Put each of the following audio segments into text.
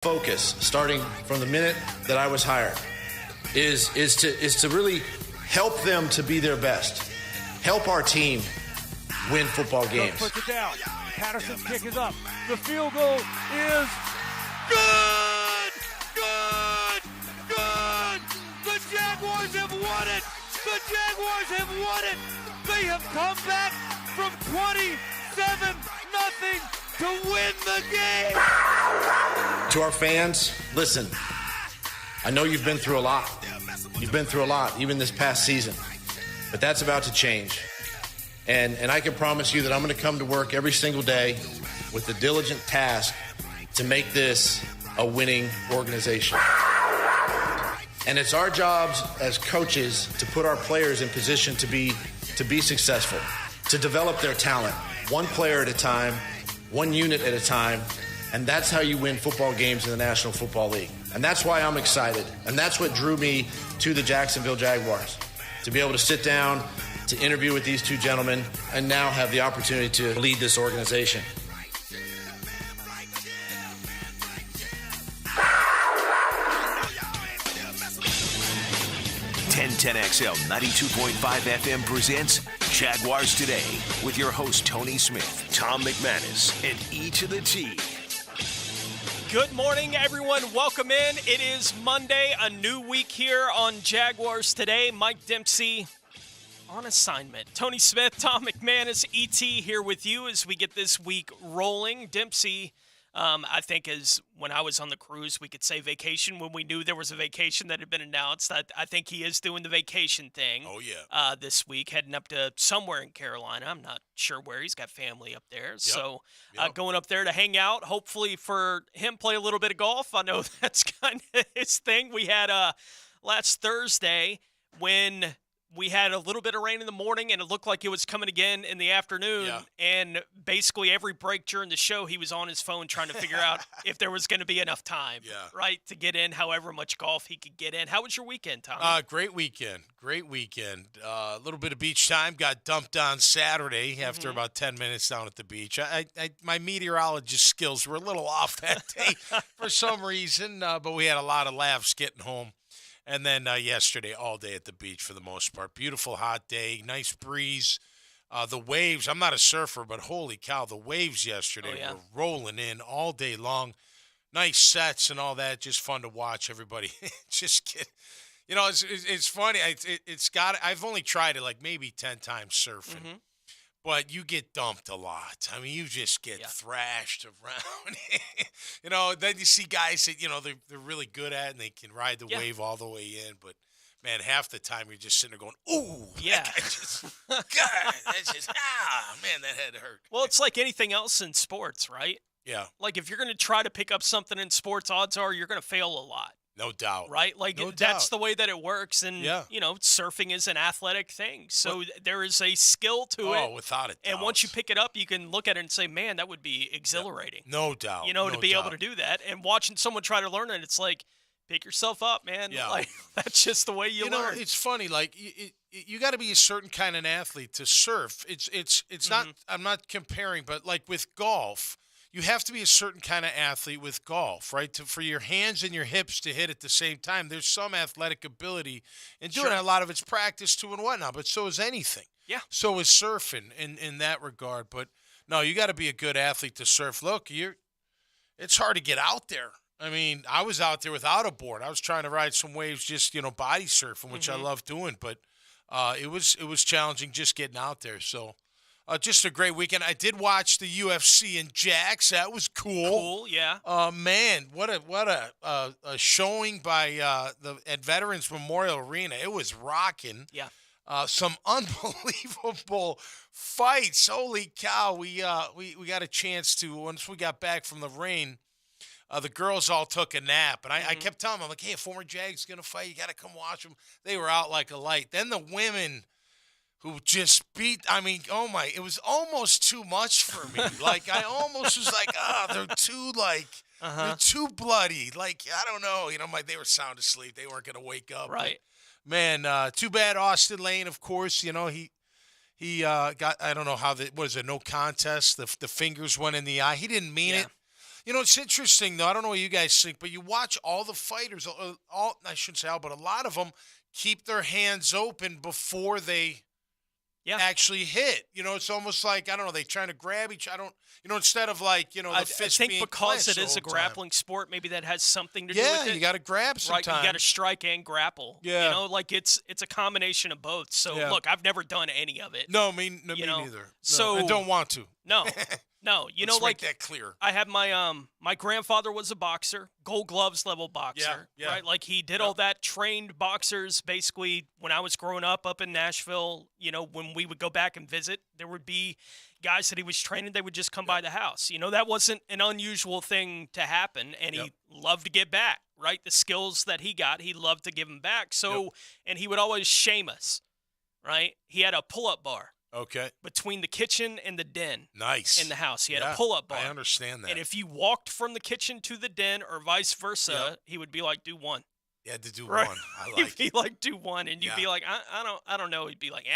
focus, starting from the minute that I was hired, is to really help them to be their best. Help our team win football games. Puts it down. Patterson's kick is up. The field goal is good! Good! Good! The Jaguars have won it! The Jaguars have won it! They have come back from 27-0 to win the game! To our fans, listen, I know you've been through a lot. You've been through a lot, even this past season. But that's about to change. And I can promise you that I'm going to come to work every single day with the diligent task to make this a winning organization. And it's our jobs as coaches to put our players in position to be successful, to develop their talent, one player at a time, one unit at a time. And that's how you win football games in the National Football League. And that's why I'm excited. And that's what drew me to the Jacksonville Jaguars, to be able to sit down, to interview with these two gentlemen, and now have the opportunity to lead this organization. XL 92.5 FM presents Jaguars Today with your host Tony Smith, Tom McManus, and E to the T. Good morning, everyone. Welcome in. It is Monday, a new week here on Jaguars Today. Mike Dempsey on assignment. Tony Smith, Tom McManus, ET here with you as we get this week rolling. Dempsey, I think, is when I was on the cruise, we could say vacation when we knew there was a vacation that had been announced. I think he is doing the vacation thing. Oh, yeah. This week, heading up to somewhere in Carolina. I'm not sure where. He's got family up there. Yep. So going up there to hang out, hopefully for him play a little bit of golf. I know that's kind of his thing. We had last Thursday when we had a little bit of rain in the morning, and it looked like it was coming again in the afternoon. Yeah. And basically every break during the show, he was on his phone trying to figure out if there was going to be enough time, right, to get in however much golf he could get in. How was your weekend, Tom? Great weekend. A little bit of beach time. Got dumped on Saturday after about 10 minutes down at the beach. My meteorologist skills were a little off that day for some reason, but we had a lot of laughs getting home. And then yesterday, all day at the beach for the most part. Beautiful hot day, nice breeze. The waves, I'm not a surfer, but holy cow, the waves yesterday were rolling in all day long. Nice sets and all that, just fun to watch everybody. Just get, it's funny. I've only tried it like maybe 10 times surfing. But you get dumped a lot. I mean, you just get thrashed around. Then you see guys that, they're really good at and they can ride the wave all the way in. But, man, half the time you're just sitting there going, ooh. Yeah. God, that's just, man, that had to hurt. Well, it's like anything else in sports, right? Yeah. Like if you're going to try to pick up something in sports, odds are you're going to fail a lot. No doubt. Right? Like that's the way that it works. And, surfing is an athletic thing. So there is a skill to it. Oh, without a doubt. And once you pick it up, you can look at it and say, man, that would be exhilarating. No doubt. To be able to do that. And watching someone try to learn it, it's like, pick yourself up, man. Yeah. Like, that's just the way you learn. It's funny. Like, you got to be a certain kind of athlete to surf. It's not, I'm not comparing, but like with golf, you have to be a certain kind of athlete with golf, right? For your hands and your hips to hit at the same time. There's some athletic ability in doing it. A lot of it's practice too and whatnot, but so is anything. Yeah. So is surfing in that regard. But no, you got to be a good athlete to surf. Look, it's hard to get out there. I mean, I was out there without a board. I was trying to ride some waves, just body surfing, which I love doing. But it was challenging just getting out there. So. Just a great weekend. I did watch the UFC in Jax. That was cool. Cool, yeah. Man, what a showing by at Veterans Memorial Arena. It was rocking. Yeah. Some unbelievable fights. Holy cow! We got a chance to, once we got back from the rain. The girls all took a nap, and I kept telling them, I'm like, hey, a former Jag's gonna fight. You got to come watch them. They were out like a light. Then the women, who just beat, it was almost too much for me. Like, I almost was like, they're too, they're too bloody. Like, I don't know. They were sound asleep. They weren't going to wake up. Right. But, man, too bad Austin Lane, of course, he got, I don't know how, was it no contest? The fingers went in the eye. He didn't mean it. You know, it's interesting, though. I don't know what you guys think, but you watch all the fighters, I shouldn't say all, but a lot of them keep their hands open before they actually hit. You know, it's almost like, I don't know, they trying to grab instead of like, the fist being I think because it clenched is the a whole grappling sport, maybe that has something to do with it. Yeah, you got to grab sometimes. Right, you got to strike and grapple. Yeah. You know, like it's a combination of both. So, look, I've never done any of it. No, me neither. No, So I don't want to. No. No, Let's make that clear. I have my grandfather was a boxer, Gold Gloves level boxer, right? Like he did all that, trained boxers basically when I was growing up in Nashville. You know, when we would go back and visit, there would be guys that he was training. They would just come by the house. You know, that wasn't an unusual thing to happen, and he loved to get back, right? The skills that he got, he loved to give them back. So, and he would always shame us, right? He had a pull-up bar. Okay. Between the kitchen and the den. Nice. In the house. He had a pull-up bar. I understand that. And if you walked from the kitchen to the den or vice versa, he would be like, do one. You had to do right? one. I like He'd be like, do one. And you'd be like, I don't know. He'd be like,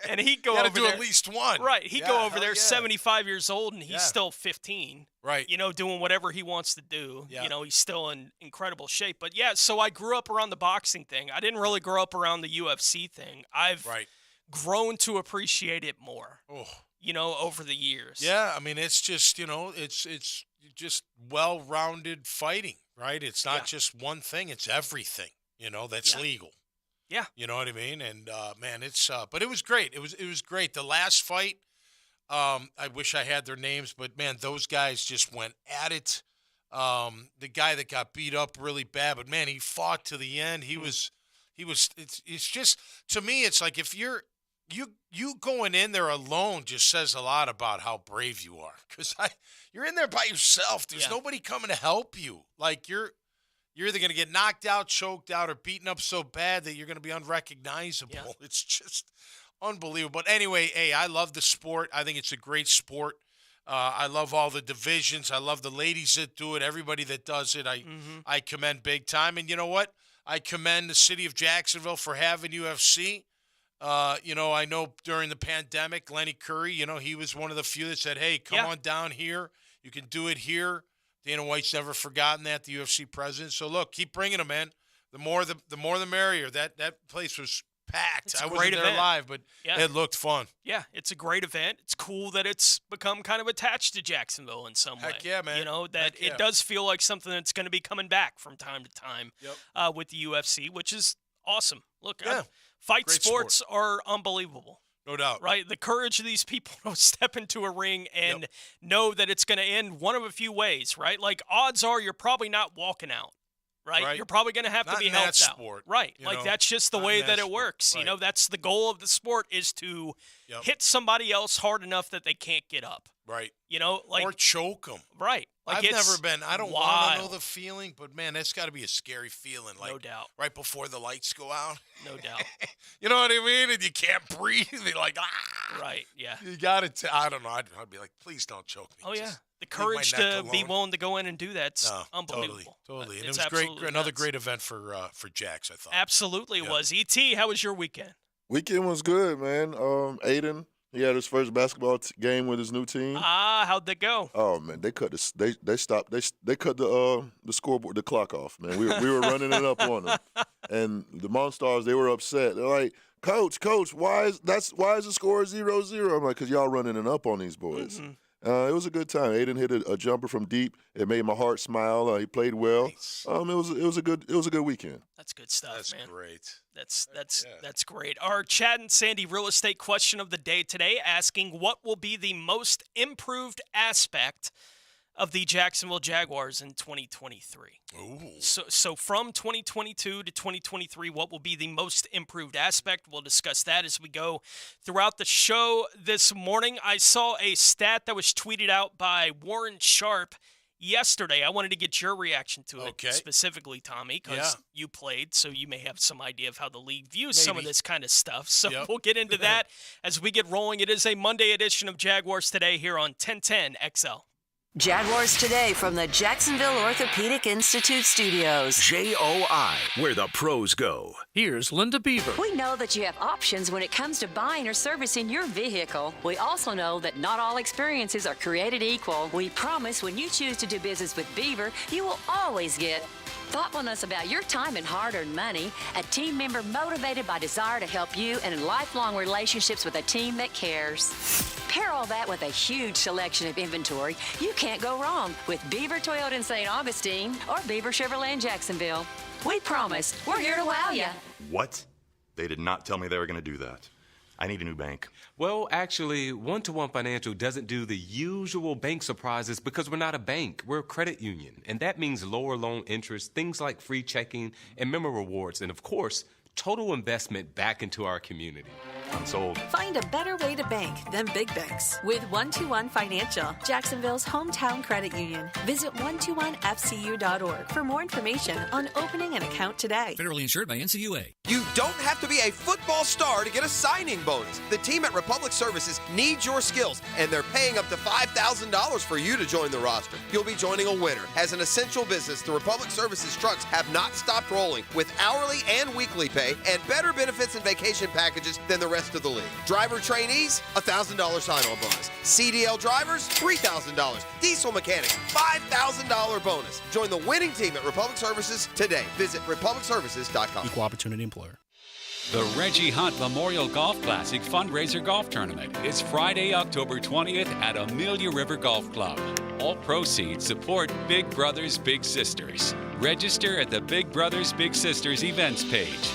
and he'd go over there. At least one. Right. He'd go over there, 75 years old, and he's still 15. Right. You know, doing whatever he wants to do. Yeah. You know, he's still in incredible shape. But, so I grew up around the boxing thing. I didn't really grow up around the UFC thing. I've grown to appreciate it more, over the years. Yeah, I mean, it's just, it's just well-rounded fighting, right? It's not just one thing. It's everything, that's legal. Yeah. You know what I mean? And, man, it's but it was great. It was great. The last fight, I wish I had their names, but, man, those guys just went at it. The guy that got beat up really bad, but, man, he fought to the end. It's just, to me, it's like if you going in there alone just says a lot about how brave you are. Because you're in there by yourself. There's nobody coming to help you. Like, you're either going to get knocked out, choked out, or beaten up so bad that you're going to be unrecognizable. Yeah. It's just unbelievable. But anyway, hey, I love the sport. I think it's a great sport. I love all the divisions. I love the ladies that do it. Everybody that does it, I commend big time. And you know what? I commend the city of Jacksonville for having UFC. I know during the pandemic, Lenny Curry, he was one of the few that said, hey, come on down here. You can do it here. Dana White's never forgotten that, the UFC president. So, look, keep bringing them, man. The more the merrier. That place was packed. I wasn't there live, but it looked fun. Yeah, it's a great event. It's cool that it's become kind of attached to Jacksonville in some way. Heck yeah, man. It does feel like something that's going to be coming back from time to time with the UFC, which is awesome. Look, fight sports are unbelievable. No doubt. Right? The courage of these people to step into a ring and know that it's going to end one of a few ways, right? Like, odds are you're probably not walking out, right? You're probably going to have to be helped out. Sport, right. Like, that's just the way that it works. Right. That's the goal of the sport is to hit somebody else hard enough that they can't get up. Right. Or choke them. Right. Like, I've never been. I don't want to know the feeling, but, man, that's got to be a scary feeling. Like, no doubt. Right before the lights go out. No doubt. You know what I mean? And you can't breathe. You're like, ah. Right, yeah. You got to, I don't know. I'd be like, please don't choke me. Oh, yeah. The courage to be willing to go in and do that's unbelievable. Totally. And it was great. Another great event for Jax, I thought. Absolutely it was. E.T., how was your weekend? Weekend was good, man. Aiden, he had his first basketball game with his new team. How'd that go? Oh man, they cut they cut the scoreboard, the clock off. Man, we were running it up on them, and the Monstars, they were upset. They're like, Coach, why is the score 0-0? I'm like, cause y'all running it up on these boys. Mm-hmm. It was a good time. Aiden hit a jumper from deep. It made my heart smile. He played well. Nice. It was a good weekend. That's good stuff, man. That's great. That's great. Our Chad and Sandy real estate question of the day today, asking what will be the most improved aspect of the Jacksonville Jaguars in 2023. Ooh. So from 2022 to 2023, what will be the most improved aspect? We'll discuss that as we go throughout the show this morning. I saw a stat that was tweeted out by Warren Sharp yesterday. I wanted to get your reaction to it specifically, Tommy, because you played, so you may have some idea of how the league views some of this kind of stuff. So we'll get into that as we get rolling. It is a Monday edition of Jaguars Today here on 1010 XL. Jaguars Today from the Jacksonville Orthopedic Institute studios. JOI, where the pros go. Here's Linda Beaver. We know that you have options when it comes to buying or servicing your vehicle. We also know that not all experiences are created equal. We promise when you choose to do business with Beaver, you will always get thoughtfulness about your time and hard-earned money, a team member motivated by desire to help you, and lifelong relationships with a team that cares. Pair all that with a huge selection of inventory. You can't go wrong with Beaver Toyota in St. Augustine or Beaver Chevrolet in Jacksonville. We promise we're here to wow you. What? They did not tell me they were going to do that. I need a new bank. Well, actually, One-to-One Financial doesn't do the usual bank surprises because we're not a bank. We're a credit union. And that means lower loan interest, things like free checking and member rewards, and of course, total investment back into our community. I'm sold. Find a better way to bank than big banks with One-to-One Financial, Jacksonville's hometown credit union. Visit 121fcu.org for more information on opening an account today. Federally insured by NCUA. You don't have to be a football star to get a signing bonus. The team at Republic Services needs your skills, and they're paying up to $5,000 for you to join the roster. You'll be joining a winner. As an essential business, the Republic Services trucks have not stopped rolling with hourly and weekly pay and better benefits and vacation packages than the rest of the league. Driver trainees, $1,000 sign-on bonus. CDL drivers, $3,000. Diesel mechanics, $5,000 bonus. Join the winning team at Republic Services today. Visit republicservices.com. Equal opportunity employer. The Reggie Hunt Memorial Golf Classic Fundraiser Golf Tournament is Friday, October 20th at Amelia River Golf Club. All proceeds support Big Brothers Big Sisters. Register at the Big Brothers Big Sisters events page.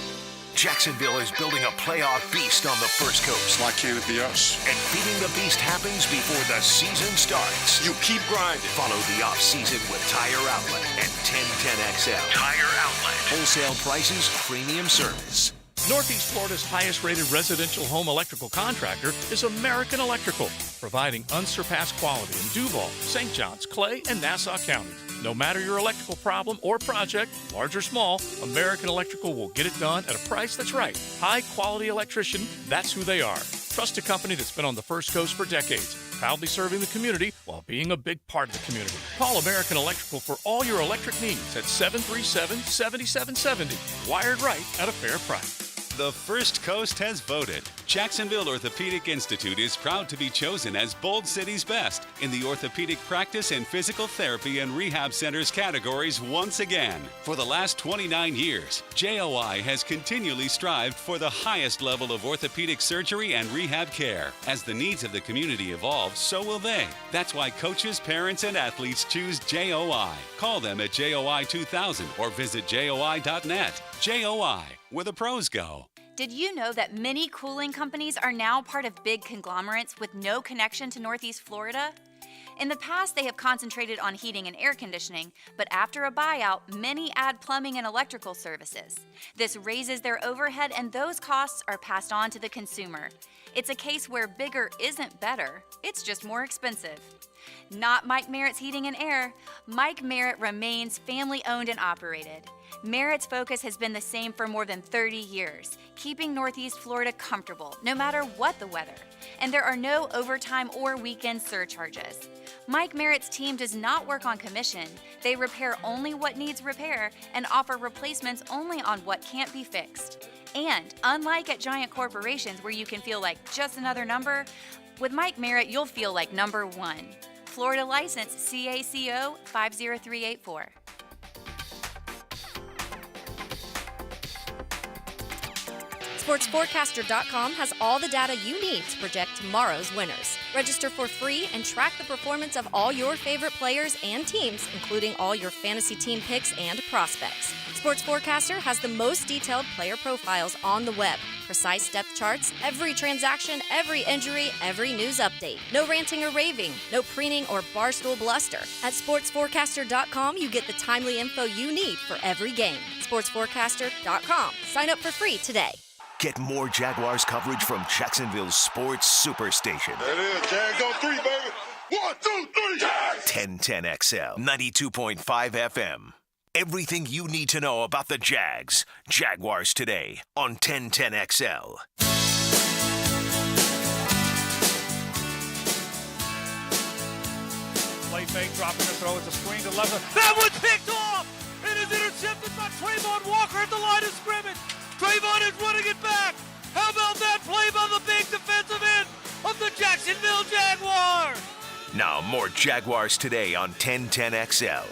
Jacksonville is building a playoff beast on the First Coast. Why can't it be us? And feeding the beast happens before the season starts. You keep grinding. Follow the off-season with Tire Outlet and 1010XL. Tire Outlet. Wholesale prices, premium service. Northeast Florida's highest-rated residential home electrical contractor is American Electrical, providing unsurpassed quality in Duval, St. Johns, Clay, and Nassau counties. No matter your electrical problem or project, large or small, American Electrical will get it done at a price that's right. High-quality electrician, that's who they are. Trusted company that's been on the First Coast for decades, proudly serving the community while being a big part of the community. Call American Electrical for all your electric needs at 737-7770. Wired right at a fair price. The First Coast has voted. Jacksonville Orthopedic Institute is proud to be chosen as Bold City's Best in the Orthopedic Practice and Physical Therapy and Rehab Centers categories once again. For the last 29 years, JOI has continually strived for the highest level of orthopedic surgery and rehab care. As the needs of the community evolve, so will they. That's why coaches, parents, and athletes choose JOI. Call them at JOI 2000 or visit JOI.net. JOI, where the pros go. Did you know that many cooling companies are now part of big conglomerates with no connection to Northeast Florida? In the past, they have concentrated on heating and air conditioning, but after a buyout, many add plumbing and electrical services. This raises their overhead, and those costs are passed on to the consumer. It's a case where bigger isn't better, it's just more expensive. Not Mike Merritt's Heating and Air. Mike Merritt remains family-owned and operated. Merritt's focus has been the same for more than 30 years, keeping Northeast Florida comfortable, no matter what the weather. And there are no overtime or weekend surcharges. Mike Merritt's team does not work on commission. They repair only what needs repair and offer replacements only on what can't be fixed. And unlike at giant corporations where you can feel like just another number, with Mike Merritt, you'll feel like number one. Florida license CACO 50384. SportsForecaster.com has all the data you need to project tomorrow's winners. Register for free and track the performance of all your favorite players and teams, including all your fantasy team picks and prospects. Sports Forecaster has the most detailed player profiles on the web, precise depth charts, every transaction, every injury, every news update. No ranting or raving, no preening or barstool bluster. At SportsForecaster.com, you get the timely info you need for every game. SportsForecaster.com. Sign up for free today. Get more Jaguars coverage from Jacksonville's sports superstation. There it is. Jags on 3, baby. 1, 2, 3. Jags! 1010XL, 92.5 FM. Everything you need to know about the Jags. Jaguars Today on 1010XL. Play fake, dropping the throw. It's a screen to left. That one's picked off! It is intercepted by Trayvon Walker at the line of scrimmage. Trayvon is running it back. How about that play by the big defensive end of the Jacksonville Jaguars? Now more Jaguars Today on 1010XL.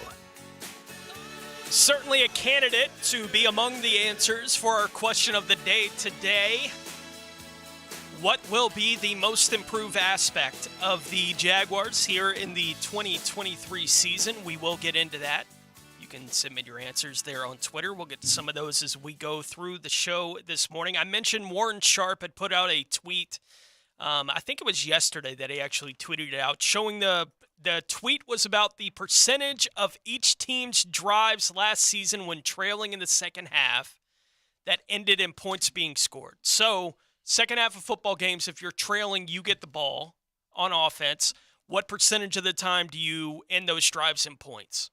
Certainly a candidate to be among the answers for our question of the day today. What will be the most improved aspect of the Jaguars here in the 2023 season? We will get into that. You can submit your answers there on Twitter. We'll get to some of those as we go through the show this morning. I mentioned Warren Sharp had put out a tweet. I think it was yesterday that he actually tweeted it out, showing the tweet was about the percentage of each team's drives last season when trailing in the second half that ended in points being scored. So, second half of football games, if you're trailing, you get the ball on offense. What percentage of the time do you end those drives in points?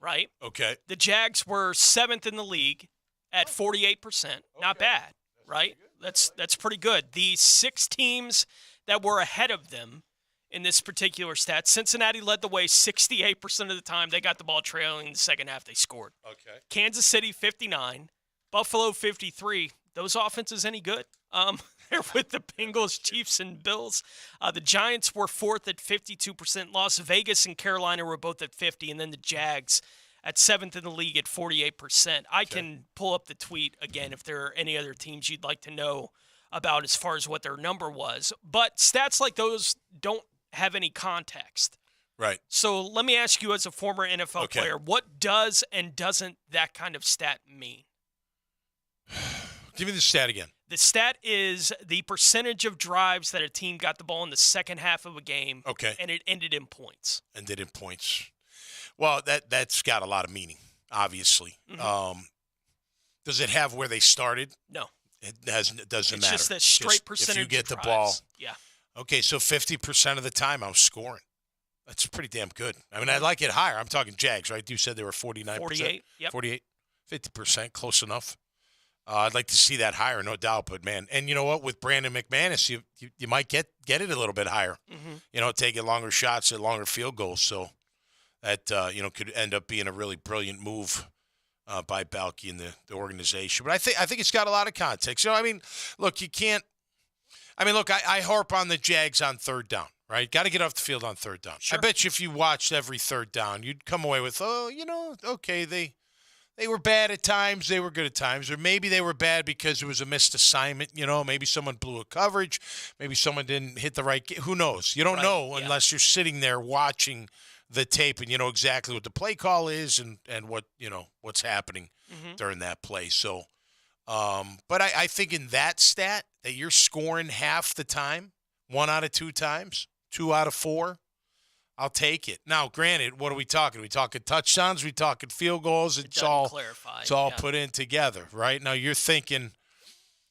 Right? Okay. The Jags were 7th in the league at 48%. Not bad, right? That's pretty good. The 6 teams that were ahead of them in this particular stat, Cincinnati led the way 68% of the time. They got the ball trailing in the second half. They scored. Okay. Kansas City, 59. Buffalo, 53. Those offenses any good? They're with the Bengals, Chiefs, and Bills. The Giants were 4th at 52%. Las Vegas and Carolina were both at 50%, and then the Jags at 7th in the league at 48%. I can pull up the tweet again if there are any other teams you'd like to know about as far as what their number was. But stats like those don't have any context. Right. So let me ask you as a former NFL player, what does and doesn't that kind of stat mean? Give me the stat again. The stat is the percentage of drives that a team got the ball in the second half of a game, and it ended in points. Ended in points. Well, that's got a lot of meaning, obviously. Mm-hmm. Does it have where they started? No. It doesn't matter. It's just a straight percentage if you get of the drives. ball. Yeah. Okay, so 50% of the time I'm scoring. That's pretty damn good. I mean, I'd like it higher. I'm talking Jags, right? You said they were 49%. 48, yep. 48, 50%, close enough. I'd like to see that higher, no doubt. But, man, and you know what? With Brandon McManus, you might get it a little bit higher. Mm-hmm. You know, taking longer shots at longer field goals. So that, could end up being a really brilliant move by Balke and the organization. But I think it's got a lot of context. You know, I mean, look, you can't – I harp on the Jags on third down, right? Got to get off the field on third down. Sure. I bet you if you watched every third down, you'd come away with, they were bad at times, they were good at times. Or maybe they were bad because it was a missed assignment. You know, maybe someone blew a coverage. Maybe someone didn't hit the right – who knows? You don't know unless you're sitting there watching the tape and you know exactly what the play call is and what, what's happening during that play. So – but I think in that stat that you're scoring half the time, 1 out of 2 times, 2 out of 4, I'll take it. Now, granted, what are we talking? Are we talking touchdowns? Are we talking field goals? It's all clarified. It's all put in together, right? Now you're thinking,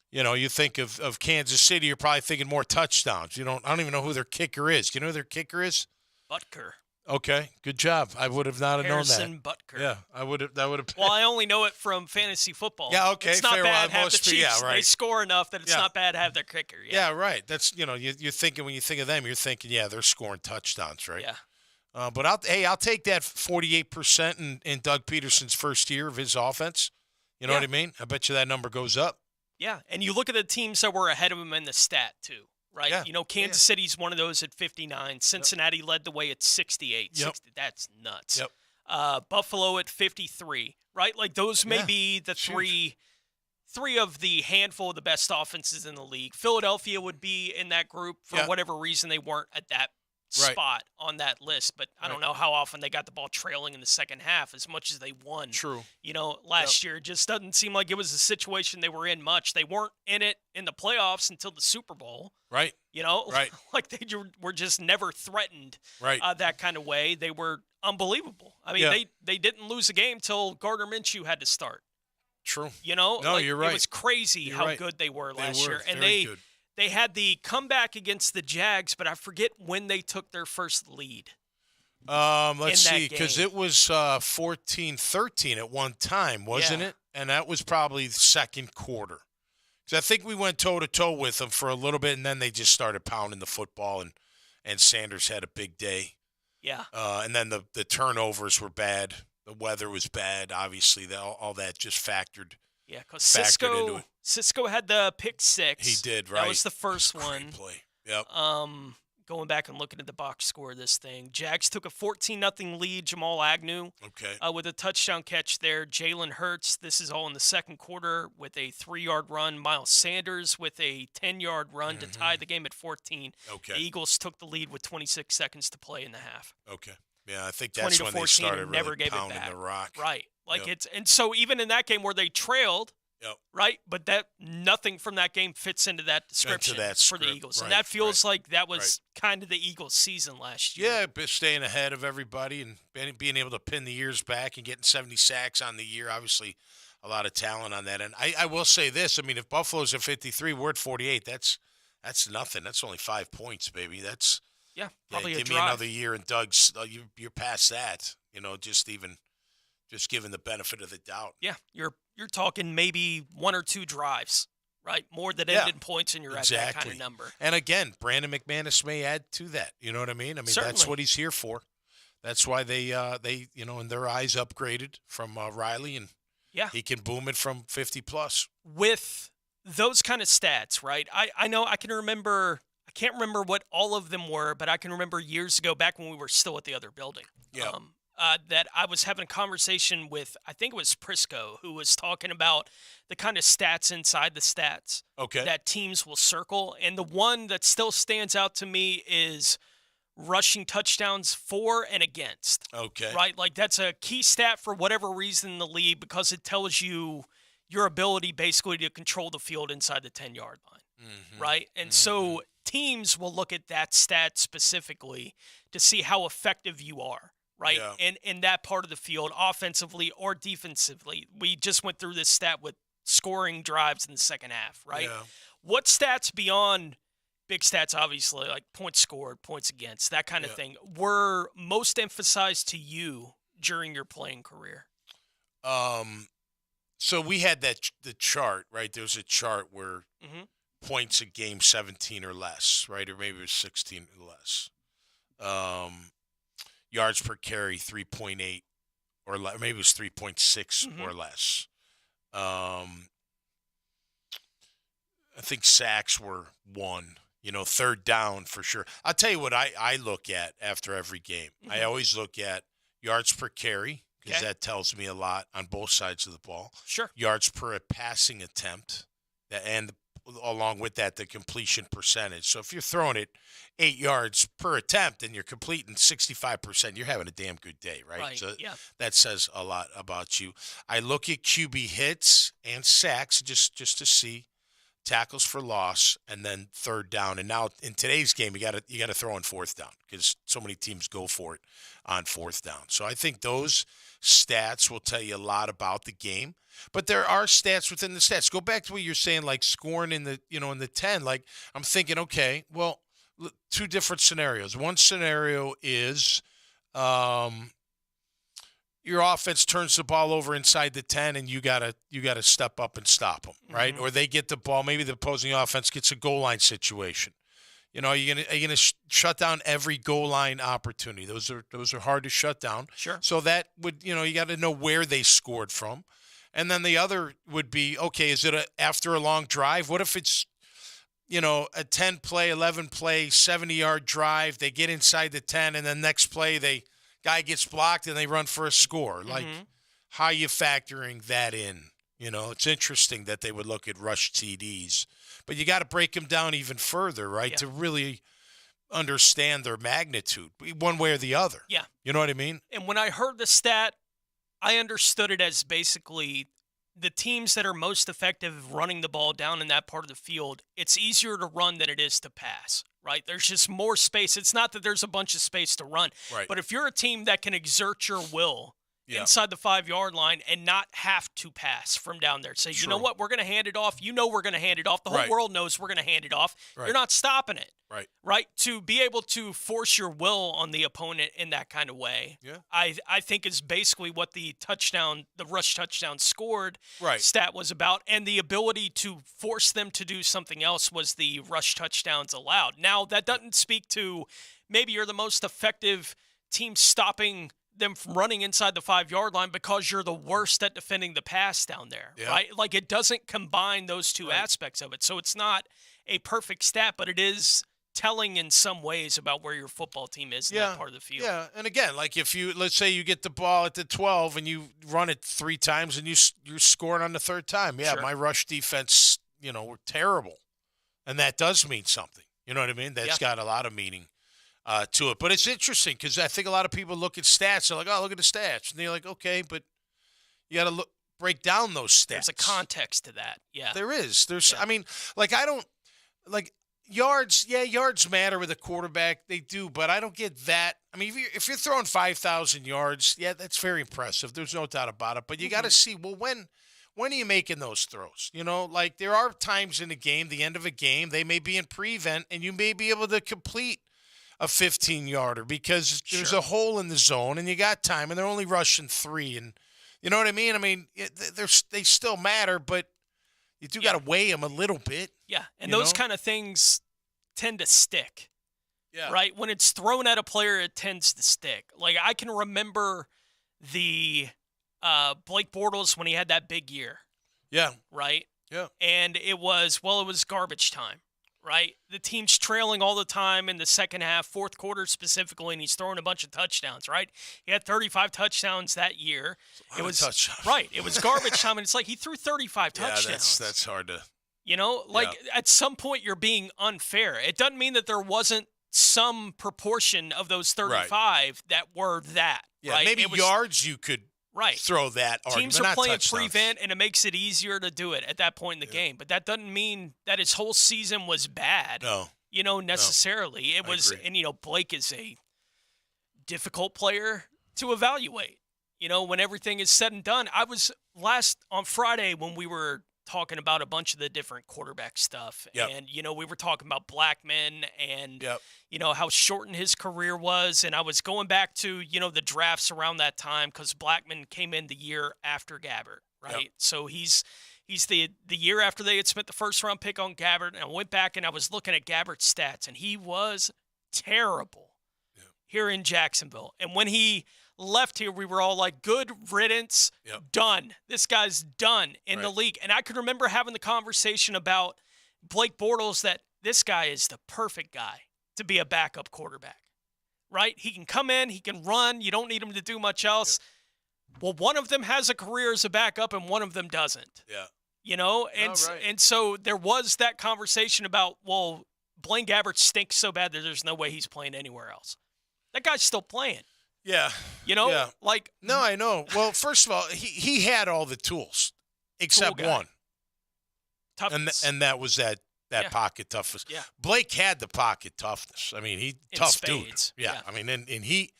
you think of Kansas City, you're probably thinking more touchdowns. I don't even know who their kicker is. Do you know who their kicker is? Butker. Okay, good job. I would have not Harrison known that. Butker. Yeah, that would have. Well, I only know it from fantasy football. Yeah, okay, it's not fair. bad. Well, have the Chiefs. They score enough that it's not bad to have their kicker. Yeah, right. That's you're thinking when you think of them, you're thinking, they're scoring touchdowns, right? Yeah. But I'll take that 48% in Doug Peterson's first year of his offense. You know what I mean? I bet you that number goes up. Yeah, and you look at the teams that were ahead of him in the stat too. Right? Yeah. Kansas City's one of those at 59. Cincinnati led the way at 68. Yep. 60, that's nuts. Yep. Buffalo at 53. Right? Like those may be the three of the handful of the best offenses in the league. Philadelphia would be in that group for whatever reason they weren't at that spot on that list, but I don't know how often they got the ball trailing in the second half as much as they won. True. Last year. It just doesn't seem like it was a situation they were in much. They weren't in it in the playoffs until the Super Bowl. Right. Right. Like they were just never threatened that kind of way. They were unbelievable. I mean, they didn't lose a game till Gardner Minshew had to start. True. No, you're right. It was crazy how good they were last year. And good. They had the comeback against the Jags, but I forget when they took their first lead. Let's see, because it was 14-13 at one time, wasn't it? And that was probably the second quarter. Because I think we went toe-to-toe with them for a little bit, and then they just started pounding the football, and Sanders had a big day. Yeah. And then the turnovers were bad. The weather was bad. Obviously, all that just factored. Yeah, because Cisco had the pick six. He did, right. That was the first one. Great play. Yep. Going back and looking at the box score of this thing, Jags took a 14-0 lead. Jamal Agnew with a touchdown catch there. Jalen Hurts, this is all in the second quarter, with a 3-yard run. Miles Sanders with a 10-yard run to tie the game at 14. Okay. The Eagles took the lead with 26 seconds to play in the half. Okay. Yeah, I think that's when they started really pounding the rock. Right. And so even in that game where they trailed, right, but that nothing from that game fits into that description for the Eagles. And that feels like that was kind of the Eagles' season last year. Yeah, but staying ahead of everybody and being able to pin the years back and getting 70 sacks on the year, obviously a lot of talent on that. And I will say this, I mean, if Buffalo's at 53, we're at 48, that's nothing. That's only 5 points, baby. That's probably a give drive. me another year and Doug's you're past that, just given the benefit of the doubt. Yeah, you're talking maybe 1 or 2 drives, right? More than ended points, and you're at that kind of number. And again, Brandon McManus may add to that. You know what I mean? That's what he's here for. That's why they in their eyes upgraded from Riley, and he can boom it from 50 plus with those kind of stats, right? I know I can remember. I can't remember what all of them were, but I can remember years ago, back when we were still at the other building. Yeah. That I was having a conversation with, I think it was Prisco, who was talking about the kind of stats inside the stats that teams will circle. And the one that still stands out to me is rushing touchdowns for and against. Okay. Right? Like that's a key stat for whatever reason in the league, because it tells you your ability basically to control the field inside the 10-yard line. Right? And so teams will look at that stat specifically to see how effective you are. Right, in that part of the field, offensively or defensively. We just went through this stat with scoring drives in the second half, right? Yeah. What stats beyond big stats, obviously, like points scored, points against, that kind of thing, were most emphasized to you during your playing career? So we had the chart, right? There was a chart where points a game 17 or less, right? Or maybe it was 16 or less. Yards per carry, 3.8 or less. Maybe it was 3.6 or less. I think sacks were 1. Third down for sure. I'll tell you what I look at after every game. I always look at yards per carry, because that tells me a lot on both sides of the ball. Sure. Yards per passing attempt, and along with that, the completion percentage. So if you're throwing it 8 yards per attempt and you're completing 65%, you're having a damn good day, right? So that says a lot about you. I look at QB hits and sacks just to see tackles for loss, and then third down. And now in today's game, you got to throw on fourth down, because so many teams go for it on fourth down. So I think those stats will tell you a lot about the game. But there are stats within the stats. Go back to what you're saying, like scoring in the in the 10. Like, I'm thinking, okay, well, 2 different scenarios. One scenario is your offense turns the ball over inside the 10, and you gotta step up and stop them, right? Or they get the ball. Maybe the opposing offense gets a goal line situation. Are you gonna shut down every goal line opportunity? Those are hard to shut down. Sure. So that would you got to know where they scored from. And then the other would be, okay, is it after a long drive? What if it's, a 10-play, 11-play, 70-yard drive, they get inside the 10, and then next play, guy gets blocked and they run for a score? Like, how are you factoring that in? It's interesting that they would look at rush TDs. But you got to break them down even further, right, to really understand their magnitude, one way or the other. Yeah. You know what I mean? And when I heard the stat, I understood it as basically the teams that are most effective running the ball down in that part of the field, it's easier to run than it is to pass, right? There's just more space. It's not that there's a bunch of space to run. Right. But if you're a team that can exert your will inside the 5-yard line and not have to pass from down there, say, you know what, we're going to hand it off. We're going to hand it off. The whole world knows we're going to hand it off. You're not stopping it. Right? To be able to force your will on the opponent in that kind of way, I think is basically what the rush touchdown scored stat was about. And the ability to force them to do something else was the rush touchdowns allowed. Now, that doesn't speak to maybe you're the most effective teams stopping them from running inside the 5-yard line because you're the worst at defending the pass down there, right? Like, it doesn't combine those two aspects of it. So it's not a perfect stat, but it is telling in some ways about where your football team is in that part of the field. Yeah, and again, like if let's say you get the ball at the 12 and you run it 3 times and you're scoring on the 3rd time. Yeah, my rush defense, were terrible. And that does mean something. You know what I mean? That's got a lot of meaning to it. But it's interesting because I think a lot of people look at stats. They're like, oh, look at the stats. And they're like, okay, but you got to break down those stats. There's a context to that. Yeah. There is. I mean, like yards, yards matter with a quarterback. They do, but I don't get that. I mean, if you're throwing 5,000 yards, that's very impressive. There's no doubt about it. But you got to see, well, when are you making those throws? Like there are times in the game, the end of a game, they may be in prevent, and you may be able to complete a 15-yarder because there's a hole in the zone, and you got time, and they're only rushing 3. And you know what I mean? I mean, they still matter, but you do got to weigh them a little bit. Yeah, and those kind of things tend to stick. Yeah. Right? When it's thrown at a player, it tends to stick. Like, I can remember the Blake Bortles when he had that big year. Yeah. Right? Yeah. And it was garbage time, right? The team's trailing all the time in the second half, fourth quarter specifically, and he's throwing a bunch of touchdowns, right? He had 35 touchdowns that year. It was touchdowns. Right. It was garbage time, and it's like he threw 35 touchdowns. Yeah, that's hard to... At some point you're being unfair. It doesn't mean that there wasn't some proportion of those 35 that were that, right? Maybe yards you could throw that argument. Teams are playing prevent, and it makes it easier to do it at that point in the game. But that doesn't mean that his whole season was bad. No. Necessarily. It was, and, Blake is a difficult player to evaluate, when everything is said and done. I was on Friday when we were talking about a bunch of the different quarterback stuff. Yep. And, we were talking about Blackman and, how shortened his career was. And I was going back to, the drafts around that time because Blackman came in the year after Gabbert, right? Yep. So he's the year after they had spent the first-round pick on Gabbert. And I went back and I was looking at Gabbert's stats, and he was terrible here in Jacksonville. And when he left here, we were all like, good riddance, done. This guy's done in the league. And I could remember having the conversation about Blake Bortles that this guy is the perfect guy to be a backup quarterback, right? He can come in, he can run. You don't need him to do much else. Well, one of them has a career as a backup and one of them doesn't. Yeah. And so there was that conversation about, well, Blaine Gabbert stinks so bad that there's no way he's playing anywhere else. That guy's still playing. Yeah. No, I know. Well, first of all, he had all the tools except one. Toughness. And that was that pocket toughness. Yeah. Blake had the pocket toughness. I mean, tough dude. Yeah. I mean, and he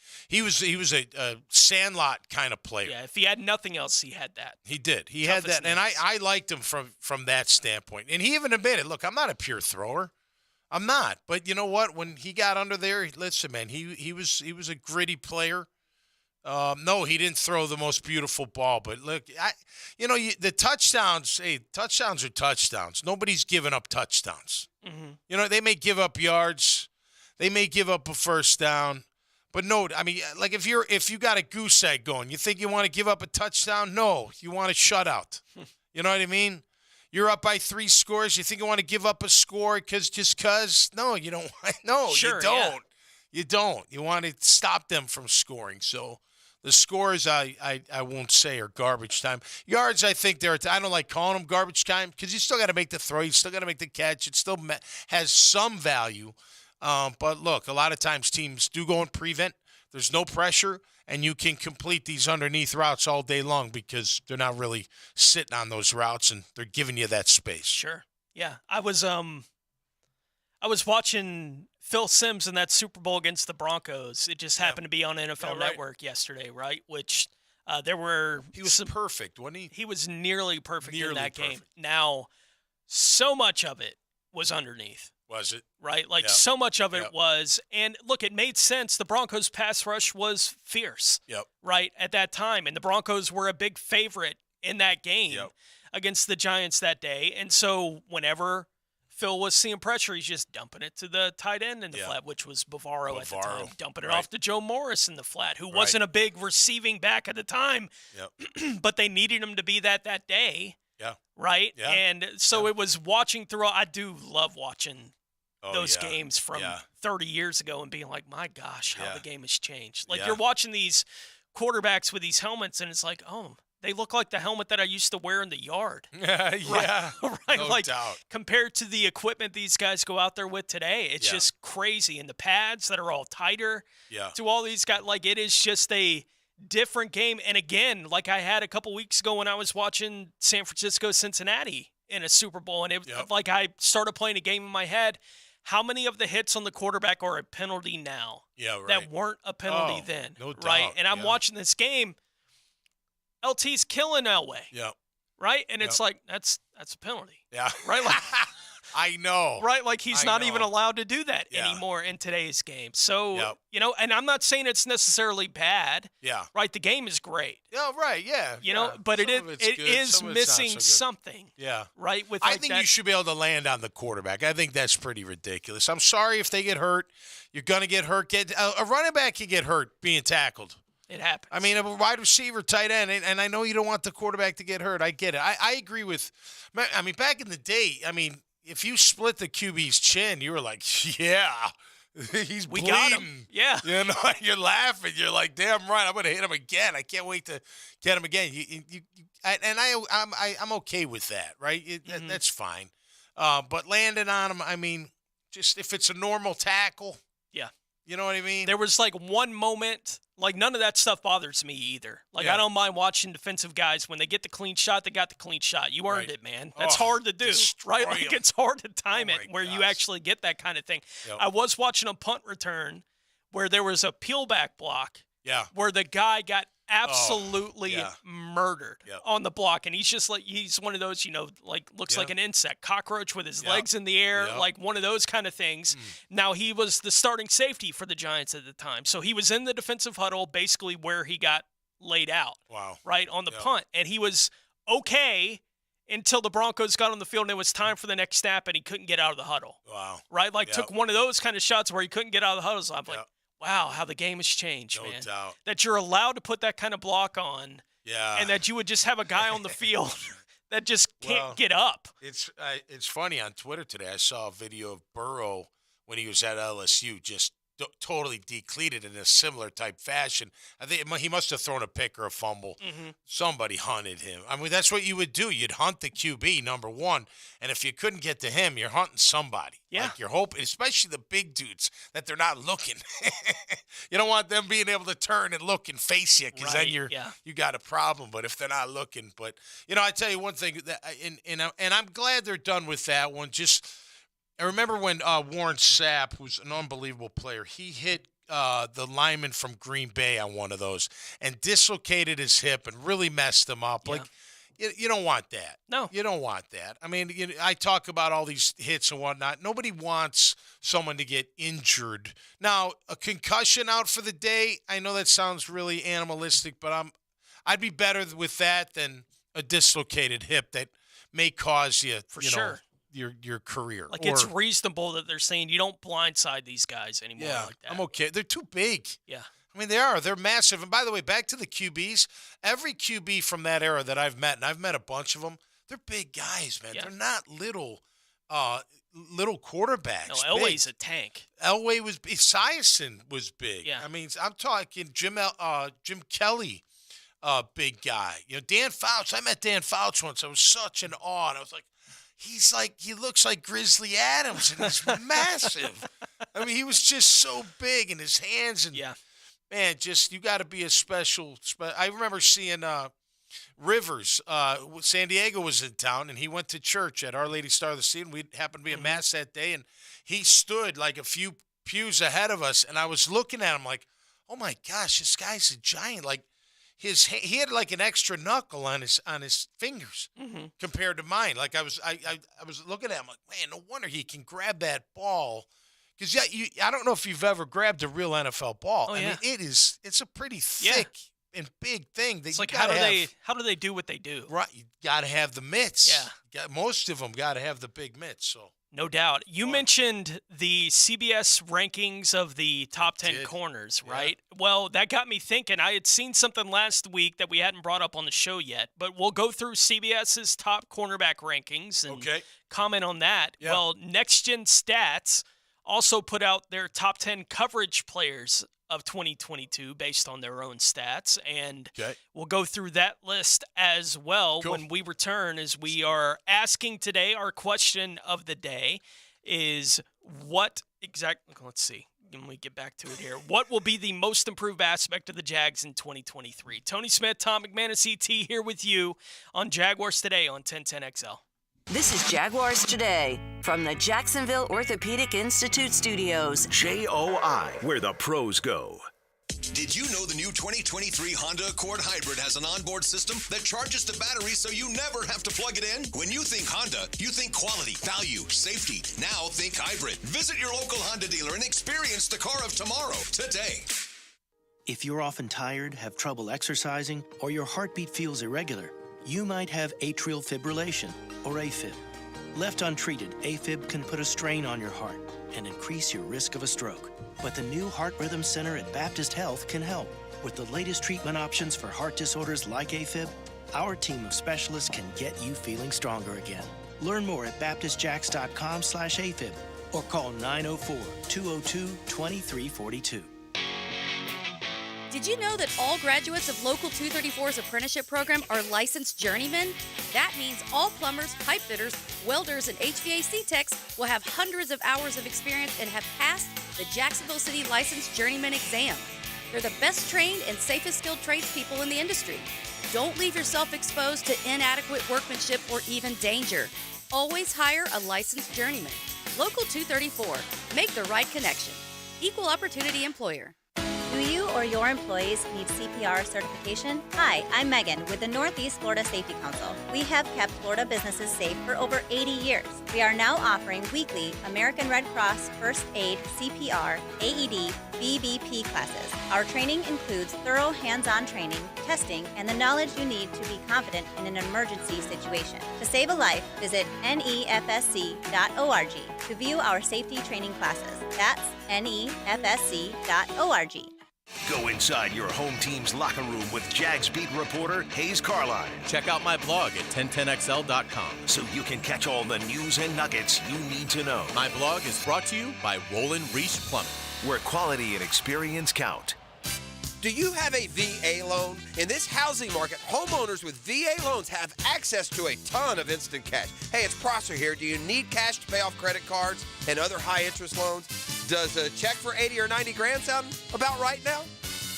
was a sandlot kind of player. Yeah, if he had nothing else, he had that. He did. He had that. And I liked him from that standpoint. And he even admitted, look, I'm not a pure thrower. I'm not. But you know what? When he got under there, listen, man, he was a gritty player. No, he didn't throw the most beautiful ball, but look, the touchdowns. Hey, touchdowns are touchdowns. Nobody's giving up touchdowns. Mm-hmm. They may give up yards, they may give up a first down, but no. I mean, like if you got a goose egg going, you think you want to give up a touchdown? No, you want a shutout. You know what I mean? You're up by 3 scores. You think you want to give up a score because? No, you don't. No, sure, you don't. Yeah. You don't. You want to stop them from scoring. So the scores, I won't say are garbage time. Yards, I think I don't like calling them garbage time because you still got to make the throw. You still got to make the catch. It still has some value. But look, a lot of times teams do go in prevent. There's no pressure, and you can complete these underneath routes all day long because they're not really sitting on those routes, and they're giving you that space. Sure. Yeah. I was watching Phil Simms in that Super Bowl against the Broncos. It just happened to be on NFL Network yesterday, right? Which He was perfect, wasn't he? He was nearly perfect in that game. Now, so much of it was underneath. Was it? Right? Like, so much of it was. And, look, it made sense. The Broncos' pass rush was fierce, right, at that time. And the Broncos were a big favorite in that game against the Giants that day. And so whenever Phil was seeing pressure. He's just dumping it to the tight end in the flat, which was Bavaro at the time. Dumping it off to Joe Morris in the flat, who wasn't a big receiving back at the time. Yep. But they needed him to be that day. Yeah. Right? Yeah. And so it was watching through. I do love watching those yeah. games from Yeah. 30 years ago and being like, my gosh, how the game has changed. Like, Yeah. you're watching these quarterbacks with these helmets, and it's like, oh, they look like the helmet that I used to wear in the yard. Yeah. Right. No like, doubt. compared to the equipment these guys go out there with today, it's just crazy. And the pads that are all tighter to all these guys, like, it is just a different game. And again, like I had a couple weeks ago when I was watching San Francisco Cincinnati in a Super Bowl, and it like I started playing a game in my head. How many of the hits on the quarterback are a penalty now that weren't a penalty then? No doubt. Right? And I'm watching this game. LT's killing Elway. Yeah. Right? And it's like, that's a penalty. Yeah. Right? Like, I know. Right? Like, he's not even allowed to do that anymore in today's game. So, you know, and I'm not saying it's necessarily bad. Yeah. Right? The game is great. Yeah, right, yeah. You know, but it is missing something. Yeah. Right? With I think you should be able to land on the quarterback. I think that's pretty ridiculous. I'm sorry if they get hurt. You're going to get hurt. A running back can get hurt being tackled. It happens. I mean, a wide receiver, tight end, and I know you don't want the quarterback to get hurt. I get it. I agree with – I mean, back in the day, I mean, if you split the QB's chin, you were like, yeah, he's bleeding. Got him. Yeah. You know, you're laughing. You're like, damn right, I'm going to hit him again. I can't wait to get him again. I'm okay with that, right? That's fine. But landing on him, I mean, just if it's a normal tackle. Yeah. You know what I mean? There was like one moment, like none of that stuff bothers me either. Like I don't mind watching defensive guys when they get the clean shot, they got the clean shot. You earned it, man. That's hard to do, right? Like it's hard to time it where you actually get that kind of thing. Yep. I was watching a punt return where there was a peel back block where the guy got absolutely murdered on the block. And he's just like, he's one of those, you know, like looks like an insect, cockroach with his legs in the air, like one of those kind of things. Now, he was the starting safety for the Giants at the time. So he was in the defensive huddle, basically where he got laid out, right, on the punt. And he was okay until the Broncos got on the field and it was time for the next snap and he couldn't get out of the huddle. Wow. Right? Like took one of those kind of shots where he couldn't get out of the huddle. So I'm like, wow, how the game has changed, man. No doubt. That you're allowed to put that kind of block on. Yeah. And that you would just have a guy on the field that just can't get up. It's funny. On Twitter today, I saw a video of Burrow when he was at LSU just totally decleated in a similar type fashion. I think he must have thrown a pick or a fumble. Somebody hunted him. I mean, that's what you would do. You'd hunt the QB, number one. And if you couldn't get to him, you're hunting somebody. Yeah. Like you're hoping, especially the big dudes, that they're not looking. You don't want them being able to turn and look and face you because then you got a problem. But if they're not looking. But, you know, I tell you one thing, that, and I'm glad they're done with that one. I remember when Warren Sapp, who's an unbelievable player, he hit the lineman from Green Bay on one of those and dislocated his hip and really messed him up. Like, you don't want that. No. You don't want that. I mean, I talk about all these hits and whatnot. Nobody wants someone to get injured. Now, a concussion out for the day, I know that sounds really animalistic, but I'd be better with that than a dislocated hip that may cause you, your career. Like, it's reasonable that they're saying you don't blindside these guys anymore like that. I'm okay. They're too big. Yeah. I mean, they are. They're massive. And by the way, back to the QBs, every QB from that era that I've met, and I've met a bunch of them, they're big guys, man. Yeah. They're not little quarterbacks. No, Elway's a tank. Elway was big. Esiason was big. Yeah. I mean, I'm talking Jim Kelly, big guy. You know, Dan Fouts. I met Dan Fouts once. I was such in awe. And I was like, he looks like Grizzly Adams, and he's massive. I mean, he was just so big in his hands. And, man, just you got to be a special. I remember seeing Rivers. San Diego was in town, and he went to church at Our Lady Star of the Sea, and we happened to be at Mass that day, and he stood like a few pews ahead of us, and I was looking at him like, oh, my gosh, this guy's a giant. Like, he had like an extra knuckle on his fingers compared to mine. Like I was looking at him like, man, no wonder he can grab that ball. Because I don't know if you've ever grabbed a real NFL ball. I mean, it's a pretty thick and big thing. It's like how do they do what they do? Right, you got to have the mitts. Yeah, most of them got to have the big mitts. So No doubt. You mentioned the CBS rankings of the top 10 corners, right? Yeah. Well, that got me thinking. I had seen something last week that we hadn't brought up on the show yet, but we'll go through CBS's top cornerback rankings and comment on that. Yeah. Well, Next Gen Stats also put out their top 10 coverage players of 2022 based on their own stats, and we'll go through that list as well when we return, as we are asking today. Our question of the day is let's see, let me get back to it here. What will be the most improved aspect of the Jags in 2023? Tony Smith, Tom McManus, ET here with you on Jaguars Today on 1010XL. This is Jaguars Today from the Jacksonville Orthopedic Institute Studios. JOI, where the pros go. Did you know the new 2023 Honda Accord Hybrid has an onboard system that charges the battery so you never have to plug it in? When you think Honda, you think quality, value, safety. Now think hybrid. Visit your local Honda dealer and experience the car of tomorrow today. If you're often tired, have trouble exercising, or your heartbeat feels irregular, you might have atrial fibrillation, or AFib. Left untreated, AFib can put a strain on your heart and increase your risk of a stroke. But the new Heart Rhythm Center at Baptist Health can help. With the latest treatment options for heart disorders like AFib, our team of specialists can get you feeling stronger again. Learn more at baptistjacks.com/AFib or call 904-202-2342. Did you know that all graduates of Local 234's apprenticeship program are licensed journeymen? That means all plumbers, pipe fitters, welders, and HVAC techs will have hundreds of hours of experience and have passed the Jacksonville City Licensed Journeyman exam. They're the best trained and safest skilled tradespeople in the industry. Don't leave yourself exposed to inadequate workmanship or even danger. Always hire a licensed journeyman. Local 234. Make the right connection. Equal opportunity employer. Do you or your employees need CPR certification? Hi, I'm Megan with the Northeast Florida Safety Council. We have kept Florida businesses safe for over 80 years. We are now offering weekly American Red Cross First Aid, CPR, AED, BBP classes. Our training includes thorough hands-on training, testing, and the knowledge you need to be confident in an emergency situation. To save a life, visit nefsc.org to view our safety training classes. That's nefsc.org. Go inside your home team's locker room with Jags beat reporter Hayes Carline. Check out my blog at 1010XL.com. So you can catch all the news and nuggets you need to know. My blog is brought to you by Roland Reese Plumbing, where quality and experience count. Do you have a VA loan? In this housing market, homeowners with VA loans have access to a ton of instant cash. Hey, it's Prosser here. Do you need cash to pay off credit cards and other high-interest loans? Does a check for 80 or 90 grand sound about right now?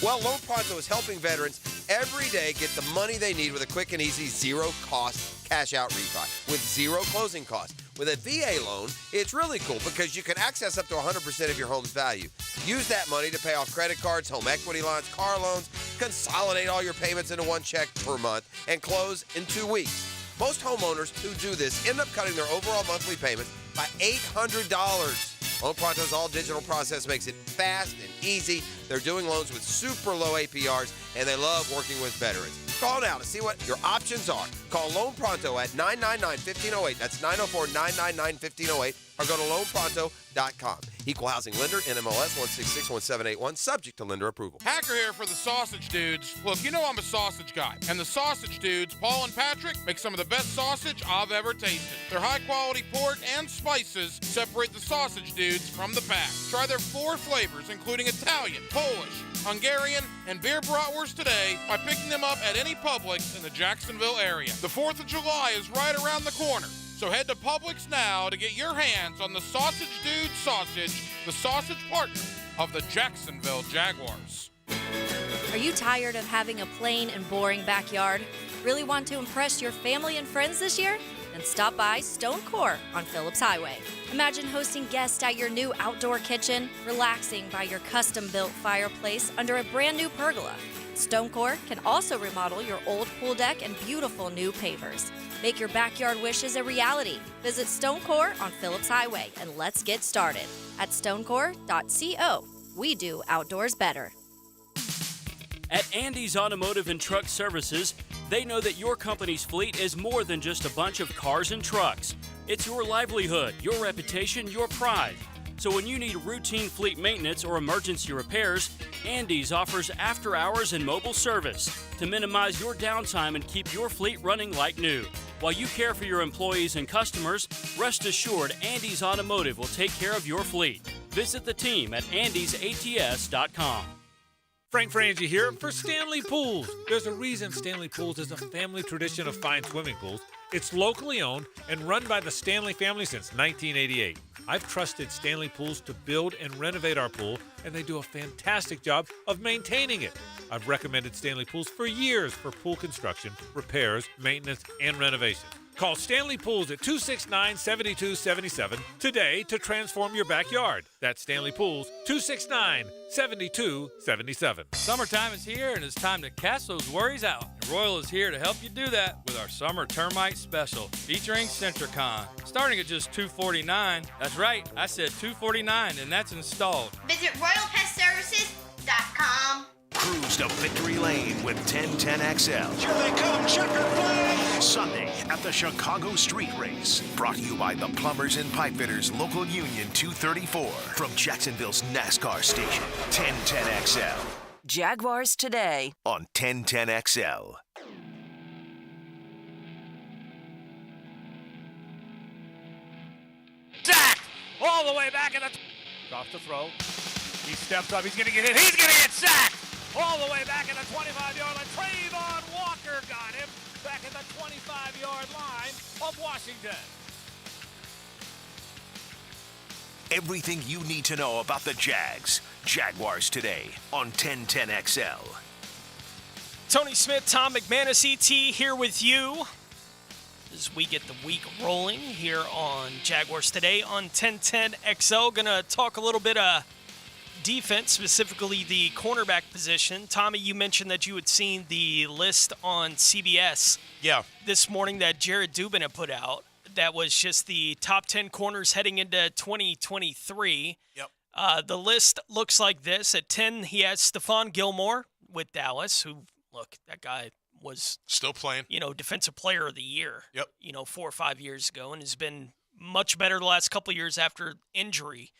Well, Loan Pronto is helping veterans every day get the money they need with a quick and easy zero-cost cash-out refi with zero closing costs. With a VA loan, it's really cool because you can access up to 100% of your home's value. Use that money to pay off credit cards, home equity lines, car loans, consolidate all your payments into one check per month, and close in 2 weeks. Most homeowners who do this end up cutting their overall monthly payments by $800. Loan Pronto's all-digital process makes it fast and easy. They're doing loans with super low APRs, and they love working with veterans. Call now to see what your options are. Call Loan Pronto at 999-1508. That's 904-999-1508. Or go to loanpronto.com. Equal housing lender, NMLS 1661781, subject to lender approval. Hacker here for the Sausage Dudes. Look, you know I'm a sausage guy. And the Sausage Dudes, Paul and Patrick, make some of the best sausage I've ever tasted. Their high-quality pork and spices separate the Sausage Dudes from the pack. Try their 4 flavors, including Italian, Polish, Hungarian, and beer bratwurst today by picking them up at any Publix in the Jacksonville area. The 4th of July is right around the corner. So head to Publix now to get your hands on the Sausage Dude sausage, the sausage partner of the Jacksonville Jaguars. Are you tired of having a plain and boring backyard? Really want to impress your family and friends this year? Then stop by Stone Core on Phillips Highway. Imagine hosting guests at your new outdoor kitchen, relaxing by your custom-built fireplace under a brand new pergola. Stone Core can also remodel your old pool deck and beautiful new pavers. Make your backyard wishes a reality. Visit Stone Core on Phillips Highway and let's get started at stonecore.co. We do outdoors better. At Andy's Automotive and Truck Services, they know that your company's fleet is more than just a bunch of cars and trucks. It's your livelihood, your reputation, your pride. So when you need routine fleet maintenance or emergency repairs, Andy's offers after-hours and mobile service to minimize your downtime and keep your fleet running like new. While you care for your employees and customers, rest assured Andy's Automotive will take care of your fleet. Visit the team at andysats.com. Frank Frangie here for Stanley Pools. There's a reason Stanley Pools is a family tradition of fine swimming pools. It's locally owned and run by the Stanley family since 1988. I've trusted Stanley Pools to build and renovate our pool, and they do a fantastic job of maintaining it. I've recommended Stanley Pools for years for pool construction, repairs, maintenance, and renovation. Call Stanley Pools at 269-7277 today to transform your backyard. That's Stanley Pools, 269-7277. Summertime is here, and it's time to cast those worries out. And Royal is here to help you do that with our Summer Termite Special, featuring Centricon. Starting at just $249. That's right, I said $249, and that's installed. Visit RoyalPestServices.com. Cruise to victory lane with 1010XL. Here they come, checker flag! Sunday at the Chicago Street Race. Brought to you by the Plumbers and Pipe Fitters Local Union 234. From Jacksonville's NASCAR station, 1010XL. Jaguars Today On 1010XL. Sack! All the way back in the... Off the throw. He steps up. He's going to get hit. He's going to get sacked! All the way back in the 25-yard line. Trayvon Walker got him back at the 25-yard line of Washington. Everything you need to know about the Jags. Jaguars Today on 1010XL. Tony Smith, Tom McManus, ET here with you as we get the week rolling here on Jaguars Today on 1010XL. Gonna talk a little bit of defense, specifically the cornerback position. Tommy, you mentioned that you had seen the list on CBS this morning that Jared Dubin had put out. That was just the top 10 corners heading into 2023. Yep. The list looks like this. At 10, he has Stephon Gilmore with Dallas, who, look, that guy was still playing, defensive player of the year, 4 or 5 years ago, and has been much better the last couple of years after injury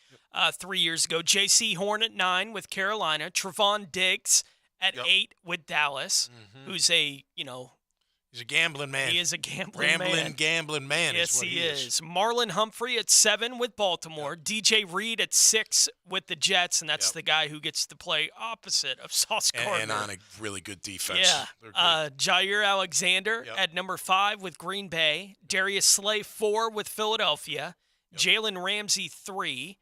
3 years ago. J.C. Horn at 9 with Carolina. Trevon Diggs at 8 with Dallas, who's a, he's a gambling man. He is a gambling man. Yes, he is. Marlon Humphrey at 7 with Baltimore. DJ Reed at 6 with the Jets, and that's the guy who gets to play opposite of Sauce Gardner. And on a really good defense. Yeah. Jair Alexander at number 5 with Green Bay. Darius Slay 4 with Philadelphia. Jalen Ramsey 3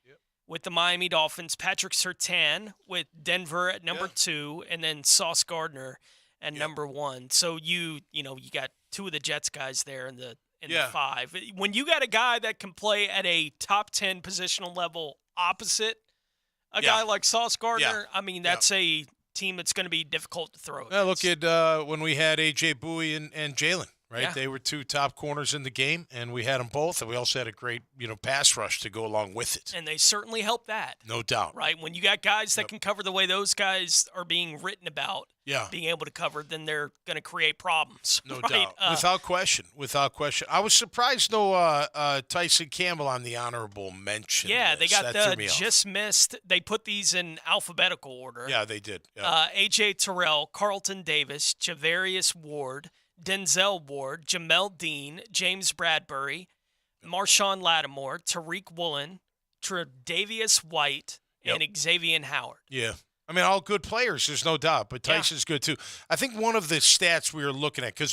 with the Miami Dolphins. Patrick Surtain with Denver at number 2, and then Sauce Gardner at number 1. So you got 2 of the Jets guys there in the 5. When you got a guy that can play at a top 10 positional level opposite a guy like Sauce Gardner, I mean, that's a team that's going to be difficult to throw against. Look at when we had A.J. Bowie and Jalen, right? Yeah. They were 2 top corners in the game, and we had them both, and we also had a great, pass rush to go along with it. And they certainly help that. No doubt. Right? When you got guys that can cover the way those guys are being written about, being able to cover, then they're going to create problems. No right? doubt. Without question. I was surprised, Tyson Campbell on the honorable mention. Yeah, they got the just missed. They put these in alphabetical order. Yeah, they did. Yeah. A.J. Terrell, Carlton Davis, Javarius Ward, Denzel Ward, Jamel Dean, James Bradbury, Marshawn Lattimore, Tariq Woolen, Tre'Davious White, and Xavier Howard. Yeah. I mean, all good players, there's no doubt, but Tyson's good too. I think one of the stats we were looking at, because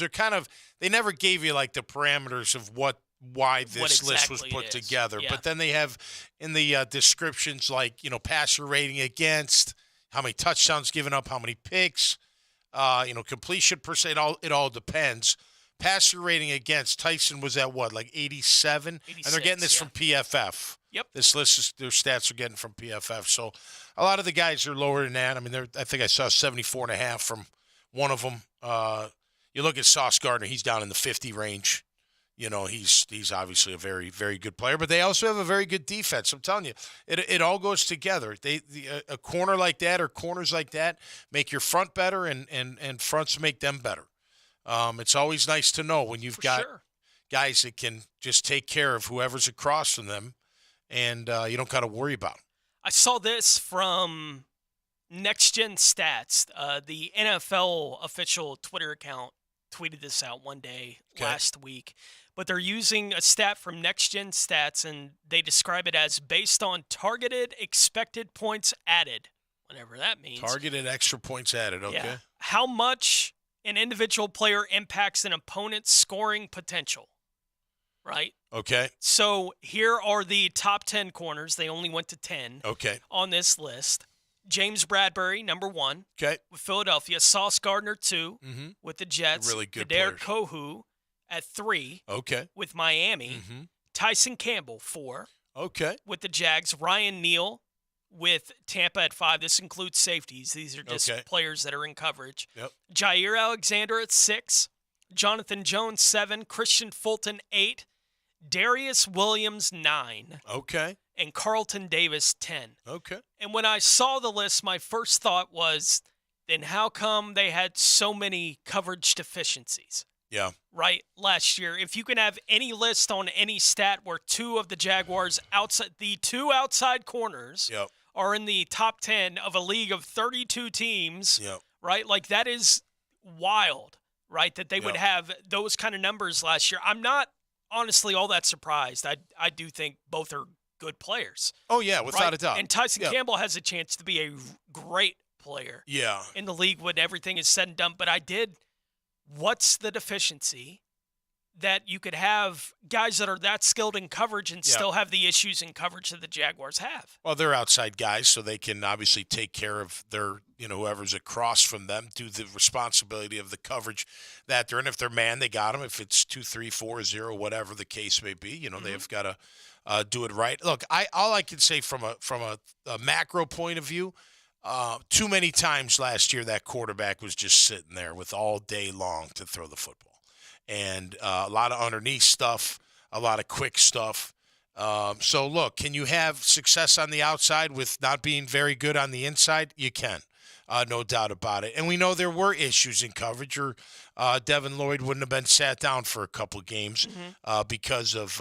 they never gave you like the parameters of why this list was put together, but then they have in the descriptions like, passer rating against, how many touchdowns given up, how many picks, completion percent, it all depends. Passer rating against, Tyson was at what, like 87? 86, and they're getting this from PFF. Yep. This list, their stats are getting from PFF. So a lot of the guys are lower than that. I mean, I think I saw 74.5 from one of them. You look at Sauce Gardner, he's down in the 50 range. He's obviously a very, very good player, but they also have a very good defense. I'm telling you, it all goes together. A corner like that or corners like that make your front better, and fronts make them better. It's always nice to know when you've got guys that can just take care of whoever's across from them, and you don't got to worry about them. I saw this from Next Gen Stats. The NFL official Twitter account tweeted this out one day last week. But they're using a stat from Next Gen Stats, and they describe it as based on targeted expected points added, whatever that means. Targeted extra points added, okay. Yeah. How much an individual player impacts an opponent's scoring potential, right? Okay. So here are the top 10 corners. They only went to 10 on this list. James Bradbury, number 1 with Philadelphia. Sauce Gardner, 2 with the Jets. Really good Kader players. Kohu at 3 with Miami. Mm-hmm. Tyson Campbell, 4 Okay. with the Jags. Ryan Neal with Tampa at 5. This includes safeties. These are just players that are in coverage. Yep. Jair Alexander at 6. Jonathan Jones, 7. Christian Fulton, 8. Darius Williams, 9. Okay. And Carlton Davis, 10. Okay. And when I saw the list, my first thought was, then how come they had so many coverage deficiencies? Yeah. Right, last year. If you can have any list on any stat where 2 of the Jaguars the 2 outside corners are in the top 10 of a league of 32 teams, right? Like that is wild, right? That they would have those kind of numbers last year. I'm not honestly all that surprised. I do think both are good players. Oh yeah, without a doubt. And Tyson Campbell has a chance to be a great player in the league when everything is said and done. But what's the deficiency that you could have guys that are that skilled in coverage and still have the issues in coverage that the Jaguars have? Well, they're outside guys, so they can obviously take care of their, whoever's across from them, do the responsibility of the coverage that they're in. If they're man, they got them. If it's 2, 3, 4, 0, whatever the case may be, they've got to do it right. Look, all I can say from a macro point of view, too many times last year that quarterback was just sitting there with all day long to throw the football. And a lot of underneath stuff, a lot of quick stuff. So, look, can you have success on the outside with not being very good on the inside? You can, no doubt about it. And we know there were issues in coverage, or Devin Lloyd wouldn't have been sat down for a couple games because of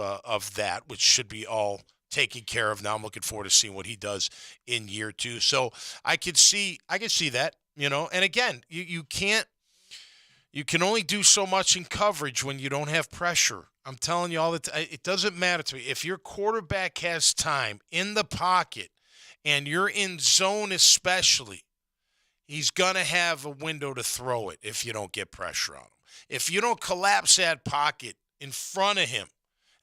that, which should be all taken care of now. I'm looking forward to seeing what he does in year 2. So I could see that, And again, you can't. You can only do so much in coverage when you don't have pressure. I'm telling you all the time, it doesn't matter to me. If your quarterback has time in the pocket and you're in zone especially, he's going to have a window to throw it if you don't get pressure on him. If you don't collapse that pocket in front of him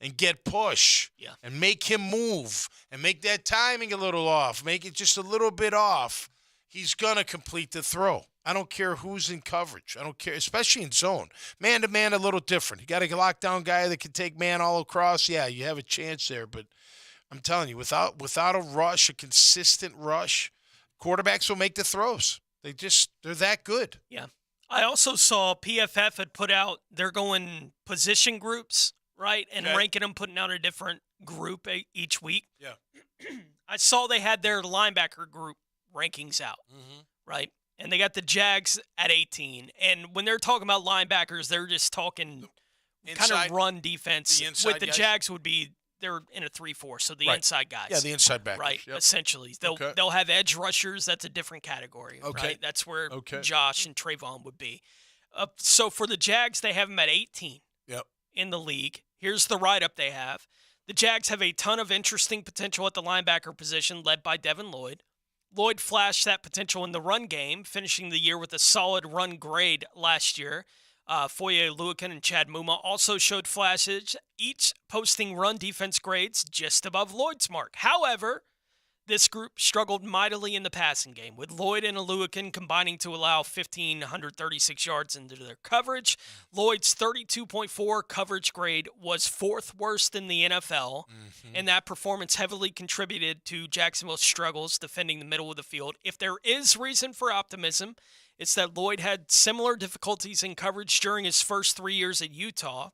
and get push and make him move and make that timing a little off, make it just a little bit off, he's going to complete the throw. I don't care who's in coverage. I don't care, especially in zone. Man-to-man, a little different. You got a lockdown guy that can take man all across. Yeah, you have a chance there. But I'm telling you, without a rush, a consistent rush, quarterbacks will make the throws. They're that good. Yeah. I also saw PFF had put out, they're going position groups, right? And ranking them, putting out a different group each week. Yeah. I saw they had their linebacker group rankings out, right? And they got the Jags at 18. And when they're talking about linebackers, they're just talking kind of run defense. With the guys? Jags they're in a 3-4, so the inside guys. Yeah, the inside backers. Right, essentially. They'll have edge rushers. That's a different category, right? That's where Josh and Trayvon would be. So for the Jags, they have them at 18 in the league. Here's the write-up they have. The Jags have a ton of interesting potential at the linebacker position, led by Devin Lloyd. Lloyd flashed that potential in the run game, finishing the year with a solid run grade last year. Foye Oluokun and Chad Muma also showed flashes, each posting run defense grades just above Lloyd's mark. However, this group struggled mightily in the passing game, with Lloyd and Oluokun combining to allow 1,536 yards into their coverage. Lloyd's 32.4 coverage grade was 4th worst in the NFL, and that performance heavily contributed to Jacksonville's struggles defending the middle of the field. If there is reason for optimism, it's that Lloyd had similar difficulties in coverage during his first 3 years at Utah.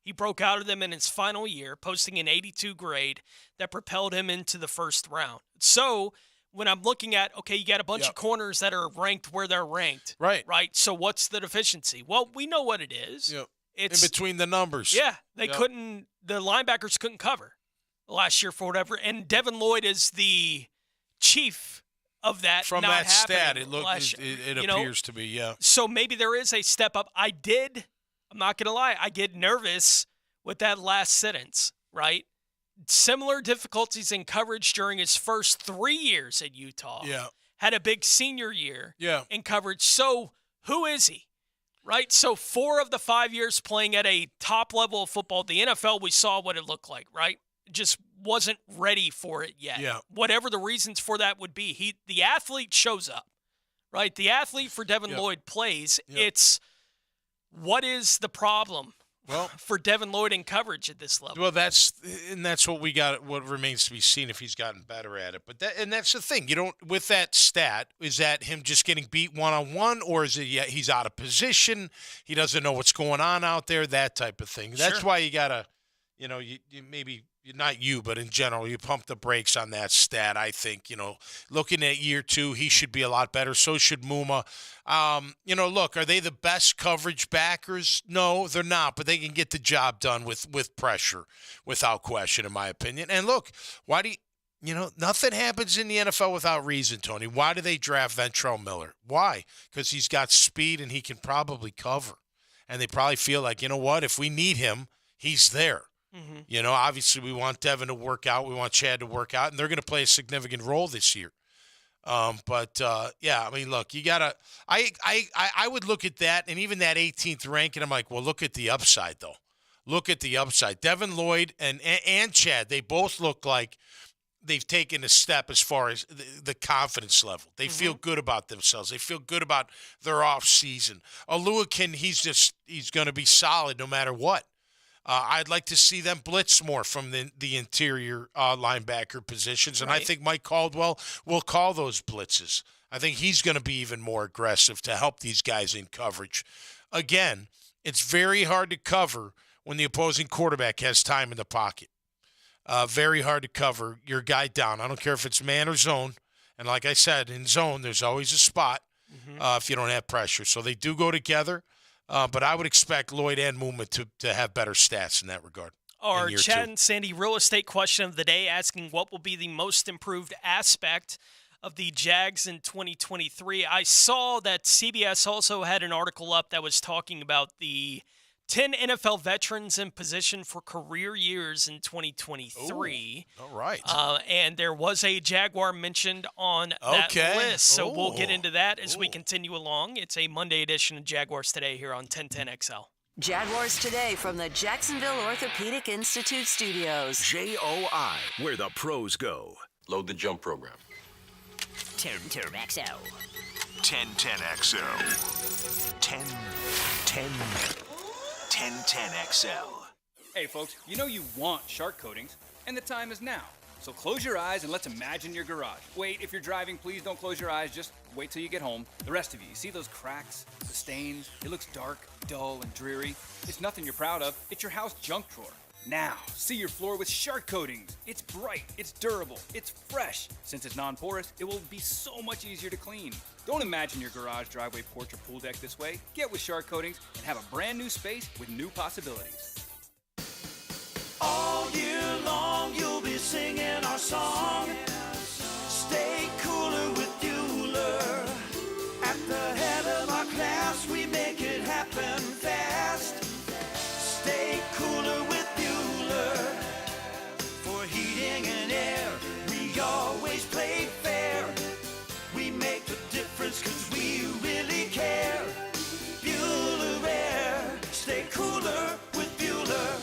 He broke out of them in his final year, posting an 82 grade that propelled him into the first round. So when I'm looking at, you got a bunch of corners that are ranked where they're ranked. Right. So what's the deficiency? Well, we know what it is. It's in between the numbers. Yeah, the linebackers couldn't cover last year for whatever. And Devin Lloyd is the chief of that. From not that stat, happening it appears to be, yeah. So maybe there is a step up. I'm not going to lie, I get nervous with that last sentence, right? Similar difficulties in coverage during his first 3 years at Utah. Yeah. Had a big senior year Yeah. in coverage. So who is he? Right? So 4 of the 5 years playing at a top level of football, the NFL, we saw what it looked like, right? Just wasn't ready for it yet. Yeah. Whatever the reasons for that would be, the athlete shows up, right? The athlete for Devin Lloyd plays. It's what is the problem for Devin Lloyd in coverage at this level? Well, that's what we got. What remains to be seen if he's gotten better at it. But that's the thing. You don't with that stat. Is that him just getting beat one-on-one, or is it he's out of position? He doesn't know what's going on out there. That type of thing. That's why you gotta, you maybe. Not you, but in general, you pump the brakes on that stat. I think, looking at year 2, he should be a lot better. So should Muma. Look, are they the best coverage backers? No, they're not, but they can get the job done with pressure, without question, in my opinion. And look, why do nothing happens in the NFL without reason, Tony. Why do they draft Ventrell Miller? Why? Because he's got speed and he can probably cover. And they probably feel like, if we need him, he's there. Mm-hmm. Obviously we want Devin to work out. We want Chad to work out, and they're going to play a significant role this year. Look, you got to – I would look at that, and even that 18th rank, and I'm like, well, look at the upside, though. Look at the upside. Devin Lloyd and Chad, they both look like they've taken a step as far as the confidence level. They feel good about themselves. They feel good about their off season. Oluwakin, he's going to be solid no matter what. I'd like to see them blitz more from the interior linebacker positions, and I think Mike Caldwell will call those blitzes. I think he's going to be even more aggressive to help these guys in coverage. Again, it's very hard to cover when the opposing quarterback has time in the pocket. Very hard to cover your guy down. I don't care if it's man or zone. And like I said, in zone, there's always a spot if you don't have pressure. So they do go together. But I would expect Lloyd and Muma to have better stats in that regard. Our Chad and Sandy real estate question of the day, asking what will be the most improved aspect of the Jags in 2023. I saw that CBS also had an article up that was talking about the 10 NFL veterans in position for career years in 2023. Ooh, all right. And there was a Jaguar mentioned on that list. So we'll get into that as we continue along. It's a Monday edition of Jaguars Today here on 1010XL. Jaguars Today from the Jacksonville Orthopedic Institute Studios. JOI, where the pros go. Load the jump program. Term XL. 1010XL. 1010XL. Hey folks, you want shark coatings, and the time is now. So close your eyes and let's imagine your garage. Wait, if you're driving, please don't close your eyes. Just wait till you get home. The rest of you see those cracks, the stains? It looks dark, dull, and dreary. It's nothing you're proud of. It's your house junk drawer. Now, see your floor with shark coatings. It's bright, it's durable, it's fresh. Since it's non-porous, it will be so much easier to clean. Don't imagine your garage, driveway, porch, or pool deck this way. Get with shark coatings and have a brand new space with new possibilities. All year long, you'll be singing our song. Stay cooler with Bueller. At the head of our class, we make it happen fast. Stay cooler with Bueller. For heating and air, we always play fair. We make the difference 'cause we really care. Bueller Air. Stay cooler with Bueller.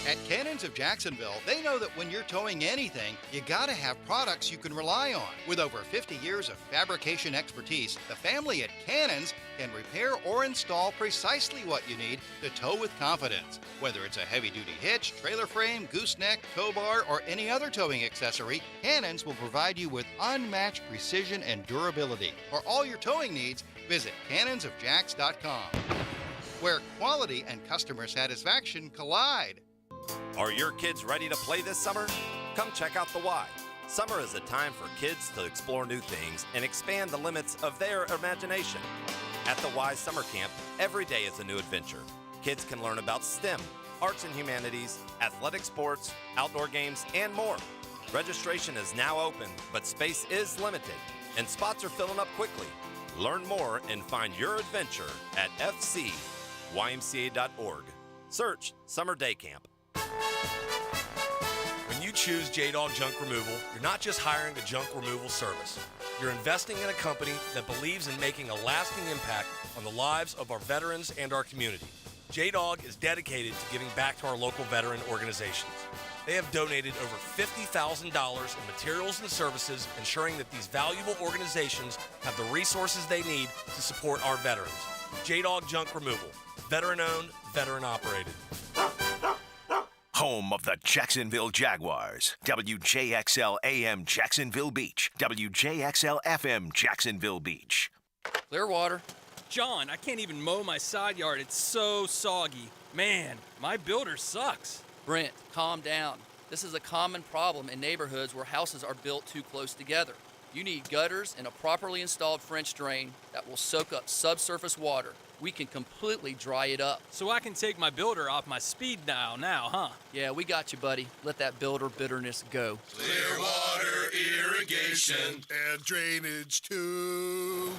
At Cannons of Jacksonville, they know that when you're towing anything, you gotta have products you can rely on. With over 50 years of fabrication expertise, the family at Cannons can repair or install precisely what you need to tow with confidence. Whether it's a heavy-duty hitch, trailer frame, gooseneck, tow bar, or any other towing accessory, Cannons will provide you with unmatched precision and durability. For all your towing needs, visit cannonsofjacks.com, where quality and customer satisfaction collide. Are your kids ready to play this summer? Come check out the Y. Summer is a time for kids to explore new things and expand the limits of their imagination. At the Y Summer Camp, every day is a new adventure. Kids can learn about STEM, arts and humanities, athletic sports, outdoor games, and more. Registration is now open, but space is limited, and spots are filling up quickly. Learn more and find your adventure at fcymca.org. Search Summer Day Camp. When you choose J-Dog Junk Removal, you're not just hiring a junk removal service. You're investing in a company that believes in making a lasting impact on the lives of our veterans and our community. J-Dog is dedicated to giving back to our local veteran organizations. They have donated over $50,000 in materials and services, ensuring that these valuable organizations have the resources they need to support our veterans. J-Dog Junk Removal, veteran-owned, veteran-operated. Home of the Jacksonville Jaguars. WJXL AM Jacksonville Beach. WJXL FM Jacksonville Beach. Clearwater. John, I can't even mow my side yard. It's so soggy. Man, my builder sucks. Brent, calm down. This is a common problem in neighborhoods where houses are built too close together. You need gutters and a properly installed French drain that will soak up subsurface water. We can completely dry it up. So I can take my builder off my speed dial now, huh? Yeah, we got you, buddy. Let that builder bitterness go. Clearwater irrigation and drainage too.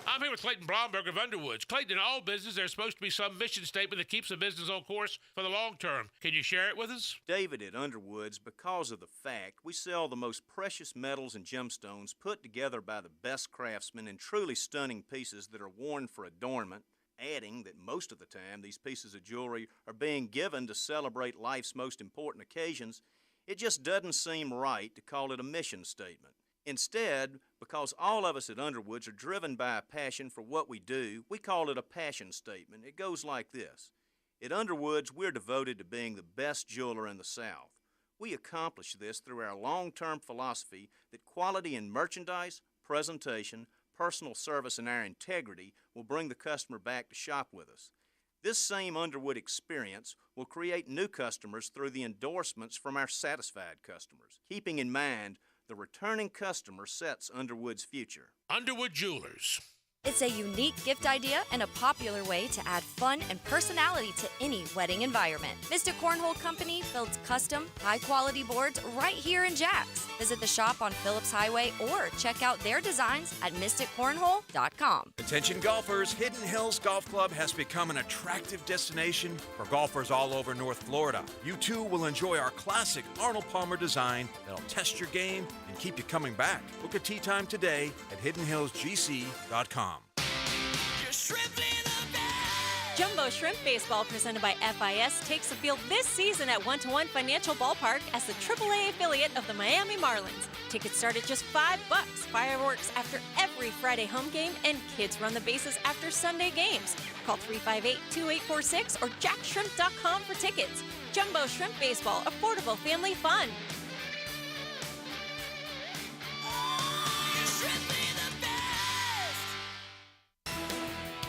I'm here with Clayton Bromberg of Underwoods. Clayton, in all business, there's supposed to be some mission statement that keeps a business on course for the long term. Can you share it with us? David, at Underwoods, because of the fact we sell the most precious metals and gemstones put together by the best craftsmen in truly stunning pieces that are worn for adornment, adding that most of the time these pieces of jewelry are being given to celebrate life's most important occasions, it just doesn't seem right to call it a mission statement. Instead, because all of us at Underwoods are driven by a passion for what we do, we call it a passion statement. It goes like this. At Underwoods, we're devoted to being the best jeweler in the South. We accomplish this through our long-term philosophy that quality in merchandise, presentation, personal service, and our integrity will bring the customer back to shop with us. This same Underwood experience will create new customers through the endorsements from our satisfied customers, keeping in mind the returning customer sets Underwood's future. Underwood Jewelers. It's a unique gift idea and a popular way to add fun and personality to any wedding environment. Mystic Cornhole Company builds custom, high-quality boards right here in Jax. Visit the shop on Phillips Highway or check out their designs at mysticcornhole.com. Attention golfers, Hidden Hills Golf Club has become an attractive destination for golfers all over North Florida. You too will enjoy our classic Arnold Palmer design that'll test your game and keep you coming back. Book a tee time today at hiddenhillsgc.com. Jumbo Shrimp Baseball, presented by FIS, takes the field this season at 1-to-1 Financial Ballpark as the AAA affiliate of the Miami Marlins. Tickets start at just $5. Fireworks after every Friday home game, and kids run the bases after Sunday games. Call 358-2846 or jackshrimp.com for tickets. Jumbo Shrimp Baseball, affordable family fun.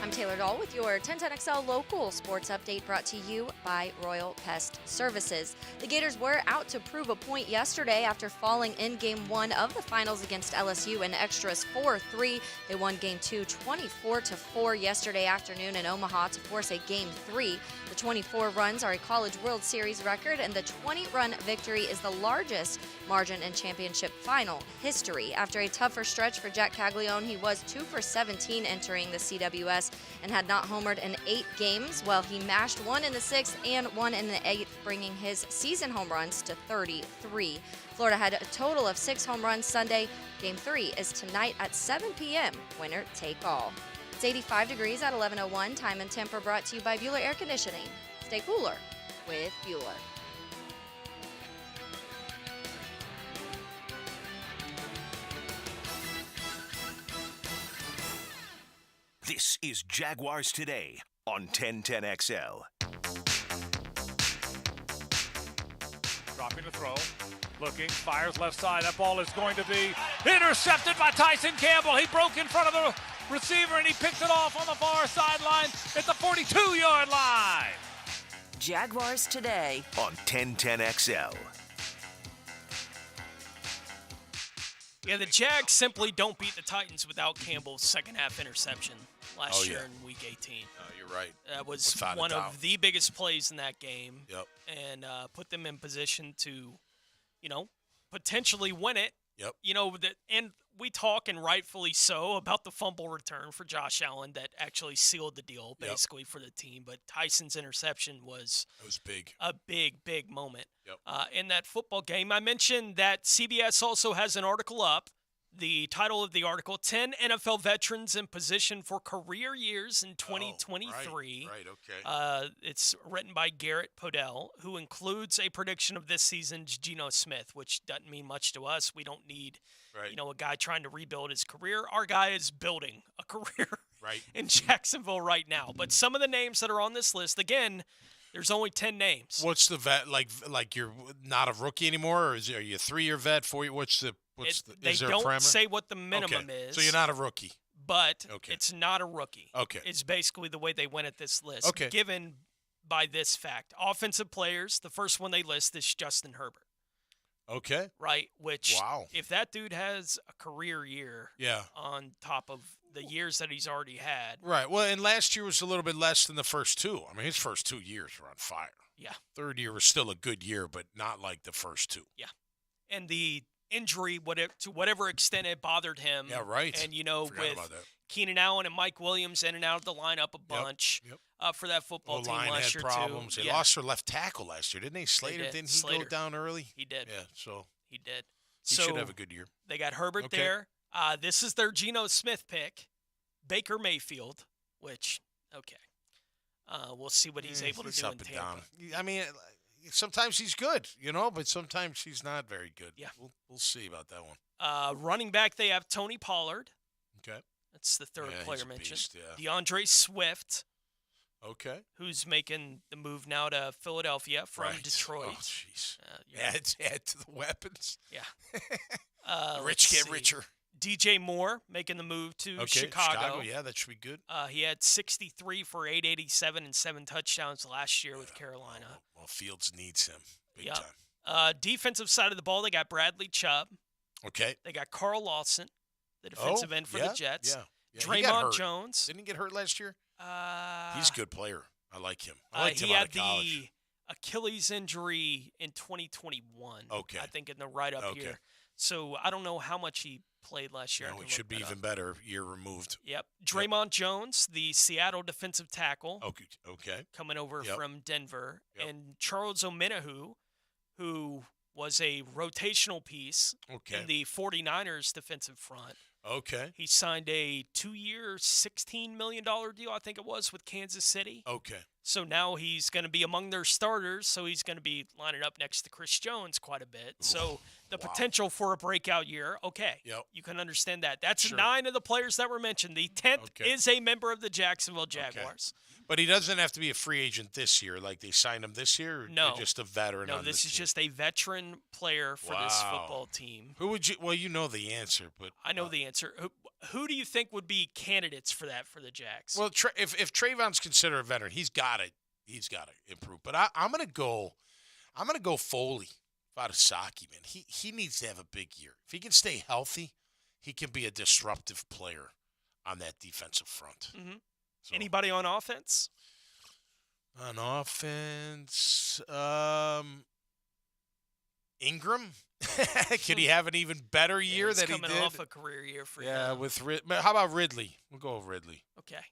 I'm Taylor Dahl with your 1010XL local sports update, brought to you by Royal Pest Services. The Gators were out to prove a point yesterday after falling in Game 1 of the finals against LSU in extras 4-3. They won Game 2 24-4 yesterday afternoon in Omaha to force a Game 3. The 24 runs are a College World Series record, and the 20-run victory is the largest margin in championship final history. After a tougher stretch for Jack Caglione, he was 2 for 17 entering the CWS and had not homered in 8 games. Well, he mashed 1 in the 6th and 1 in the 8th, bringing his season home runs to 33. Florida had a total of 6 home runs Sunday. Game 3 is tonight at 7 p.m. Winner take all. It's 85 degrees at 11:01. Time and temper brought to you by Bueller Air Conditioning. Stay cooler with Bueller. This is Jaguars Today on 1010XL. Dropping the throw, looking, fires left side. That ball is going to be intercepted by Tyson Campbell. He broke in front of the receiver and he picks it off on the far sideline at the 42-yard line. Jaguars Today on 1010XL. Yeah, the Jags simply don't beat the Titans without Campbell's second half interception. last year in Week 18. You're right. That was Without a one doubt. of the biggest plays in that game. Yep. And put them in position to, potentially win it. Yep. And we talk, and rightfully so, about the fumble return for Josh Allen that actually sealed the deal, basically, for the team. But Tyson's interception was big. A big, big moment Yep. in that football game. I mentioned that CBS also has an article up. The title of the article, 10 NFL veterans in position for career years in 2023. Right, okay. It's written by Garrett Podell, who includes a prediction of this season's Geno Smith, which doesn't mean much to us. We don't need, a guy trying to rebuild his career. Our guy is building a career in Jacksonville right now. But some of the names that are on this list, again, there's only 10 names. What's the vet, like you're not a rookie anymore, or are you a 3-year vet, 4-year? They is there don't a parameter? say what the minimum is. So you're not a rookie. But it's not a rookie. Okay. It's basically the way they went at this list. Okay. Given by this fact. Offensive players, the first one they list is Justin Herbert. Okay. Right? Which, wow. If that dude has a career year on top of the years that he's already had. Right. Well, and last year was a little bit less than the first two. I mean, his first 2 years were on fire. Yeah. Third year was still a good year, but not like the first two. Yeah. And the injury, to whatever extent it bothered him. Yeah, right. And, with Keenan Allen and Mike Williams in and out of the lineup a bunch for that football team last year, problems. too. They lost their left tackle last year, didn't they? Slater, did. didn't he go down early? He did. Yeah, so. He did. He should have a good year. They got Herbert there. This is their Geno Smith pick. Baker Mayfield, which, we'll see what he's able to do in Tampa. Down. I mean, sometimes he's good, but sometimes he's not very good. Yeah. We'll see about that one. Running back, they have Tony Pollard. Okay. That's the third player he's a mentioned. beast, DeAndre Swift. Okay. Who's making the move now to Philadelphia from Detroit. Oh, jeez. Add to the weapons. Yeah. Rich get richer. DJ Moore making the move to Chicago. Yeah, that should be good. He had 63 for 887 and 7 touchdowns last year with Carolina. Well, Fields needs him big time. Defensive side of the ball, they got Bradley Chubb. Okay. They got Carl Lawson, the defensive end for the Jets. Yeah. Draymond Jones. Didn't he get hurt last year? He's a good player. I like him. I liked him he out had of college. the Achilles injury in 2021. Okay. I think in the write-up here. So I don't know how much he played last year. No, it should be even better. Year removed. Yep. Draymond Jones, the Seattle defensive tackle. Okay. Coming over from Denver. Yep. And Charles Omenihu, who was a rotational piece in the 49ers defensive front. Okay. He signed a 2-year, $16 million deal, I think it was, with Kansas City. Okay. So now he's going to be among their starters, so he's going to be lining up next to Chris Jones quite a bit. So the potential for a breakout year, you can understand that. That's 9 of the players that were mentioned. The 10th is a member of the Jacksonville Jaguars. But he doesn't have to be a free agent this year. Like they signed him this year? Or no. Just a veteran on this is team? just a veteran player for this football team. Who would you – well, you know the answer. But I know the answer. Who do you think would be candidates for that for the Jags? Well, if Trayvon's considered a veteran, he's got to improve. But I'm going to go Foley, Vadasaki, man. He needs to have a big year. If he can stay healthy, he can be a disruptive player on that defensive front. Mm-hmm. So, anybody on offense? On offense, Ingram. Could he have an even better year than he did? He's coming off a career year for him. Yeah, how about Ridley? We'll go with Ridley. Okay.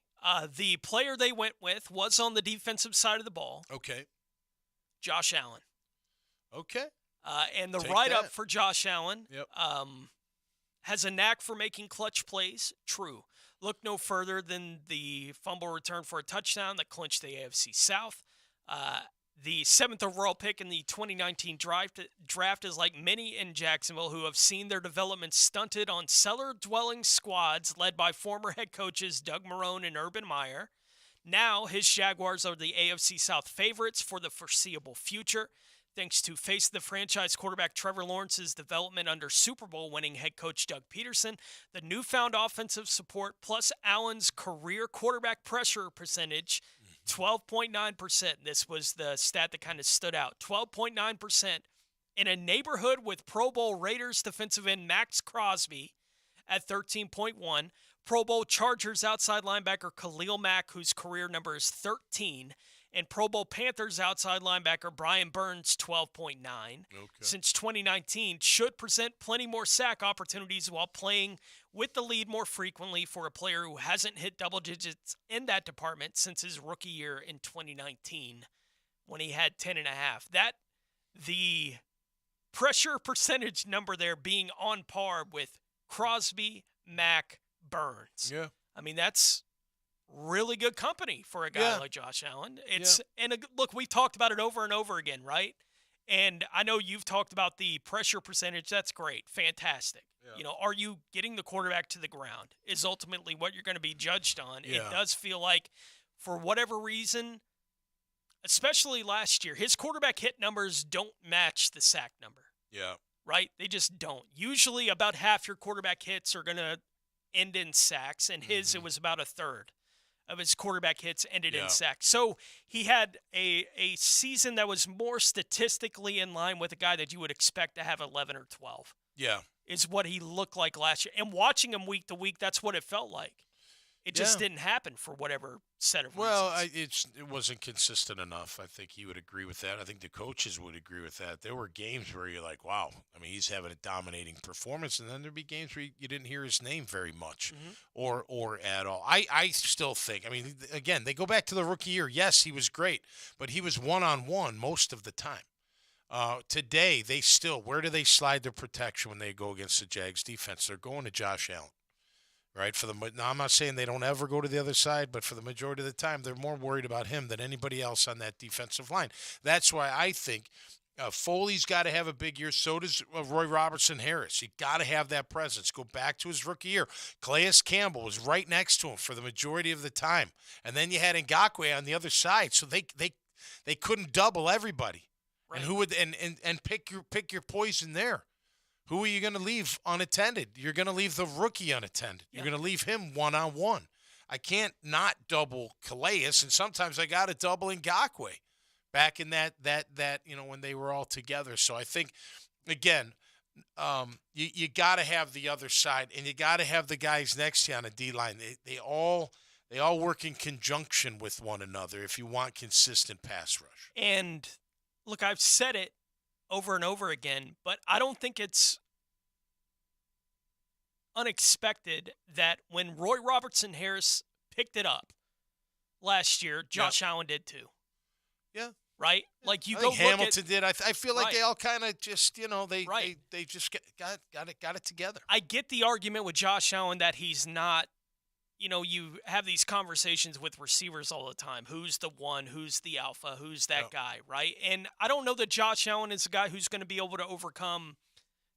The player they went with was on the defensive side of the ball. Okay. Josh Allen. Okay. And the write-up for Josh Allen has a knack for making clutch plays. True. Look no further than the fumble return for a touchdown that clinched the AFC South. The 7th overall pick in the 2019 draft is like many in Jacksonville who have seen their development stunted on cellar-dwelling squads led by former head coaches Doug Marrone and Urban Meyer. Now, his Jaguars are the AFC South favorites for the foreseeable future, thanks to face the franchise quarterback Trevor Lawrence's development under Super Bowl winning head coach Doug Peterson, the newfound offensive support, plus Allen's career quarterback pressure percentage, 12.9%. This was the stat that kind of stood out. 12.9% in a neighborhood with Pro Bowl Raiders defensive end Max Crosby at 13.1, Pro Bowl Chargers outside linebacker Khalil Mack, whose career number is 13, and Pro Bowl Panthers outside linebacker Brian Burns, 12.9. Since 2019, should present plenty more sack opportunities while playing with the lead more frequently for a player who hasn't hit double digits in that department since his rookie year in 2019 when he had 10.5. The pressure percentage number there being on par with Crosby, Mack, Burns. Yeah. I mean, that's really good company for a guy like Josh Allen. Look, we've talked about it over and over again, right? And I know you've talked about the pressure percentage. That's great. Fantastic. Yeah. Are you getting the quarterback to the ground is ultimately what you're going to be judged on. Yeah. It does feel like, for whatever reason, especially last year, his quarterback hit numbers don't match the sack number. Yeah. Right? They just don't. Usually about half your quarterback hits are going to end in sacks, and it was about a third of his quarterback hits ended in sacks. So he had a season that was more statistically in line with a guy that you would expect to have 11 or 12. Yeah. Is what he looked like last year. And watching him week to week, that's what it felt like. It just didn't happen for whatever set of reasons. Well, it wasn't consistent enough. I think you would agree with that. I think the coaches would agree with that. There were games where you're like, wow, I mean, he's having a dominating performance, and then there'd be games where you didn't hear his name very much or at all. I still think, I mean, again, they go back to the rookie year. Yes, he was great, but he was one-on-one most of the time. Today, where do they slide their protection when they go against the Jags defense? They're going to Josh Allen. Right? Now, I'm not saying they don't ever go to the other side, but for the majority of the time, they're more worried about him than anybody else on that defensive line. That's why I think Foley's got to have a big year. So does Roy Robertson-Harris. You got to have that presence. Go back to his rookie year. Calais Campbell was right next to him for the majority of the time. And then you had Ngakoue on the other side, so they couldn't double everybody. Right. And who would and pick your poison there. Who are you going to leave unattended? You're going to leave the rookie unattended. You're going to leave him one-on-one. I can't not double Calais, and sometimes I got to double Ngakoue back in that when they were all together. So I think, again, you got to have the other side, and you got to have the guys next to you on a D-line. They all work in conjunction with one another if you want consistent pass rush. And, look, I've said it over and over again, but I don't think it's unexpected that when Roy Robertson-Harris picked it up last year, Josh Allen did too. Yeah. Right? Like you I go think Hamilton did. I feel like they all kind of just, they just got it together. I get the argument with Josh Allen that he's not, you have these conversations with receivers all the time. Who's the one? Who's the alpha? Who's that guy, right? And I don't know that Josh Allen is a guy who's going to be able to overcome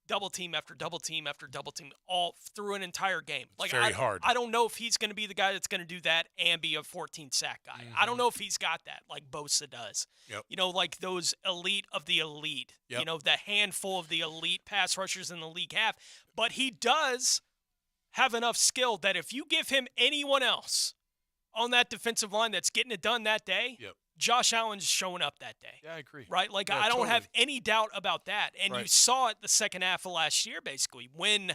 double team after double team after double team all through an entire game. It's very hard. I don't know if he's going to be the guy that's going to do that and be a 14-sack guy. I don't know if he's got that like Bosa does. Yep. Like those elite of the elite. Yep. The handful of the elite pass rushers in the league have. But he does have enough skill that if you give him anyone else on that defensive line that's getting it done that day, Josh Allen's showing up that day. Yeah, I agree. Right? Like, I don't have any doubt about that. And you saw it the second half of last year, basically. When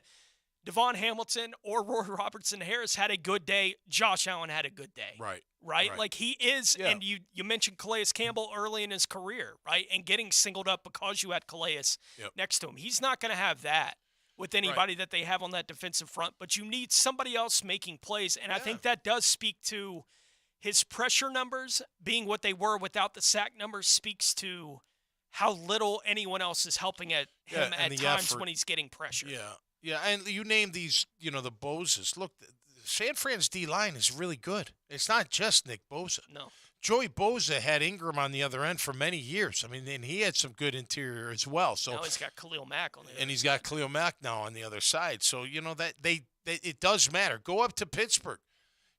Devon Hamilton or Roy Robertson-Harris had a good day, Josh Allen had a good day. Right? Like, he is, and you mentioned Calais Campbell early in his career, right? And getting singled up because you had Calais next to him. He's not going to have that with anybody that they have on that defensive front, but you need somebody else making plays, and I think that does speak to his pressure numbers being what they were without the sack numbers speaks to how little anyone else is helping him at times when he's getting pressure. Yeah, and you name these, the Boses. Look, San Fran's D-line is really good. It's not just Nick Bosa. No. Joey Bosa had Ingram on the other end for many years. I mean, and he had some good interior as well. So now he's got Khalil Mack on the other and he's got Khalil Mack now on the other side. So, that it does matter. Go up to Pittsburgh.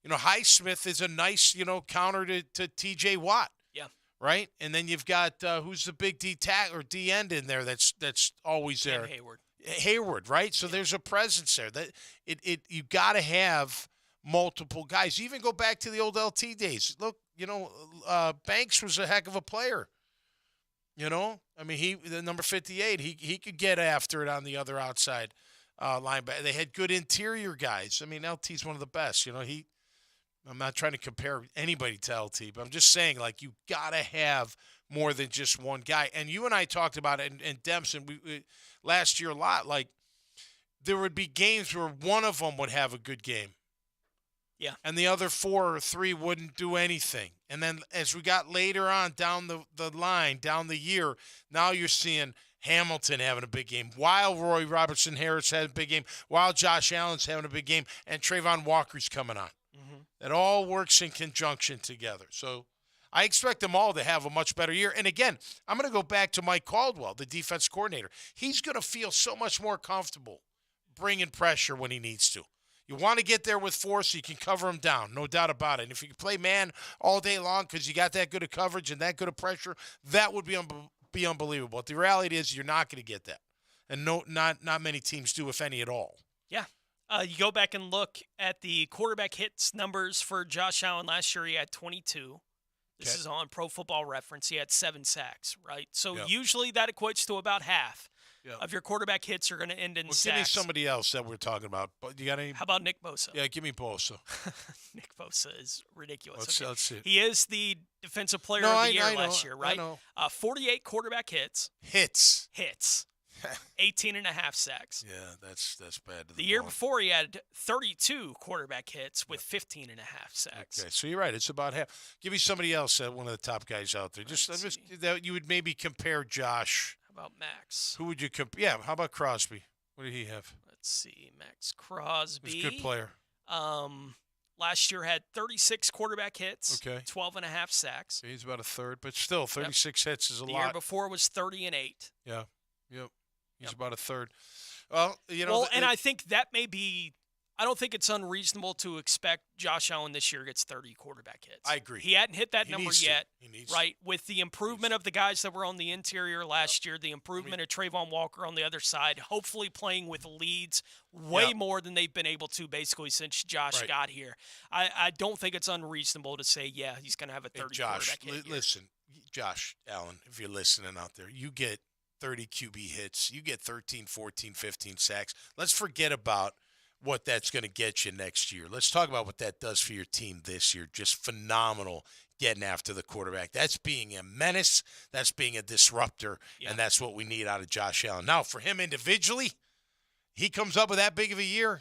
Highsmith is a nice, counter to T.J. Watt. Yeah. Right? And then you've got who's the big D end in there that's always there. Hayward, right? So there's a presence there. That you got to have multiple guys. You even go back to the old LT days. Look, Banks was a heck of a player. I mean, the number 58, he could get after it on the other outside. linebacker. They had good interior guys. I mean, LT's one of the best. You know, I'm not trying to compare anybody to LT, but I'm just saying, like, you got to have more than just one guy. And you and I talked about it, and Dempson, we last year a lot. Like, there would be games where one of them would have a good game. Yeah. And the other 4 or 3 wouldn't do anything. And then as we got later on down the line, down the year, now you're seeing Hamilton having a big game, while Roy Robertson Harris had a big game, while Josh Allen's having a big game, and Trayvon Walker's coming on. Mm-hmm. It all works in conjunction together. So I expect them all to have a much better year. And again, I'm going to go back to Mike Caldwell, the defense coordinator. He's going to feel so much more comfortable bringing pressure when he needs to. You want to get there with force so you can cover him down, no doubt about it. And if you can play man all day long because you got that good of coverage and that good of pressure, that would be unbelievable. But the reality is you're not going to get that. And not many teams do, if any at all. Yeah. You go back and look at the quarterback hits numbers for Josh Allen last year. He had 22. This is on Pro Football Reference. He had 7 sacks, right? So usually that equates to about half of your quarterback hits are going to end in sacks. Give me somebody else that we're talking about. You got any? How about Nick Bosa? Yeah, give me Bosa. Nick Bosa is ridiculous. Let's see. He is the defensive player of the year last year, right? I know. 48 quarterback hits. Hits. 18 and a half sacks. Yeah, that's bad. The year before, he had 32 quarterback hits with 15 and a half sacks. Okay, so you're right. It's about half. Give me somebody else, one of the top guys out there. Just that you would maybe compare Josh. How about Max? Who would you compare? Yeah, how about Crosby? What did he have? Let's see. Max Crosby. He's a good player. Last year had 36 quarterback hits, 12 and a half sacks. He's about a third, but still, 36 hits is a lot. The year before was 30 and 8. Yeah, yep. He's about a third. Well, you know. Well, and I think that may be – I don't think it's unreasonable to expect Josh Allen this year gets 30 quarterback hits. I agree. He hadn't hit that number yet. He needs right? With the improvement of the guys that were on the interior last year, the improvement of Trayvon Walker on the other side, hopefully playing with leads way more than they've been able to basically since Josh got here. I don't think it's unreasonable to say, yeah, he's going to have a 30 quarterback hit year. Listen, Josh Allen, if you're listening out there, you get 30 QB hits. You get 13, 14, 15 sacks. Let's forget about what that's going to get you next year. Let's talk about what that does for your team this year. Just phenomenal getting after the quarterback. That's being a menace. That's being a disruptor, and that's what we need out of Josh Allen. Now, for him individually, he comes up with that big of a year,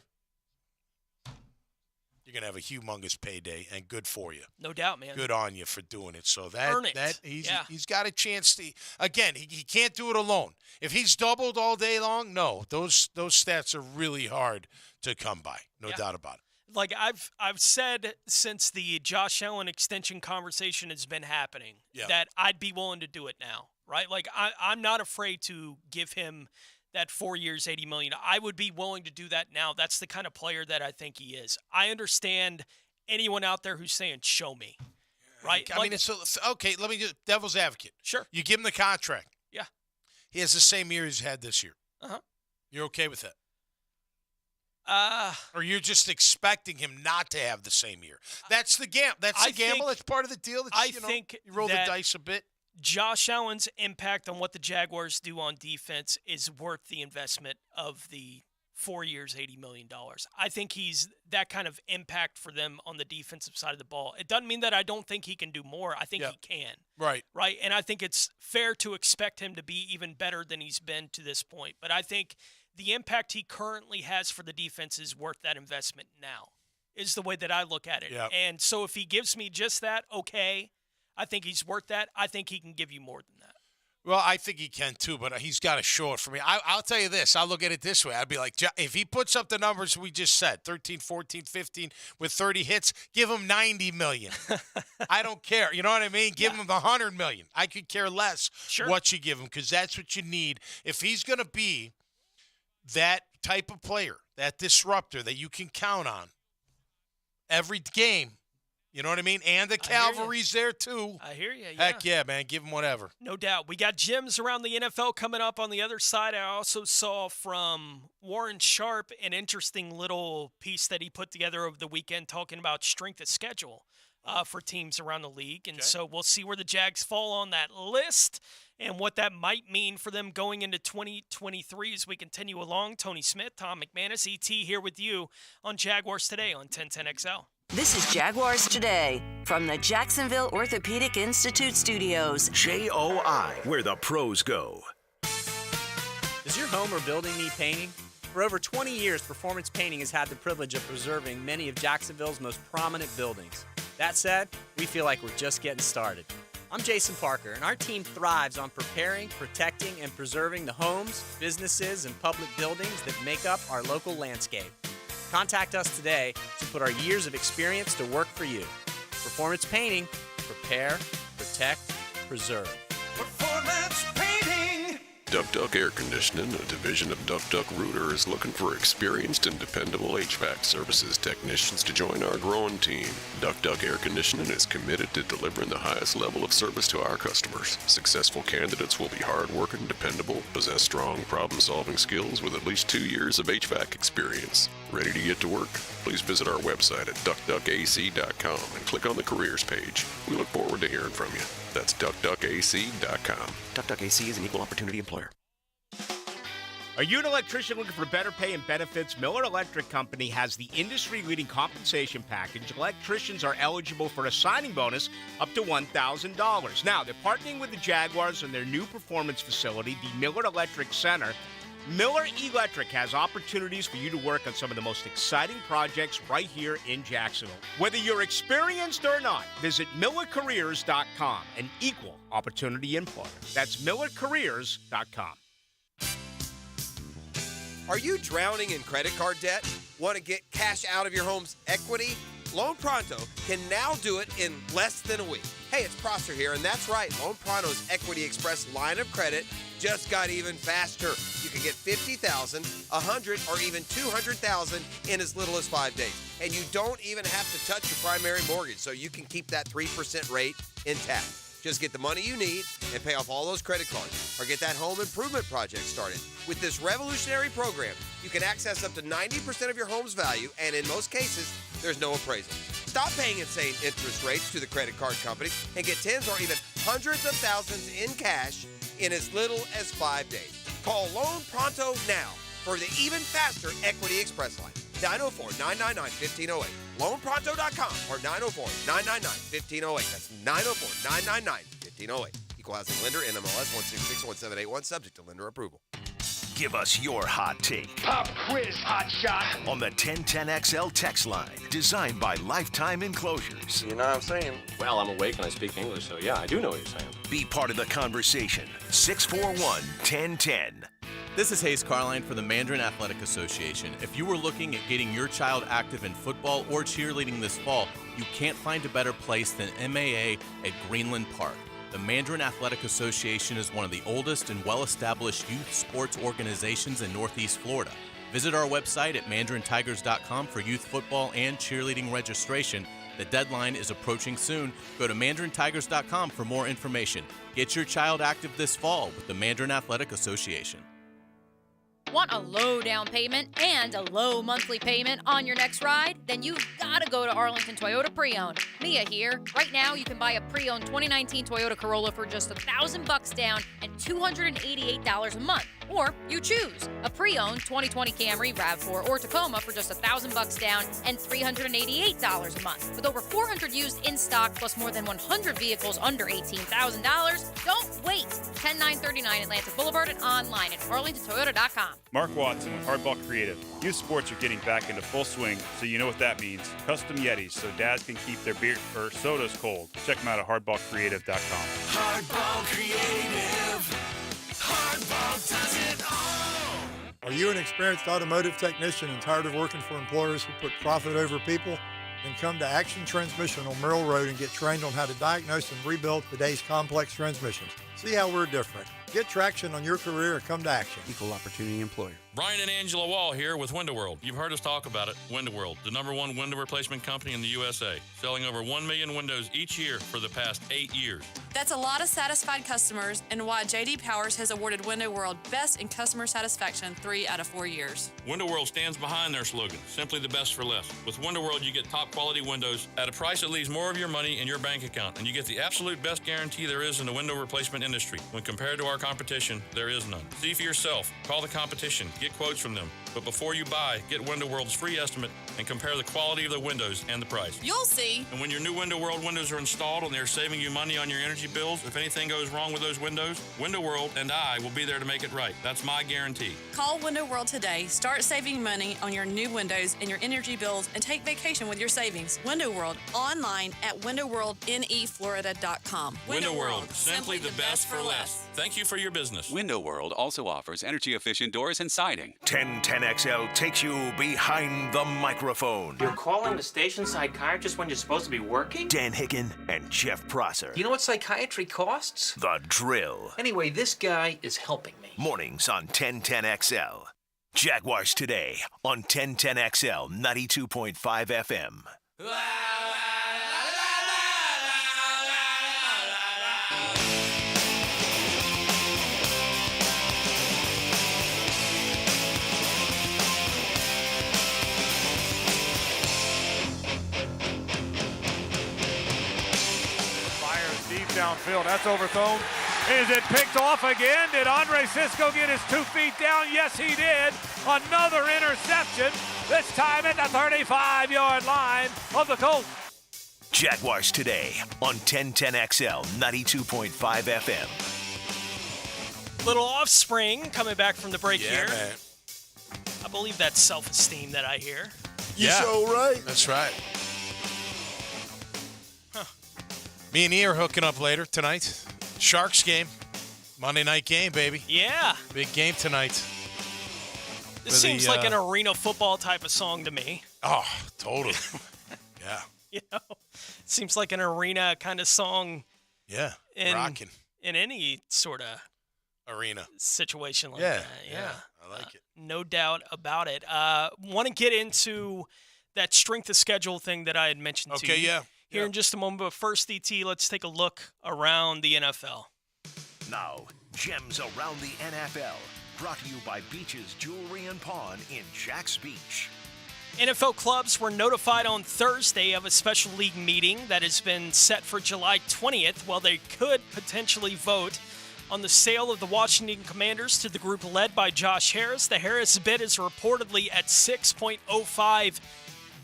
you're going to have a humongous payday, and good for you. No doubt, man. Good on you for doing it. So Earn it. He's got a chance to – again, he can't do it alone. If he's doubled all day long, no, those stats are really hard to come by. No doubt about it. Like I've said since the Josh Allen extension conversation has been happening that I'd be willing to do it now, right? Like I'm not afraid to give him – that 4 years, $80 million. I would be willing to do that now. That's the kind of player that I think he is. I understand anyone out there who's saying, show me, right? I mean, it's okay, let me do devil's advocate. Sure. You give him the contract. Yeah. He has the same year he's had this year. Uh-huh. You're okay with that? Or you're just expecting him not to have the same year? That's the gamble. That's the gamble. That's part of the deal. Think you roll the dice a bit. Josh Allen's impact on what the Jaguars do on defense is worth the investment of the 4 years, $80 million. I think he's that kind of impact for them on the defensive side of the ball. It doesn't mean that I don't think he can do more. I think he can. Right. Right. And I think it's fair to expect him to be even better than he's been to this point. But I think the impact he currently has for the defense is worth that investment now, is the way that I look at it. Yep. And so if he gives me just that, okay, I think he's worth that. I think he can give you more than that. Well, I think he can too, but he's got to show it for me. I'll tell you this. I'll look at it this way. I'd be like, if he puts up the numbers we just said, 13, 14, 15 with 30 hits, give him $90 million. I don't care. You know what I mean? Give him $100 million. I could care less what you give him because that's what you need. If he's going to be that type of player, that disruptor that you can count on every game, you know what I mean? And the cavalry's there, too. I hear you, Heck yeah, man. Give him whatever. No doubt. We got gyms around the NFL coming up on the other side. I also saw from Warren Sharp an interesting little piece that he put together over the weekend talking about strength of schedule for teams around the league. And so we'll see where the Jags fall on that list. and what that might mean for them going into 2023 as we continue along. Tony Smith, Tom McManus, ET here with you on Jaguars Today on 1010XL. This is Jaguars Today from the Jacksonville Orthopedic Institute Studios. JOI, where the pros go. Does your home or building need painting? For over 20 years, Performance Painting has had the privilege of preserving many of Jacksonville's most prominent buildings. That said, we feel like we're just getting started. I'm Jason Parker, and our team thrives on preparing, protecting, and preserving the homes, businesses, and public buildings that make up our local landscape. Contact us today to put our years of experience to work for you. Performance Painting, prepare, protect, preserve. Performance Painting! Duck Duck Air Conditioning, a division of Duck Duck Rooter, is looking for experienced and dependable HVAC services technicians to join our growing team. Duck Duck Air Conditioning is committed to delivering the highest level of service to our customers. Successful candidates will be hardworking, dependable, possess strong problem-solving skills with at least 2 years of HVAC experience. Ready to get to work? Please visit our website at duckduckac.com and click on the careers page. We look forward to hearing from you. That's duckduckac.com. Duck Duck AC is an equal opportunity employer. Are you an electrician looking for better pay and benefits? Miller Electric Company has the industry-leading compensation package. Electricians are eligible for a signing bonus up to $1,000. Now, they're partnering with the Jaguars on their new performance facility, the Miller Electric Center. Miller Electric has opportunities for you to work on some of the most exciting projects right here in Jacksonville. Whether you're experienced or not, visit MillerCareers.com, an equal opportunity employer. That's MillerCareers.com. Are you drowning in credit card debt? Want to get cash out of your home's equity? Loan Pronto can now do it in less than a week. Hey, it's Prosser here, and that's right. Loan Pronto's Equity Express line of credit just got even faster. You can get $50,000, $100,000, or even $200,000 in as little as 5 days. And you don't even have to touch your primary mortgage, so you can keep that 3% rate intact. Just get the money you need and pay off all those credit cards, or get that home improvement project started. With this revolutionary program, you can access up to 90% of your home's value, and in most cases, there's no appraisal. Stop paying insane interest rates to the credit card companies and get tens or even hundreds of thousands in cash in as little as 5 days. Call Loan Pronto now for the even faster Equity Express line. 904-999-1508. LoanPronto.com or 904-999-1508. That's 904-999-1508. Equal housing lender, NMLS 1661781, subject to lender approval. Give us your hot take. Pop quiz, hot shot. On the 1010XL text line, designed by Lifetime Enclosures. You know what I'm saying? Well, I'm awake and I speak English, so yeah, I do know what you're saying. Be part of the conversation. 641-1010. This is Hayes Carline for the Mandarin Athletic Association. If you were looking at getting your child active in football or cheerleading this fall, you can't find a better place than MAA at Greenland Park. The Mandarin Athletic Association is one of the oldest and well-established youth sports organizations in Northeast Florida. Visit our website at mandarintigers.com for youth football and cheerleading registration. The deadline is approaching soon. Go to mandarintigers.com for more information. Get your child active this fall with the Mandarin Athletic Association. Want a low down payment and a low monthly payment on your next ride? Then you've got to go to Arlington Toyota Pre-Owned. Mia here. Right now, you can buy a pre-owned 2019 Toyota Corolla for just $1,000 down and $288 a month. Or you choose a pre-owned 2020 Camry, RAV4, or Tacoma for just $1,000 down and $388 a month. With over 400 used in stock plus more than 100 vehicles under $18,000, don't wait. 10939 Atlantic Boulevard and online at arlingtontoyota.com. Mark Watson with Hardball Creative. Youth sports are getting back into full swing, so you know what that means. Custom Yetis, so dads can keep their beer or sodas cold. Check them out at hardballcreative.com. Hardball Creative. Hardball does it all. Are you an experienced automotive technician and tired of working for employers who put profit over people? Then come to Action Transmission on Merrill Road and get trained on how to diagnose and rebuild today's complex transmissions. See how we're different. Get traction on your career and come to Action. Equal opportunity employer. Brian and Angela Wall here with Window World. You've heard us talk about it. Window World, the #1 window replacement company in the USA, selling over 1 million windows each year for the past 8 years. That's a lot of satisfied customers, and why J.D. Powers has awarded Window World Best in Customer Satisfaction 3 out of 4 years. Window World stands behind their slogan, simply the best for less. With Window World, you get top quality windows at a price that leaves more of your money in your bank account, and you get the absolute best guarantee there is in the window replacement industry. When compared to our competition, there is none. See for yourself. Call the competition. Get quotes from them. But before you buy, get Window World's free estimate and compare the quality of the windows and the price. You'll see. And when your new Window World windows are installed and they're saving you money on your energy bills, if anything goes wrong with those windows, Window World and I will be there to make it right. That's my guarantee. Call Window World today. Start saving money on your new windows and your energy bills, and take vacation with your savings. Window World, online at windowworldneflorida.com. Window World, simply the best for less. Thank you for your business. Window World also offers energy-efficient doors and siding. 1010XL takes you behind the microphone. You're calling the station psychiatrist when you're supposed to be working? Dan Hicken and Jeff Prosser. You know what psychiatry costs? The Drill. Anyway, this guy is helping me. Mornings on 1010XL. Jaguars Today on 1010XL 92.5 FM. Downfield, that's overthrown. Is it picked off again? Did Andre Cisco get his 2 feet down? Yes, he did. Another interception, this time at the 35-yard line of the Colts. Jaguars Today on 1010XL 92.5 FM. Little Offspring coming back from the break here. Man. I believe that's self-esteem that I hear. You so right. That's right. Me and E are hooking up later tonight. Sharks game. Monday night game, baby. Yeah. Big game tonight. This seems like an arena football type of song to me. Oh, totally. Yeah. You know, it seems like an arena kind of song. Yeah. Rocking. In any sort of arena situation like that. Yeah. I like it. No doubt about it. Want to get into that strength of schedule thing that I had mentioned to you. Okay, yeah. Here in just a moment, but first, ET, let's take a look around the NFL. Now, gems around the NFL, brought to you by Beach's Jewelry and Pawn in Jax Beach. NFL clubs were notified on Thursday of a special league meeting that has been set for July 20th, while they could potentially vote on the sale of the Washington Commanders to the group led by Josh Harris. The Harris bid is reportedly at $6.05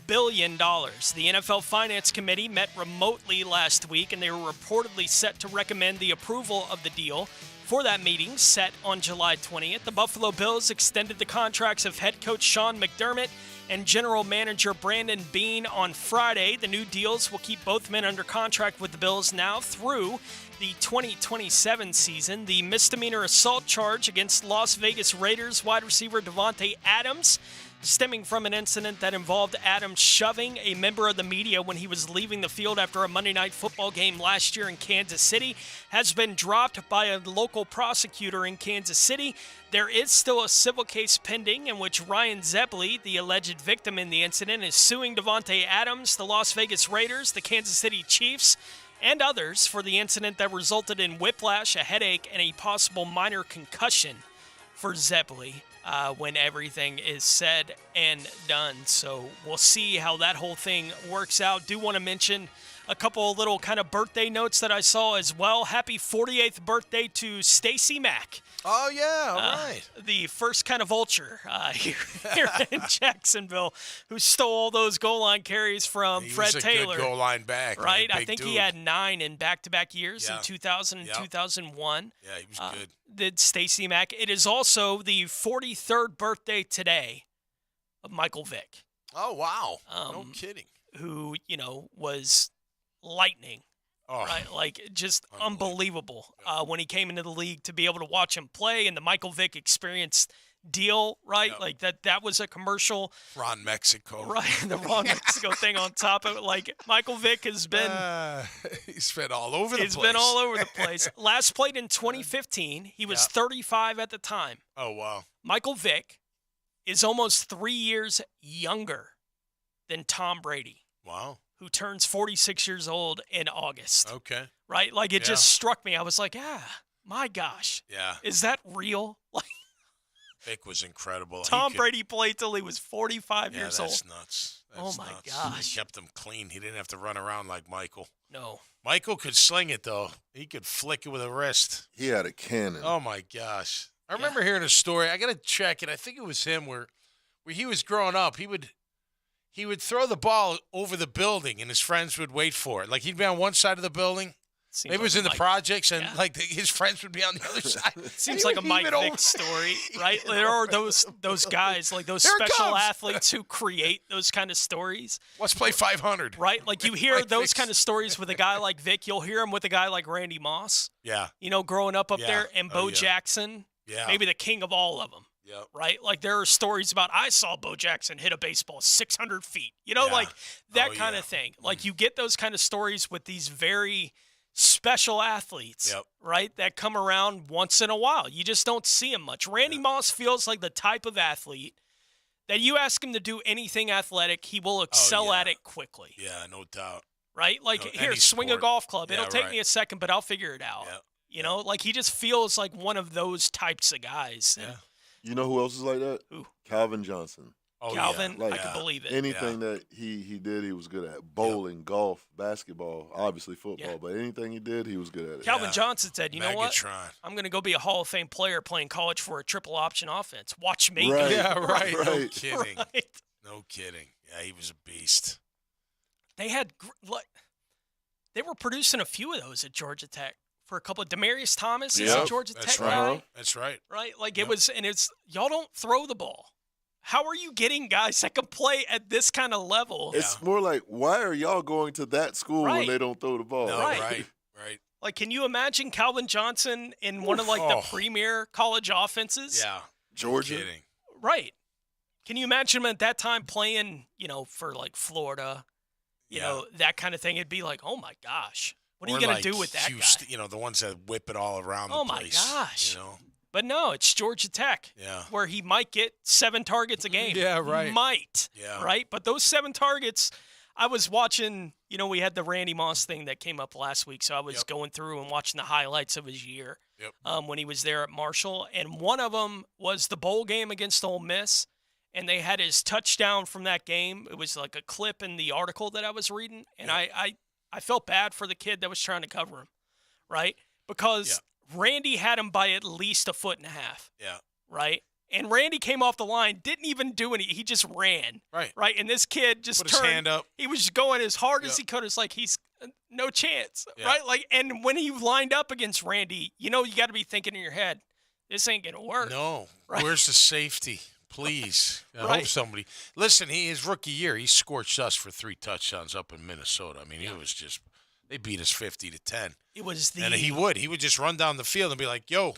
billion. The NFL Finance Committee met remotely last week, and they were reportedly set to recommend the approval of the deal for that meeting set on July 20th. The Buffalo Bills extended the contracts of head coach Sean McDermott and general manager Brandon Beane on Friday. The new deals will keep both men under contract with the Bills now through the 2027 season. The misdemeanor assault charge against Las Vegas Raiders wide receiver Davante Adams, stemming from an incident that involved Adams shoving a member of the media when he was leaving the field after a Monday Night Football game last year in Kansas City, has been dropped by a local prosecutor in Kansas City. There is still a civil case pending in which Ryan Zeppeli, the alleged victim in the incident, is suing Davante Adams, the Las Vegas Raiders, the Kansas City Chiefs, and others for the incident that resulted in whiplash, a headache, and a possible minor concussion for Zeppeli. When everything is said and done. So we'll see how that whole thing works out. Do want to mention a couple of little kind of birthday notes that I saw as well. Happy 48th birthday to Stacey Mack. Oh, yeah, all right. The first kind of vulture here in Jacksonville, who stole all those goal line carries from Fred Taylor. Good goal line back. Right? Big I think dude. he had 9 in back-to-back years in 2000 and Yep. 2001. Yeah, he was good. Did Stacey Mack. It is also the 43rd birthday today of Michael Vick. Oh, wow. No kidding. Who, was lightning. Oh, right? Like, just unbelievable when he came into the league to be able to watch him play, and the Michael Vick experience deal, right? Yep. Like, that was a commercial. Ron Mexico. Right, the Ron Mexico thing on top of it. Like, Michael Vick has been... he's been all over the place. He's been all over the place. Last played in 2015. He was 35 at the time. Oh, wow. Michael Vick, is almost 3 years younger than Tom Brady. Wow. Who turns 46 years old in August. Okay. Right? Like, it just struck me. I was like, my gosh. Yeah. Is that real? Like, Vic was incredible. Tom Brady played till he was 45 years old. That's nuts. That's my nuts. gosh. He kept him clean. He didn't have to run around like Michael. No. Michael could sling it, though. He could flick it with a wrist. He had a cannon. Oh, my gosh. I remember hearing a story. I got to check it. I think it was him where he was growing up. He would throw the ball over the building, and his friends would wait for it. Like, he'd be on one side of the building. Maybe it was in the projects, and his friends would be on the other side. Seems like a Mike Vick story, right? There are those guys, like those special athletes who create those kind of stories. Let's play 500. Right? Like, you hear those kind of stories with a guy like Vick. You'll hear them with a guy like Randy Moss. Yeah. You know, growing up there, and Bo Jackson. Yeah. Maybe the king of all of them. Yep. Right? Like, there are stories about, I saw Bo Jackson hit a baseball 600 feet. You know, like that kind of thing. Like, you get those kind of stories with these very special athletes, right, that come around once in a while. You just don't see them much. Randy Moss feels like the type of athlete that you ask him to do anything athletic, he will excel at it quickly. Yeah, no doubt. Right? Like, here, swing a golf club. It'll take me a second, but I'll figure it out. Yeah. You know, like, he just feels like one of those types of guys. Yeah. You know who else is like that? Who? Calvin Johnson. Oh, Calvin, Like, I can believe it. Anything that he did, he was good at. Bowling, golf, basketball, obviously football, but anything he did, he was good at it. Calvin Johnson said, you know what? Megatron. I'm going to go be a Hall of Fame player playing college for a triple option offense. Watch me. Right. Yeah, right. No Right. kidding. Right. No kidding. Yeah, he was a beast. They had, they were producing a few of those at Georgia Tech for a couple of Demarius Thomas is a Georgia Tech guy. That's right. Right? Like, it was, and it's, y'all don't throw the ball. How are you getting guys that can play at this kind of level? It's more like, why are y'all going to that school when they don't throw the ball? No, right. Like, can you imagine Calvin Johnson in one of, like, the premier college offenses? Yeah. Georgia. Kidding. Right. Can you imagine him at that time playing, you know, for, like, Florida, you know, that kind of thing? It'd be like, oh, my gosh. What are you going to do with that guy? You know, the ones that whip it all around the place. Oh, my gosh. You know? But no, it's Georgia Tech. Yeah. Where he might get 7 targets a game. Yeah, right. Might. Yeah. Right? But those 7 targets, I was watching, you know, we had the Randy Moss thing that came up last week. So I was going through and watching the highlights of his year when he was there at Marshall. And one of them was the bowl game against Ole Miss. And they had his touchdown from that game. It was like a clip in the article that I was reading. And I felt bad for the kid that was trying to cover him. Right? Because Randy had him by at least 1.5 foot. Yeah. Right? And Randy came off the line, didn't even do any. He just ran. Right. Right? And this kid just Put turned. his hand up. He was just going as hard as he could. It's like he's no chance. Yeah. Right? Like, and when he lined up against Randy, you know, you got to be thinking in your head, this ain't going to work. No. Right? Where's the safety? Please. I hope somebody. Listen, his rookie year, he scorched us for 3 touchdowns up in Minnesota. I mean, it was just, they beat us 50-10. It was And he would just run down the field and be like, yo,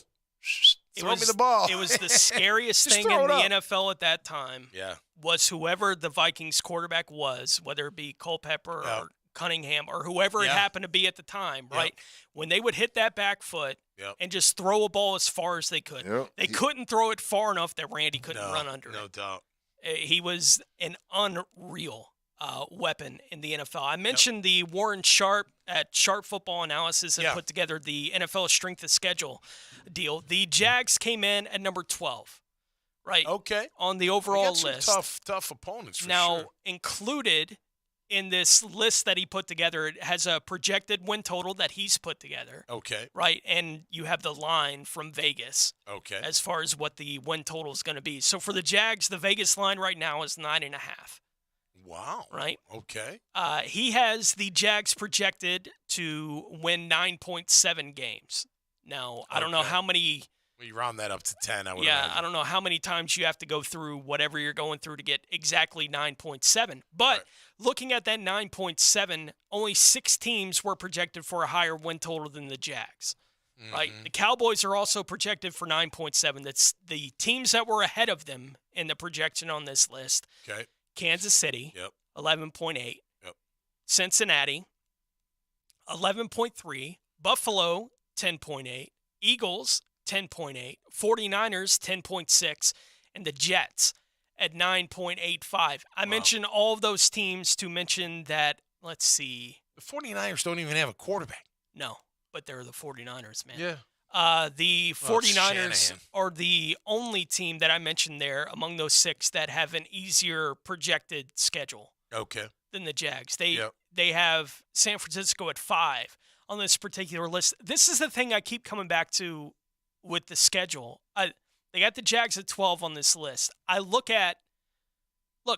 throw me the ball. It was the scariest Just thing throw in the it up. NFL at that time. Yeah. Was whoever the Vikings quarterback was, whether it be Culpepper or Cunningham or whoever it happened to be at the time, right? When they would hit that back foot and just throw a ball as far as they could. They couldn't throw it far enough that Randy couldn't run under it. No doubt. He was an unreal weapon in the NFL. I mentioned the Warren Sharp at Sharp Football Analysis had put together the NFL strength of schedule deal. The Jags came in at number 12. Right. Okay. On the overall some list. Tough opponents for now, sure. included in this list that he put together, it has a projected win total that he's put together. Okay. Right. And you have the line from Vegas. Okay. As far as what the win total is going to be. So for the Jags, the Vegas line right now is 9.5. Wow. Right. Okay. He has the Jags projected to win 9.7 games. Now, I don't know how many. We round that up to 10. I don't know how many times you have to go through whatever you're going through to get exactly 9.7. But looking at that 9.7, only 6 teams were projected for a higher win total than the Jags. Right? The Cowboys are also projected for 9.7. That's the teams that were ahead of them in the projection on this list. Okay. Kansas City, 11.8. Yep. Cincinnati, 11.3. Buffalo, 10.8. Eagles, 10.8. 49ers, 10.6. And the Jets at 9.85. I mentioned all of those teams to mention that, let's see. The 49ers don't even have a quarterback. No, but they're the 49ers, man. Yeah. The 49ers are the only team that I mentioned there among those 6 that have an easier projected schedule than the Jags. They have San Francisco at 5 on this particular list. This is the thing I keep coming back to with the schedule. They got the Jags at 12 on this list. Look,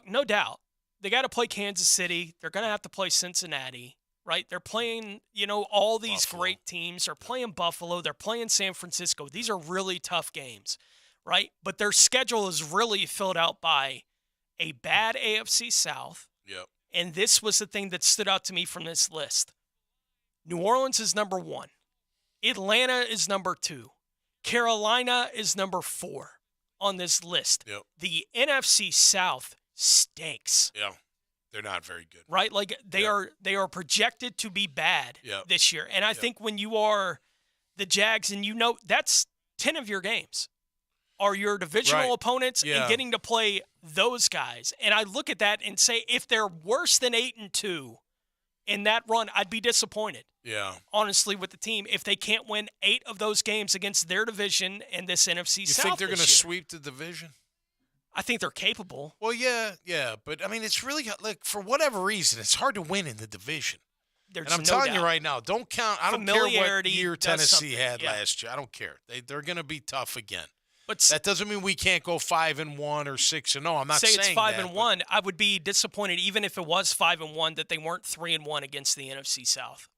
no doubt, they got to play Kansas City. They're going to have to play Cincinnati. Right? They're playing, all these great teams. They're playing Buffalo. They're playing San Francisco. These are really tough games, right? But their schedule is really filled out by a bad AFC South. Yep. And this was the thing that stood out to me from this list. New Orleans is number 1. Atlanta is number 2. Carolina is number 4 on this list. Yep. The NFC South stinks. Yeah. They're not very good. Right? Like they are projected to be bad this year. And I think when you are the Jags and that's 10 of your games are your divisional opponents and getting to play those guys. And I look at that and say if they're worse than 8-2 in that run, I'd be disappointed. Yeah. Honestly, with the team, if they can't win 8 of those games against their division and this NFC South. You think they're going to sweep the division? I think they're capable. Well, yeah, but I mean, it's really for whatever reason, it's hard to win in the division. And I'm telling you right now, don't count. I don't care what year Tennessee had last year. I don't care. They're going to be tough again. But that doesn't mean we can't go 5-1 or 6-0. I'm not saying it's 5-1. I would be disappointed even if it was 5-1 that they weren't 3-1 against the NFC South.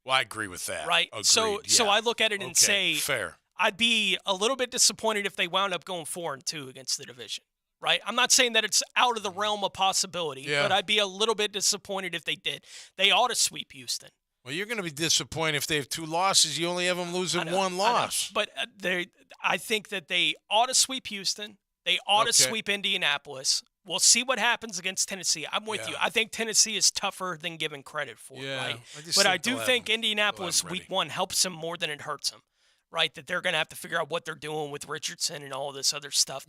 Well, I agree with that. Right. Agreed. So I look at it and say fair. I'd be a little bit disappointed if they wound up going 4-2 against the division, right? I'm not saying that it's out of the realm of possibility, but I'd be a little bit disappointed if they did. They ought to sweep Houston. Well, you're going to be disappointed if they have 2 losses. You only have them losing 1 loss. But I think that they ought to sweep Houston. They ought to sweep Indianapolis. We'll see what happens against Tennessee. I'm with you. I think Tennessee is tougher than given credit for, right? But I do think Indianapolis week 1 helps them more than it hurts them. Right, that they're going to have to figure out what they're doing with Richardson and all this other stuff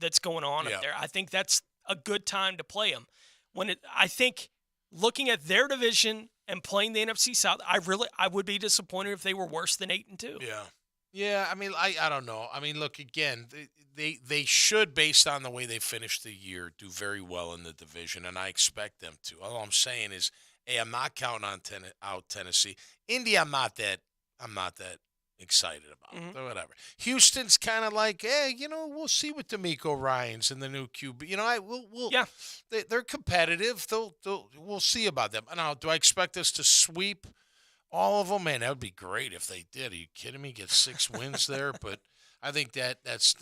that's going on up there. I think that's a good time to play them. I think looking at their division and playing the NFC South, I would be disappointed if they were worse than 8-2. Yeah. I mean, I don't know. I mean, look again. They should, based on the way they finished the year, do very well in the division, and I expect them to. All I'm saying is, hey, I'm not counting on Tennessee. Indy, I'm not that excited about. Whatever. Houston's kind of like, hey, we'll see with DeMeco Ryans and the new QB. They're competitive. We'll see about them. Now, do I expect us to sweep all of them? Man, that would be great if they did. Are you kidding me? Get 6 wins there, but I think that's.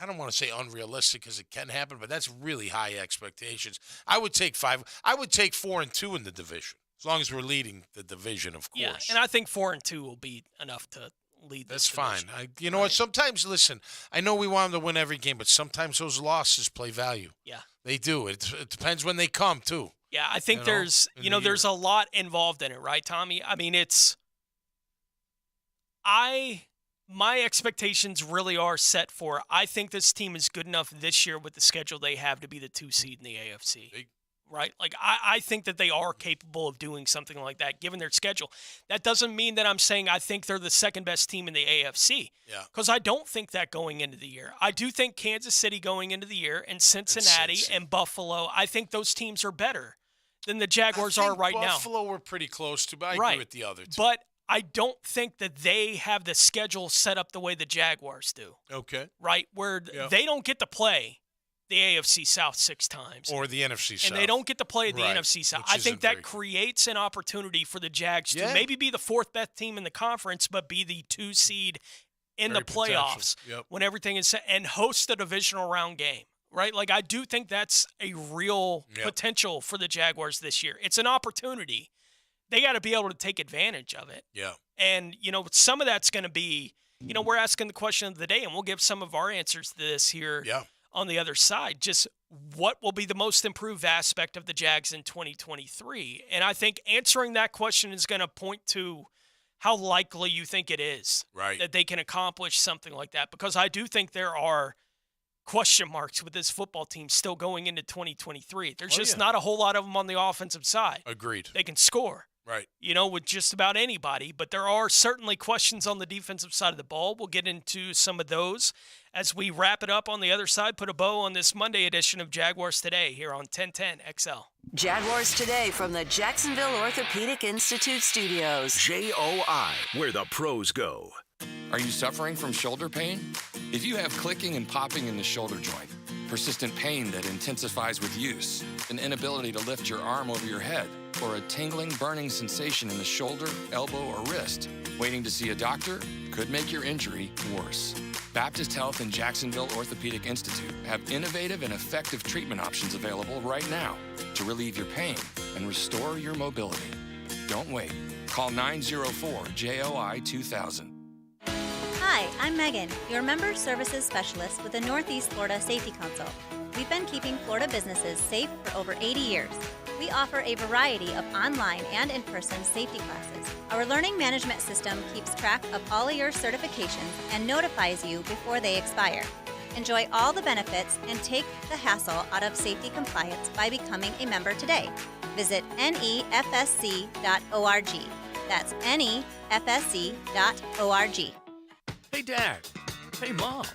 I don't want to say unrealistic because it can happen, but that's really high expectations. I would take 5. I would take 4-2 in the division. As long as we're leading the division, of course. Yeah, and I think 4-2 will be enough to lead this division. That's fine. You know what? Sometimes, listen, I know we want them to win every game, but sometimes those losses play value. Yeah. They do. It depends when they come, too. Yeah, I think there's a lot involved in it, right, Tommy? I mean, my expectations really are set for, I think this team is good enough this year with the schedule they have to be the 2 seed in the AFC. Right? Like, I think that they are capable of doing something like that, given their schedule. That doesn't mean that I'm saying I think they're the second best team in the AFC. Yeah. Because I don't think that going into the year. I do think Kansas City going into the year and Cincinnati and Buffalo, I think those teams are better than the Jaguars are right now. Buffalo we're pretty close to, but I agree with the other two. But I don't think that they have the schedule set up the way the Jaguars do. Okay. Right? Where they don't get to play the AFC South 6 times. Or the NFC South. And they don't get to play the NFC South. I think that creates an opportunity for the Jags to maybe be the 4th best team in the conference, but be the 2 seed in the playoffs when everything is set and host a divisional round game. Right? Like, I do think that's a real potential for the Jaguars this year. It's an opportunity. They got to be able to take advantage of it. Yeah. And, some of that's going to be, we're asking the question of the day, and we'll give some of our answers to this here on the other side. Just what will be the most improved aspect of the Jags in 2023? And I think answering that question is going to point to how likely you think it is that they can accomplish something like that. Because I do think there are question marks with this football team still going into 2023. There's just not a whole lot of them on the offensive side. Agreed. They can score. Right. With just about anybody, but there are certainly questions on the defensive side of the ball. We'll get into some of those as we wrap it up on the other side, put a bow on this Monday edition of Jaguars Today here on 1010 XL. Jaguars Today from the Jacksonville Orthopedic Institute studios. JOI, where the pros go. Are you suffering from shoulder pain? If you have clicking and popping in the shoulder joint, persistent pain that intensifies with use, an inability to lift your arm over your head, or a tingling, burning sensation in the shoulder, elbow, or wrist, waiting to see a doctor could make your injury worse. Baptist Health and Jacksonville Orthopedic Institute have innovative and effective treatment options available right now to relieve your pain and restore your mobility. Don't wait. Call 904-JOI-2000. Hi, I'm Megan, your member services specialist with the Northeast Florida Safety Council. We've been keeping Florida businesses safe for over 80 years. We offer a variety of online and in-person safety classes. Our learning management system keeps track of all of your certifications and notifies you before they expire. Enjoy all the benefits and take the hassle out of safety compliance by becoming a member today. Visit nefsc.org. That's nefsc.org. Hey, Dad. Hey, Mom.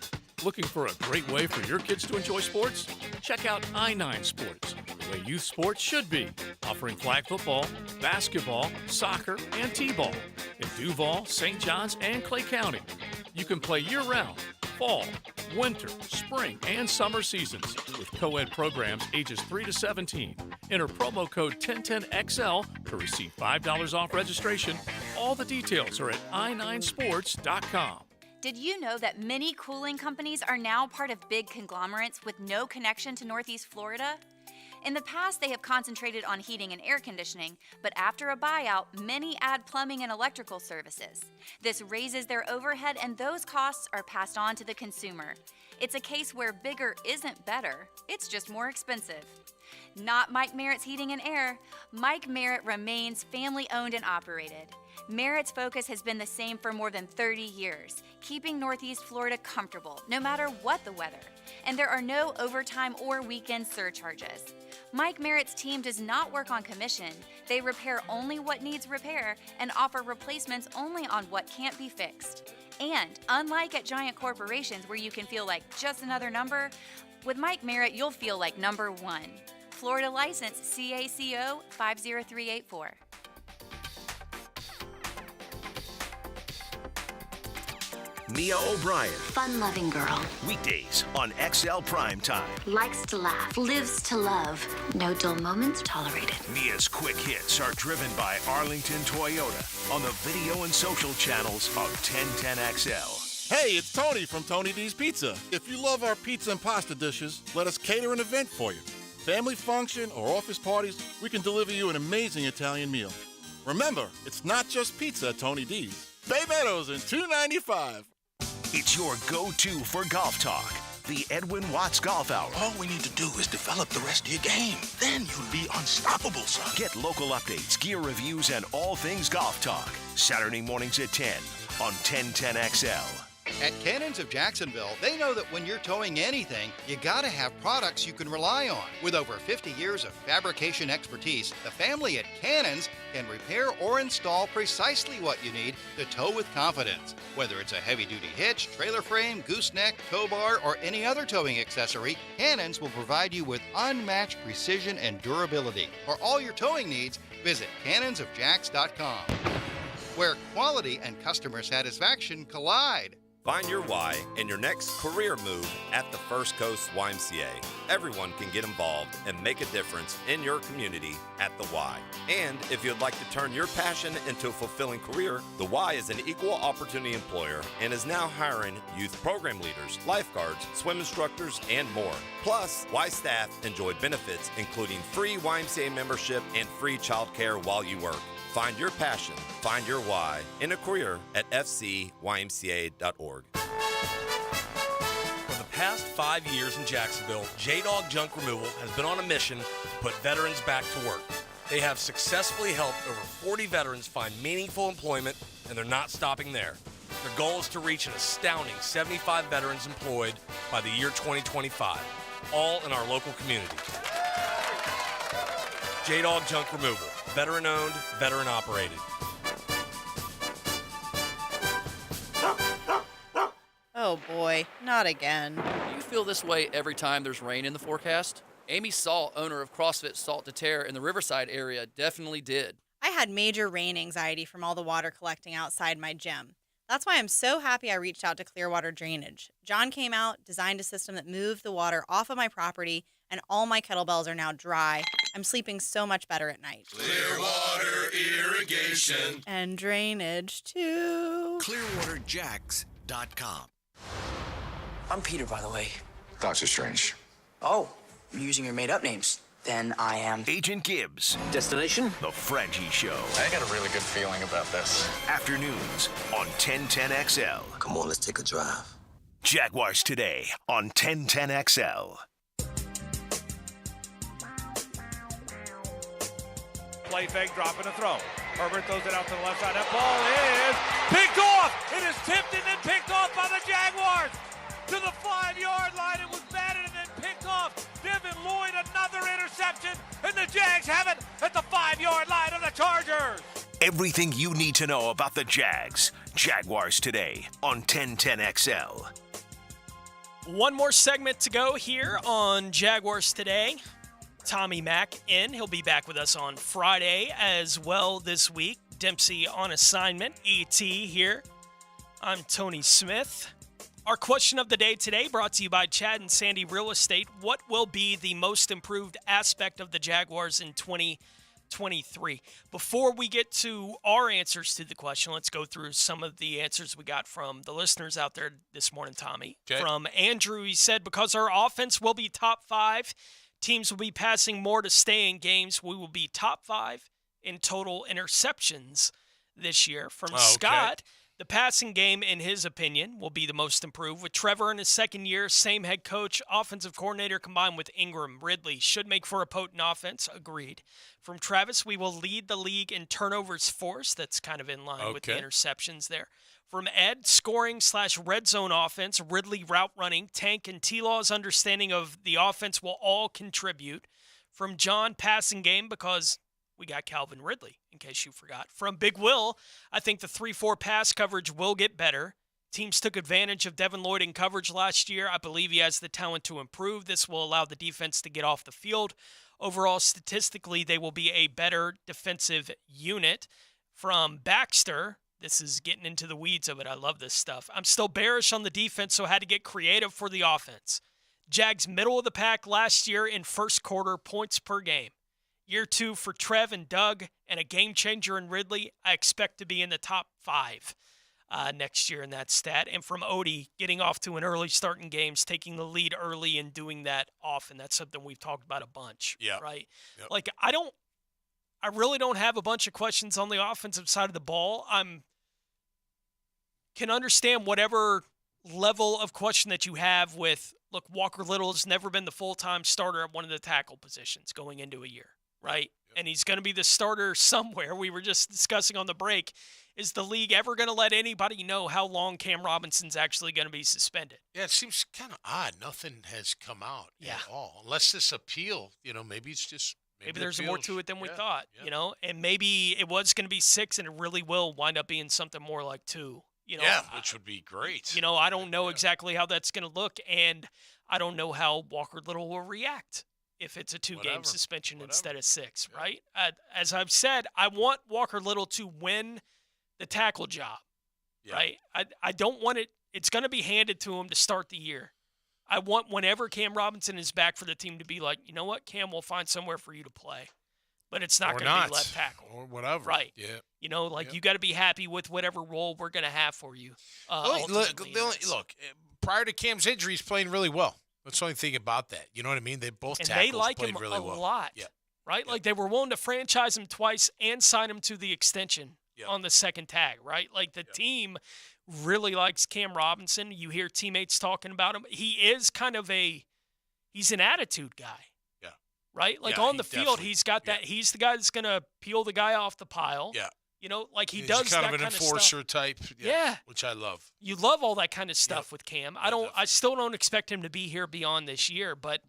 Looking for a great way for your kids to enjoy sports? Check out I-9 Sports, the way youth sports should be, offering flag football, basketball, soccer, and t-ball in Duval, St. Johns, and Clay County. You can play year-round, fall, winter, spring, and summer seasons with co-ed programs ages 3 to 17. Enter promo code 1010XL to receive $5 off registration. All the details are at i9sports.com. Did you know that many cooling companies are now part of big conglomerates with no connection to Northeast Florida? In the past, they have concentrated on heating and air conditioning, but after a buyout, many add plumbing and electrical services. This raises their overhead, and those costs are passed on to the consumer. It's a case where bigger isn't better, it's just more expensive. Not Mike Merritt's Heating and Air. Mike Merritt remains family-owned and operated. Merritt's focus has been the same for more than 30 years, keeping Northeast Florida comfortable, no matter what the weather. And there are no overtime or weekend surcharges. Mike Merritt's team does not work on commission. They repair only what needs repair and offer replacements only on what can't be fixed. And unlike at giant corporations where you can feel like just another number, with Mike Merritt, you'll feel like number one. Florida license CACO 50384. Mia O'Brien. Fun-loving girl. Weekdays on XL Primetime. Likes to laugh. Lives to love. No dull moments tolerated. Mia's quick hits are driven by Arlington Toyota on the video and social channels of 1010XL. Hey, it's Tony from Tony D's Pizza. If you love our pizza and pasta dishes, let us cater an event for you. Family function or office parties, we can deliver you an amazing Italian meal. Remember, it's not just pizza at Tony D's. Bay Meadows in 295. It's your go-to for golf talk. The Edwin Watts Golf Hour. All we need to do is develop the rest of your game. Then you'll be unstoppable, son. Get local updates, gear reviews, and all things golf talk. Saturday mornings at 10 on 1010XL. At Cannons of Jacksonville, they know that when you're towing anything, you gotta have products you can rely on. With over 50 years of fabrication expertise, the family at Cannons can repair or install precisely what you need to tow with confidence. Whether it's a heavy-duty hitch, trailer frame, gooseneck, tow bar, or any other towing accessory, Cannons will provide you with unmatched precision and durability. For all your towing needs, visit cannonsofjacks.com, where quality and customer satisfaction collide. Find your why in your next career move at the First Coast YMCA. Everyone can get involved and make a difference in your community at the Y. And if you'd like to turn your passion into a fulfilling career, the Y is an equal opportunity employer and is now hiring youth program leaders, lifeguards, swim instructors, and more. Plus, Y staff enjoy benefits including free YMCA membership and free childcare while you work. Find your passion, find your why in a career at fcymca.org. For the past 5 years in Jacksonville, J-Dog Junk Removal has been on a mission to put veterans back to work. They have successfully helped over 40 veterans find meaningful employment, and they're not stopping there. Their goal is to reach an astounding 75 veterans employed by the year 2025, all in our local community. J-Dog Junk Removal, veteran-owned, veteran-operated. Oh boy, not again. Do you feel this way every time there's rain in the forecast? Amy Salt, owner of CrossFit Salt to Tear in the Riverside area, definitely did. I had major rain anxiety from all the water collecting outside my gym. That's why I'm so happy I reached out to Clearwater Drainage. John came out, designed a system that moved the water off of my property, and all my kettlebells are now dry. I'm sleeping so much better at night. Clearwater Irrigation. And drainage, too. ClearwaterJacks.com. I'm Peter, by the way. Doctor Strange. Oh, you're using your made-up names. Then I am Agent Gibbs. Destination? The Frangie Show. I got a really good feeling about this. Afternoons on 1010XL. Come on, let's take a drive. Jaguars Today on 1010XL. Play fake, drop and a throw. Herbert throws it out to the left side. That ball is picked off. It is tipped and then picked off by the Jaguars. To the 5-yard line. It was batted and then picked off. Devin Lloyd, another interception. And the Jags have it at the 5-yard line of the Chargers. Everything you need to know about the Jags. Jaguars Today on 1010XL. One more segment to go here on Jaguars Today. Tommy Mack in. He'll be back with us on Friday as well this week. Dempsey on assignment. ET here. I'm Tony Smith. Our question of the day today brought to you by Chad and Sandy Real Estate. What will be the most improved aspect of the Jaguars in 2023? Before we get to our answers to the question, let's go through some of the answers we got from the listeners out there this morning, Tommy. Okay. From Andrew, he said, because our offense will be top 5, teams will be passing more to stay in games. We will be top 5 in total interceptions this year. From Scott, the passing game, in his opinion, will be the most improved. With Trevor in his second year, same head coach, offensive coordinator combined with Ingram, Ridley should make for a potent offense. Agreed. From Travis, we will lead the league in turnovers forced. That's kind of in line with the interceptions there. From Ed, scoring/red zone offense, Ridley route running, Tank and T-Law's understanding of the offense will all contribute. From John, passing game, because we got Calvin Ridley, in case you forgot. From Big Will, I think the 3-4 pass coverage will get better. Teams took advantage of Devin Lloyd in coverage last year. I believe he has the talent to improve. This will allow the defense to get off the field. Overall, statistically, they will be a better defensive unit. From Baxter, this is getting into the weeds of it. I love this stuff. I'm still bearish on the defense, so I had to get creative for the offense. Jags middle of the pack last year in first quarter points per game. Year 2 for Trev and Doug, and a game changer in Ridley. I expect to be in the top 5 next year in that stat. And from Odie, getting off to an early start in games, taking the lead early and doing that often. That's something we've talked about a bunch, right? Yep. Like, I really don't have a bunch of questions on the offensive side of the ball. Can understand whatever level of question that you have with, look, Walker Little has never been the full-time starter at one of the tackle positions going into a year. Right? Yep. And he's going to be the starter somewhere. We were just discussing on the break, is the league ever going to let anybody know how long Cam Robinson's actually going to be suspended? Yeah, it seems kind of odd. Nothing has come out at all. Unless this appeal, maybe it's just Maybe there's more to it than we thought, and maybe it was going to be 6 and it really will wind up being something more like 2. Which would be great. I don't know exactly how that's going to look, and I don't know how Walker Little will react if it's a 2-game suspension instead of 6, right? As I've said, I want Walker Little to win the tackle job, right? I don't want it. It's going to be handed to him to start the year. I want whenever Cam Robinson is back for the team to be like, you know what, Cam, we'll find somewhere for you to play. But it's not going to be left tackle. Or whatever. Right. Yeah. You got to be happy with whatever role we're going to have for you. Look, prior to Cam's injury, he's playing really well. That's the only thing about that. You know what I mean? They both tackles they like played him really well. a lot, right? Like they were willing to franchise him twice and sign him to the extension on the second tag, right? Like the team really likes Cam Robinson. You hear teammates talking about him. He is kind of he's an attitude guy. Right? Like on the field, he's got that. He's the guy that's going to peel the guy off the pile. Yeah. You know, like he He's does kind that of an kind of enforcer stuff. type. Yeah. Which I love. You love all that kind of stuff with Cam. I still don't expect him to be here beyond this year, but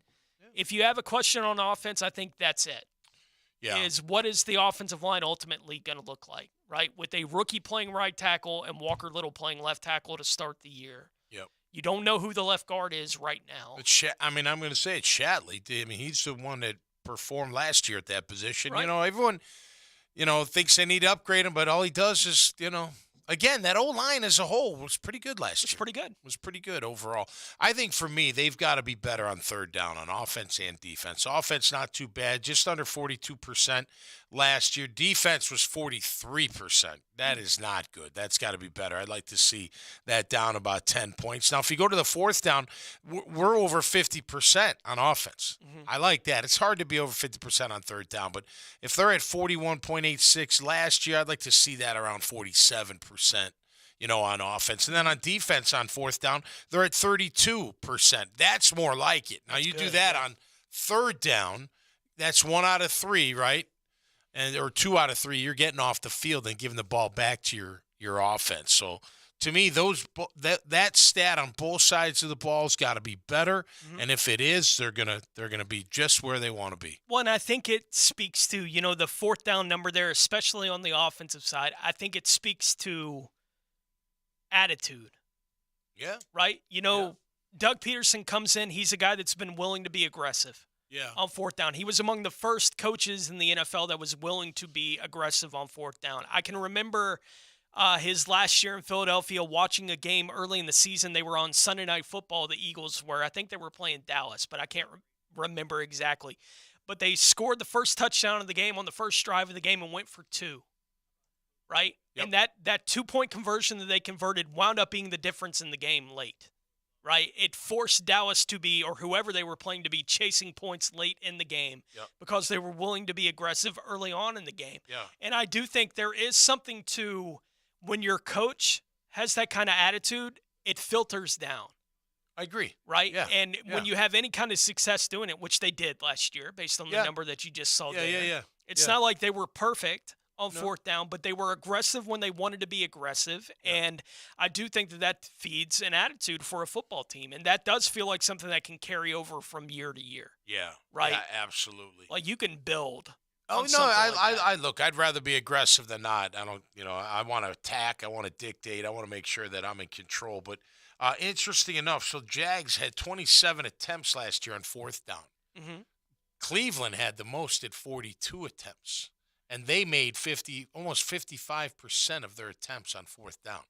if you have a question on offense, I think that's it. Yeah. Is what is the offensive line ultimately going to look like, right? With a rookie playing right tackle and Walker Little playing left tackle to start the year. Yep. You don't know who the left guard is right now. But I'm going to say it's Shatley. I mean, he's the one that performed last year at that position. Right. You know, everyone, thinks they need to upgrade him, but all he does is, again, that O-line as a whole was pretty good last year. It's pretty good. It was pretty good overall. I think for me, they've got to be better on third down on offense and defense. Offense, not too bad, just under 42% last year. Defense was 43%. That is not good. That's got to be better. I'd like to see that down about 10 points. Now, if you go to the fourth down, we're over 50% on offense. Mm-hmm. I like that. It's hard to be over 50% on third down, but if they're at 41.86 last year, I'd like to see that around 47%. On offense. And then on defense on fourth down, they're at 32%. That's more like it. Now, you do that on third down, that's 1 out of 3, right? Or 2 out of 3, you're getting off the field and giving the ball back to your offense. So, to me, that stat on both sides of the ball's got to be better. Mm-hmm. And if it is, they're gonna be just where they want to be. Well, and I think it speaks to, the fourth down number there, especially on the offensive side. I think it speaks to attitude. Yeah. Right? Doug Peterson comes in. He's a guy that's been willing to be aggressive. Yeah. On fourth down. He was among the first coaches in the NFL that was willing to be aggressive on fourth down. I can remember his last year in Philadelphia watching a game early in the season. They were on Sunday Night Football, the Eagles were. I think they were playing Dallas, but I can't remember exactly. But they scored the first touchdown of the game on the first drive of the game and went for 2. Right? Yep. And that 2-point conversion that they converted wound up being the difference in the game late. Right? It forced Dallas to be, or whoever they were playing to be, chasing points late in the game because they were willing to be aggressive early on in the game. Yeah. And I do think there is something to when your coach has that kind of attitude, it filters down. I agree. Right? Yeah. And when you have any kind of success doing it, which they did last year based on the number that you just saw there. Yeah. It's not like they were perfect on fourth down, but they were aggressive when they wanted to be aggressive. Yeah. And I do think that feeds an attitude for a football team. And that does feel like something that can carry over from year to year. Yeah. Right? Yeah, absolutely. Like you can build. Oh, no, I look, I'd rather be aggressive than not. I don't, I want to attack. I want to dictate. I want to make sure that I'm in control. But interesting enough, so Jags had 27 attempts last year on fourth down. Mm-hmm. Cleveland had the most at 42 attempts. And they made almost 55% of their attempts on fourth down.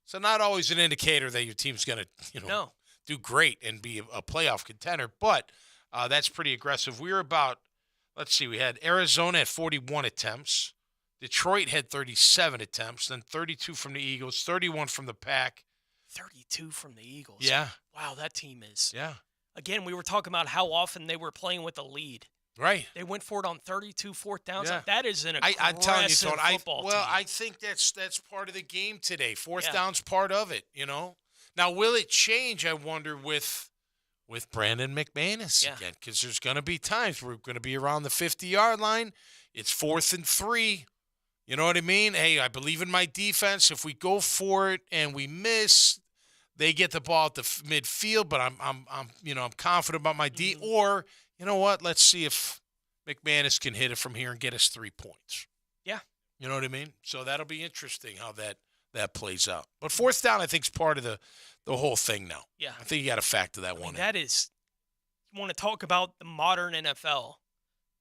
So not always an indicator that your team's going to, do great and be a playoff contender. But that's pretty aggressive. We were about, we had Arizona at 41 attempts. Detroit had 37 attempts. Then 32 from the Eagles, 31 from the Pack. 32 from the Eagles. Yeah. Wow, that team is. Yeah. Again, we were talking about how often they were playing with a lead. Right. They went for it on 32 fourth downs. Yeah. That is an aggressive I'm telling you, Tony, football team. I think that's part of the game today. Fourth down's part of it, Now, will it change, I wonder, with Brandon McManus again? Because there's going to be times we're going to be around the 50-yard line. It's 4th and 3. You know what I mean? Hey, I believe in my defense. If we go for it and we miss, they get the ball at the midfield, but I'm confident about my D. Or, you know what? Let's see if McManus can hit it from here and get us 3 points. Yeah. You know what I mean? So that'll be interesting how that plays out. But fourth down, I think, is part of the whole thing now. Yeah. I think you got to factor that one in. That is, you want to talk about the modern NFL.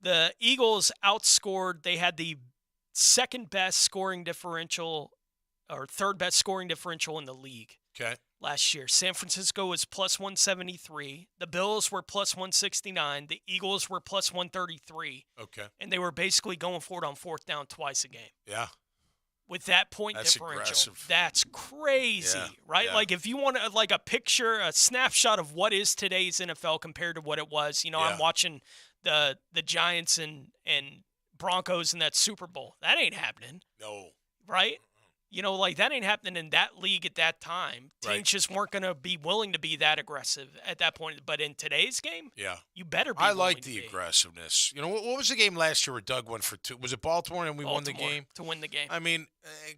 The Eagles outscored, they had the second best scoring differential or third best scoring differential in the league. Okay. Last year. San Francisco was plus 173. The Bills were plus 169. The Eagles were plus 133. Okay. And they were basically going for it on fourth down twice a game. Yeah. With that point That's differential. aggressive. That's crazy, right? Yeah. Like if you want a picture, a snapshot of what is today's NFL compared to what it was. I'm watching the Giants and Broncos in that Super Bowl. That ain't happening. No. Right? Like that ain't happening in that league at that time. Teams just weren't going to be willing to be that aggressive at that point. But in today's game, you better be. I like the aggressiveness. What was the game last year where Doug went for 2? Was it Baltimore and we won the game? To win the game. I mean,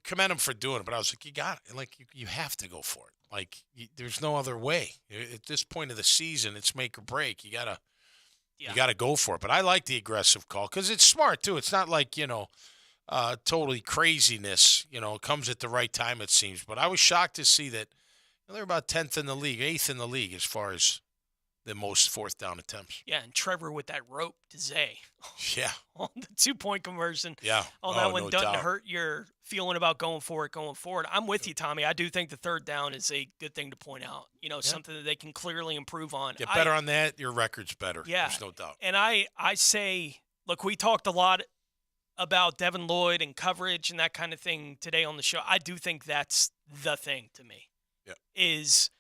commend him for doing it, but I was like, you got it. Like, you have to go for it. Like, there's no other way. At this point of the season, it's make or break. You gotta go for it. But I like the aggressive call because it's smart too. It's not like totally craziness. It comes at the right time, it seems. But I was shocked to see that they're about 10th in the league, 8th in the league as far as the most fourth down attempts. Yeah, and Trevor with that rope to Zay. Yeah. On the 2-point conversion. Yeah. On that one doesn't hurt your feeling about going forward. I'm with you, Tommy. I do think the third down is a good thing to point out. Something that they can clearly improve on. Get better on that, your record's better. Yeah. There's no doubt. And I say, look, we talked a lot about Devin Lloyd and coverage and that kind of thing today on the show. I do think that's the thing to me. Yeah. Is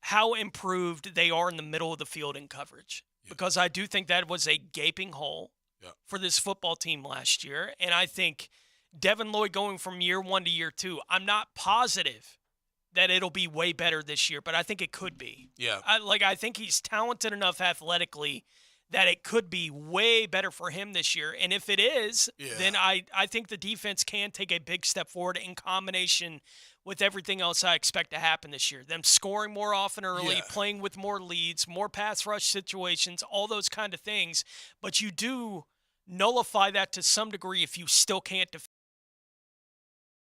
how improved they are in the middle of the field in coverage. Yeah. Because I do think that was a gaping hole for this football team last year. And I think Devin Lloyd going from year 1 to year 2, I'm not positive that it'll be way better this year, but I think it could be. Yeah. I think he's talented enough athletically that it could be way better for him this year. And if it is, then I think the defense can take a big step forward in combination with everything else I expect to happen this year. Them scoring more often early, playing with more leads, more pass rush situations, all those kind of things. But you do nullify that to some degree if you still can't defend.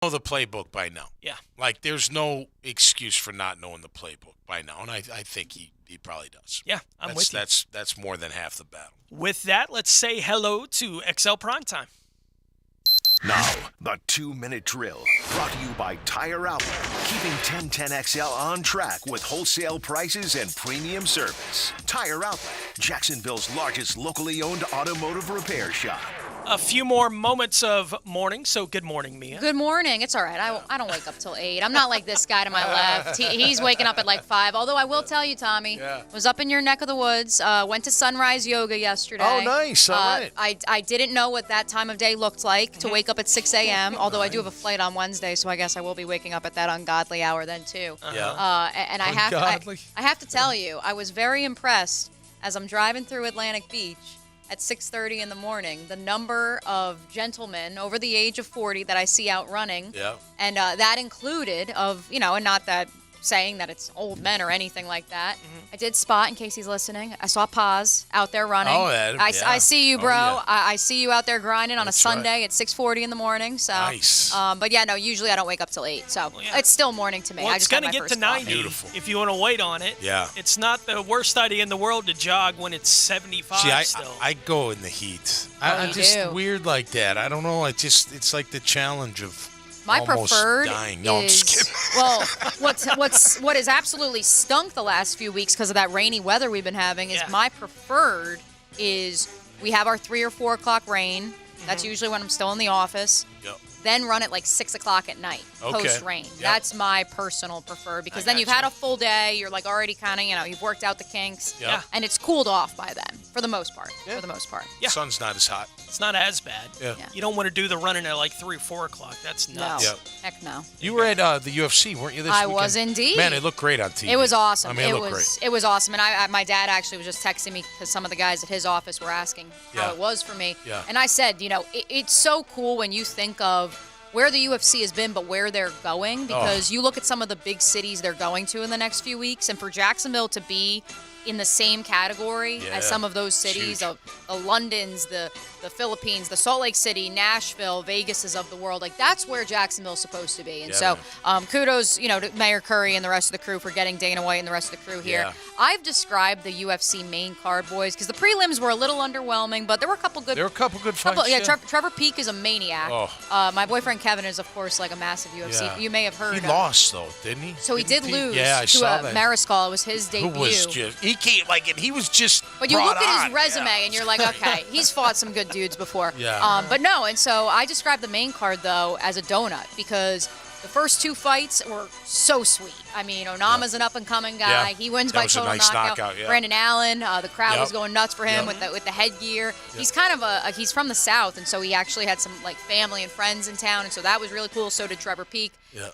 Know the playbook by now. Yeah. Like, there's no excuse for not knowing the playbook by now, and I think he probably does. Yeah, I'm with you. That's more than half the battle. With that, let's say hello to XL Primetime. Now, the 2-minute drill, brought to you by Tire Outlet, keeping 1010XL on track with wholesale prices and premium service. Tire Outlet, Jacksonville's largest locally owned automotive repair shop. A few more moments of morning, so good morning, Mia. Good morning. It's all right. I don't wake up till 8. I'm not like this guy to my left. He's waking up at like 5. Although I will tell you, Tommy, was up in your neck of the woods, went to Sunrise Yoga yesterday. Oh, nice. All right. I didn't know what that time of day looked like to wake up at 6 a.m., although I do have a flight on Wednesday, so I guess I will be waking up at that ungodly hour then, too. Yeah. And I have to tell you, I was very impressed as I'm driving through Atlantic Beach at 6:30 in the morning, the number of gentlemen over the age of 40 that I see out running. Yeah. And that included and not that saying that it's old men or anything like that. Mm-hmm. I did spot, in case he's listening, I saw Paz out there running. Oh, yeah. I see you, bro. Oh, yeah. I see you out there grinding on That's a Sunday at 6:40 in the morning. So, nice. But yeah, no, usually I don't wake up till 8. So it's still morning to me. Well, I it's just going to get to 90 if you want to wait on it. Yeah. It's not the worst idea in the world to jog when it's 75 still. I go in the heat. I'm just weird like that. I don't know. It's like the challenge of my almost preferred dying. No, I'm just kidding. Well, what has absolutely stunk the last few weeks because of that rainy weather we've been having is my preferred is we have our 3 or 4 o'clock rain. That's usually when I'm still in the office. Yep. Then run it like 6 o'clock at night, post-rain. Yep. That's my personal preferred because then you've had a full day. You're like already kind of, you've worked out the kinks. Yep. And it's cooled off by then for the most part. Yeah. For the most part. Yeah. Sun's not as hot. It's not as bad. Yeah. You don't want to do the running at like 3 or 4 o'clock. That's nuts. No. Yep. Heck no. You were at the UFC, weren't you, this weekend? I was indeed. Man, it looked great on TV. It was awesome. I mean, it looked great. It was awesome. And my dad actually was just texting me because some of the guys at his office were asking how it was for me. Yeah. And I said, it's so cool when you think of where the UFC has been, but where they're going, because you look at some of the big cities they're going to in the next few weeks, and for Jacksonville to be in the same category as some of those cities, of the Londons, the Philippines, the Salt Lake City, Nashville, Vegases of the world, like that's where Jacksonville's supposed to be. And kudos, to Mayor Curry and the rest of the crew for getting Dana White and the rest of the crew here. Yeah. I've described the UFC main card, boys, because the prelims were a little underwhelming, but there were a couple good. There were a couple good fights. Trevor Peake is a maniac. My boyfriend Kevin is, of course, like a massive UFC. Yeah. You may have heard. He lost though, didn't he? So he did lose I saw that. Mariscal. It was his debut. Who was just he was just. But you look at his on. resume and you're like, okay, he's fought some good dudes before. Yeah. But no, and so I described the main card though as a donut because The first 2 fights were so sweet. I mean, Onama's an up-and-coming guy. Yeah. He wins That by was a total nice knockout. knockout, yeah. Brandon Allen, the crowd was going nuts for him Yep. with the headgear. He's kind of he's from the South, and so he actually had some like family and friends in town, and so that was really cool. So did Trevor Peake. Yeah.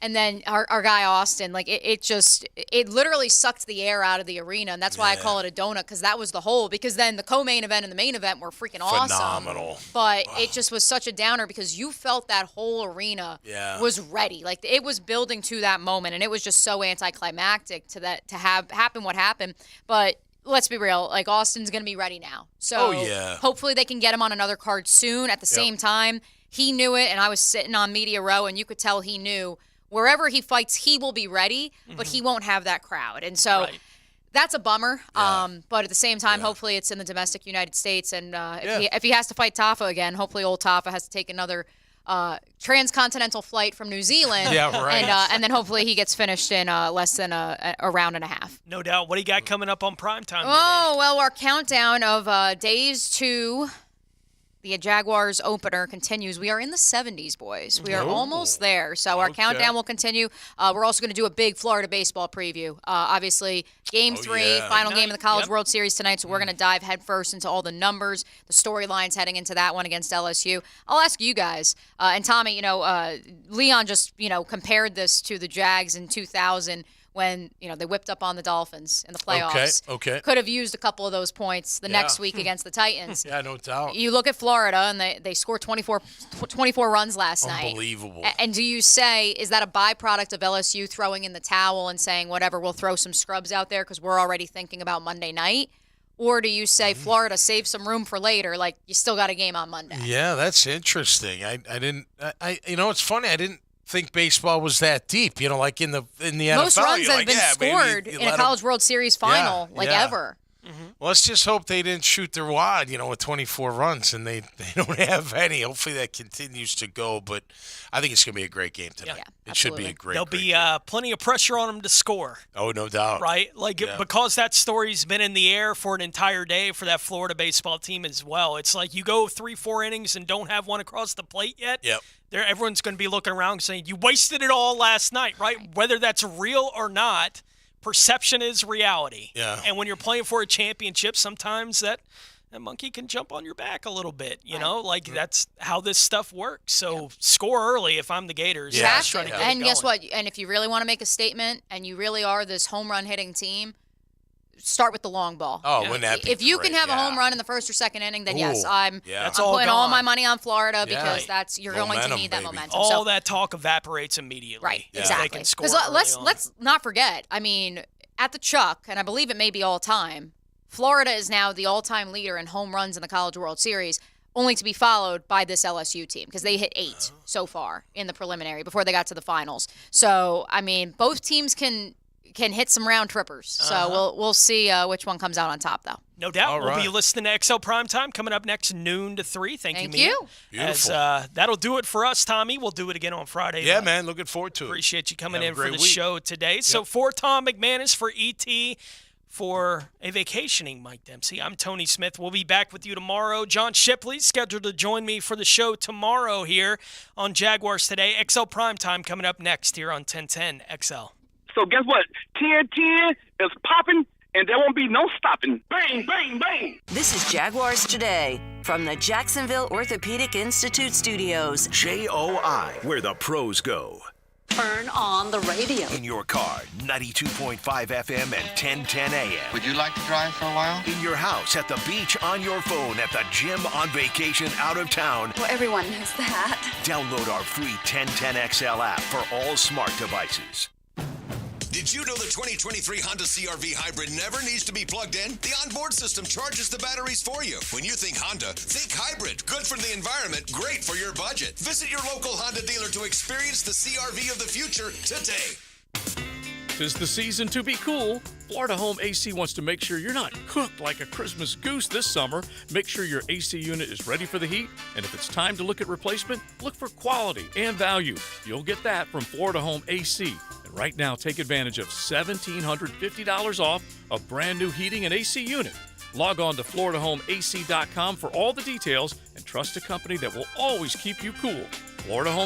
And then our guy Austin, like it literally sucked the air out of the arena, and that's why I call it a donut, because that was the whole. Because then the co-main event and the main event were freaking awesome. Phenomenal. But it just was such a downer because you felt that whole arena was ready, like it was building to that moment, and it was just so anticlimactic to have happen what happened. But let's be real, like Austin's gonna be ready now, so hopefully they can get him on another card soon. At the same time, he knew it, and I was sitting on media row, and you could tell he knew. Wherever he fights, he will be ready, but he won't have that crowd. And so that's a bummer. But at the same time, hopefully it's in the domestic United States. And if he has to fight Tafa again, hopefully old Tafa has to take another transcontinental flight from New Zealand. And then hopefully he gets finished in less than a round and a half. No doubt. What do you got coming up on primetime today? Oh, well, our countdown of days to the Jaguars opener continues. We are in the 70s, boys. We are almost there. So our countdown will continue. We're also going to do a big Florida baseball preview. Obviously, Game 3, final game of the College World Series tonight. So we're going to dive headfirst into all the numbers, the storylines heading into that one against LSU. I'll ask you guys. And Tommy, Leon just, compared this to the Jags in 2000 when, they whipped up on the Dolphins in the playoffs. Okay. Could have used a couple of those points the next week against the Titans. Yeah, no doubt. You look at Florida, and they scored 24 runs last night. Unbelievable. And do you say, is that a byproduct of LSU throwing in the towel and saying, whatever, we'll throw some scrubs out there because we're already thinking about Monday night? Or do you say, Florida, save some room for later, like you still got a game on Monday? Yeah, that's interesting. It's funny, I didn't think baseball was that deep, like in the NFL. Most runs that have been scored you in a College World Series final, ever. Well, let's just hope they didn't shoot their wad, with 24 runs, and they don't have any. Hopefully that continues to go, but I think it's going to be a great game tonight. Yeah, it should be a great There'll be plenty of pressure on them to score. Oh, no doubt. Right? Because that story's been in the air for an entire day for that Florida baseball team as well. It's like you go 3-4 innings and don't have one across the plate yet. Yep. Everyone's going to be looking around saying, you wasted it all last night, right? Whether that's real or not, perception is reality. Yeah. And when you're playing for a championship, sometimes that monkey can jump on your back a little bit, that's how this stuff works. So score early if I'm the Gators. Yeah. Try to get And it guess going. what? And if you really want to make a statement and you really are this home run hitting team, start with the long ball. Oh, wouldn't that be If you great? can have a home run in the first or second inning, then yes, Ooh. I'm That's all putting gone. all my money on Florida because Yeah. you're going to Momentum, need that baby. momentum. All So, that talk evaporates immediately. right, if exactly. They can score Because early let's not forget. I mean, at the Chuck, and I believe it may be all time. Florida is now the all-time leader in home runs in the College World Series, only to be followed by this LSU team because they hit 8 so far in the preliminary before they got to the finals. So, I mean, both teams can hit some round trippers. So we'll see which one comes out on top, though. No doubt. All We'll be right. listening to XL Primetime coming up next noon to 3. Thank you, Mia. Beautiful. As, that'll do it for us, Tommy. We'll do it again on Friday. Yeah, but man, looking forward to it. Appreciate you coming Have a in for great the week. show today. So for Tom McManus, for ET, for a vacationing Mike Dempsey, I'm Tony Smith. We'll be back with you tomorrow. John Shipley's scheduled to join me for the show tomorrow here on Jaguars Today. XL Primetime coming up next here on 1010 XL. So guess what? 10-10 is popping, and there won't be no stopping. Bang, bang, bang. This is Jaguars Today from the Jacksonville Orthopedic Institute studios. JOI, where the pros go. Turn on the radio. In your car, 92.5 FM and 1010 AM. Would you like to drive for a while? In your house, at the beach, on your phone, at the gym, on vacation, out of town. Well, everyone knows that. Download our free 1010XL app for all smart devices. Did you know the 2023 Honda CR-V Hybrid never needs to be plugged in? The onboard system charges the batteries for you. When you think Honda, think hybrid. Good for the environment, great for your budget. Visit your local Honda dealer to experience the CR-V of the future today. 'Tis the season to be cool. Florida Home AC wants to make sure you're not cooked like a Christmas goose this summer. Make sure your AC unit is ready for the heat, and if it's time to look at replacement, look for quality and value. You'll get that from Florida Home AC. And right now, take advantage of $1,750 off a brand new heating and AC unit. Log on to FloridaHomeAC.com for all the details and trust a company that will always keep you cool. Florida Home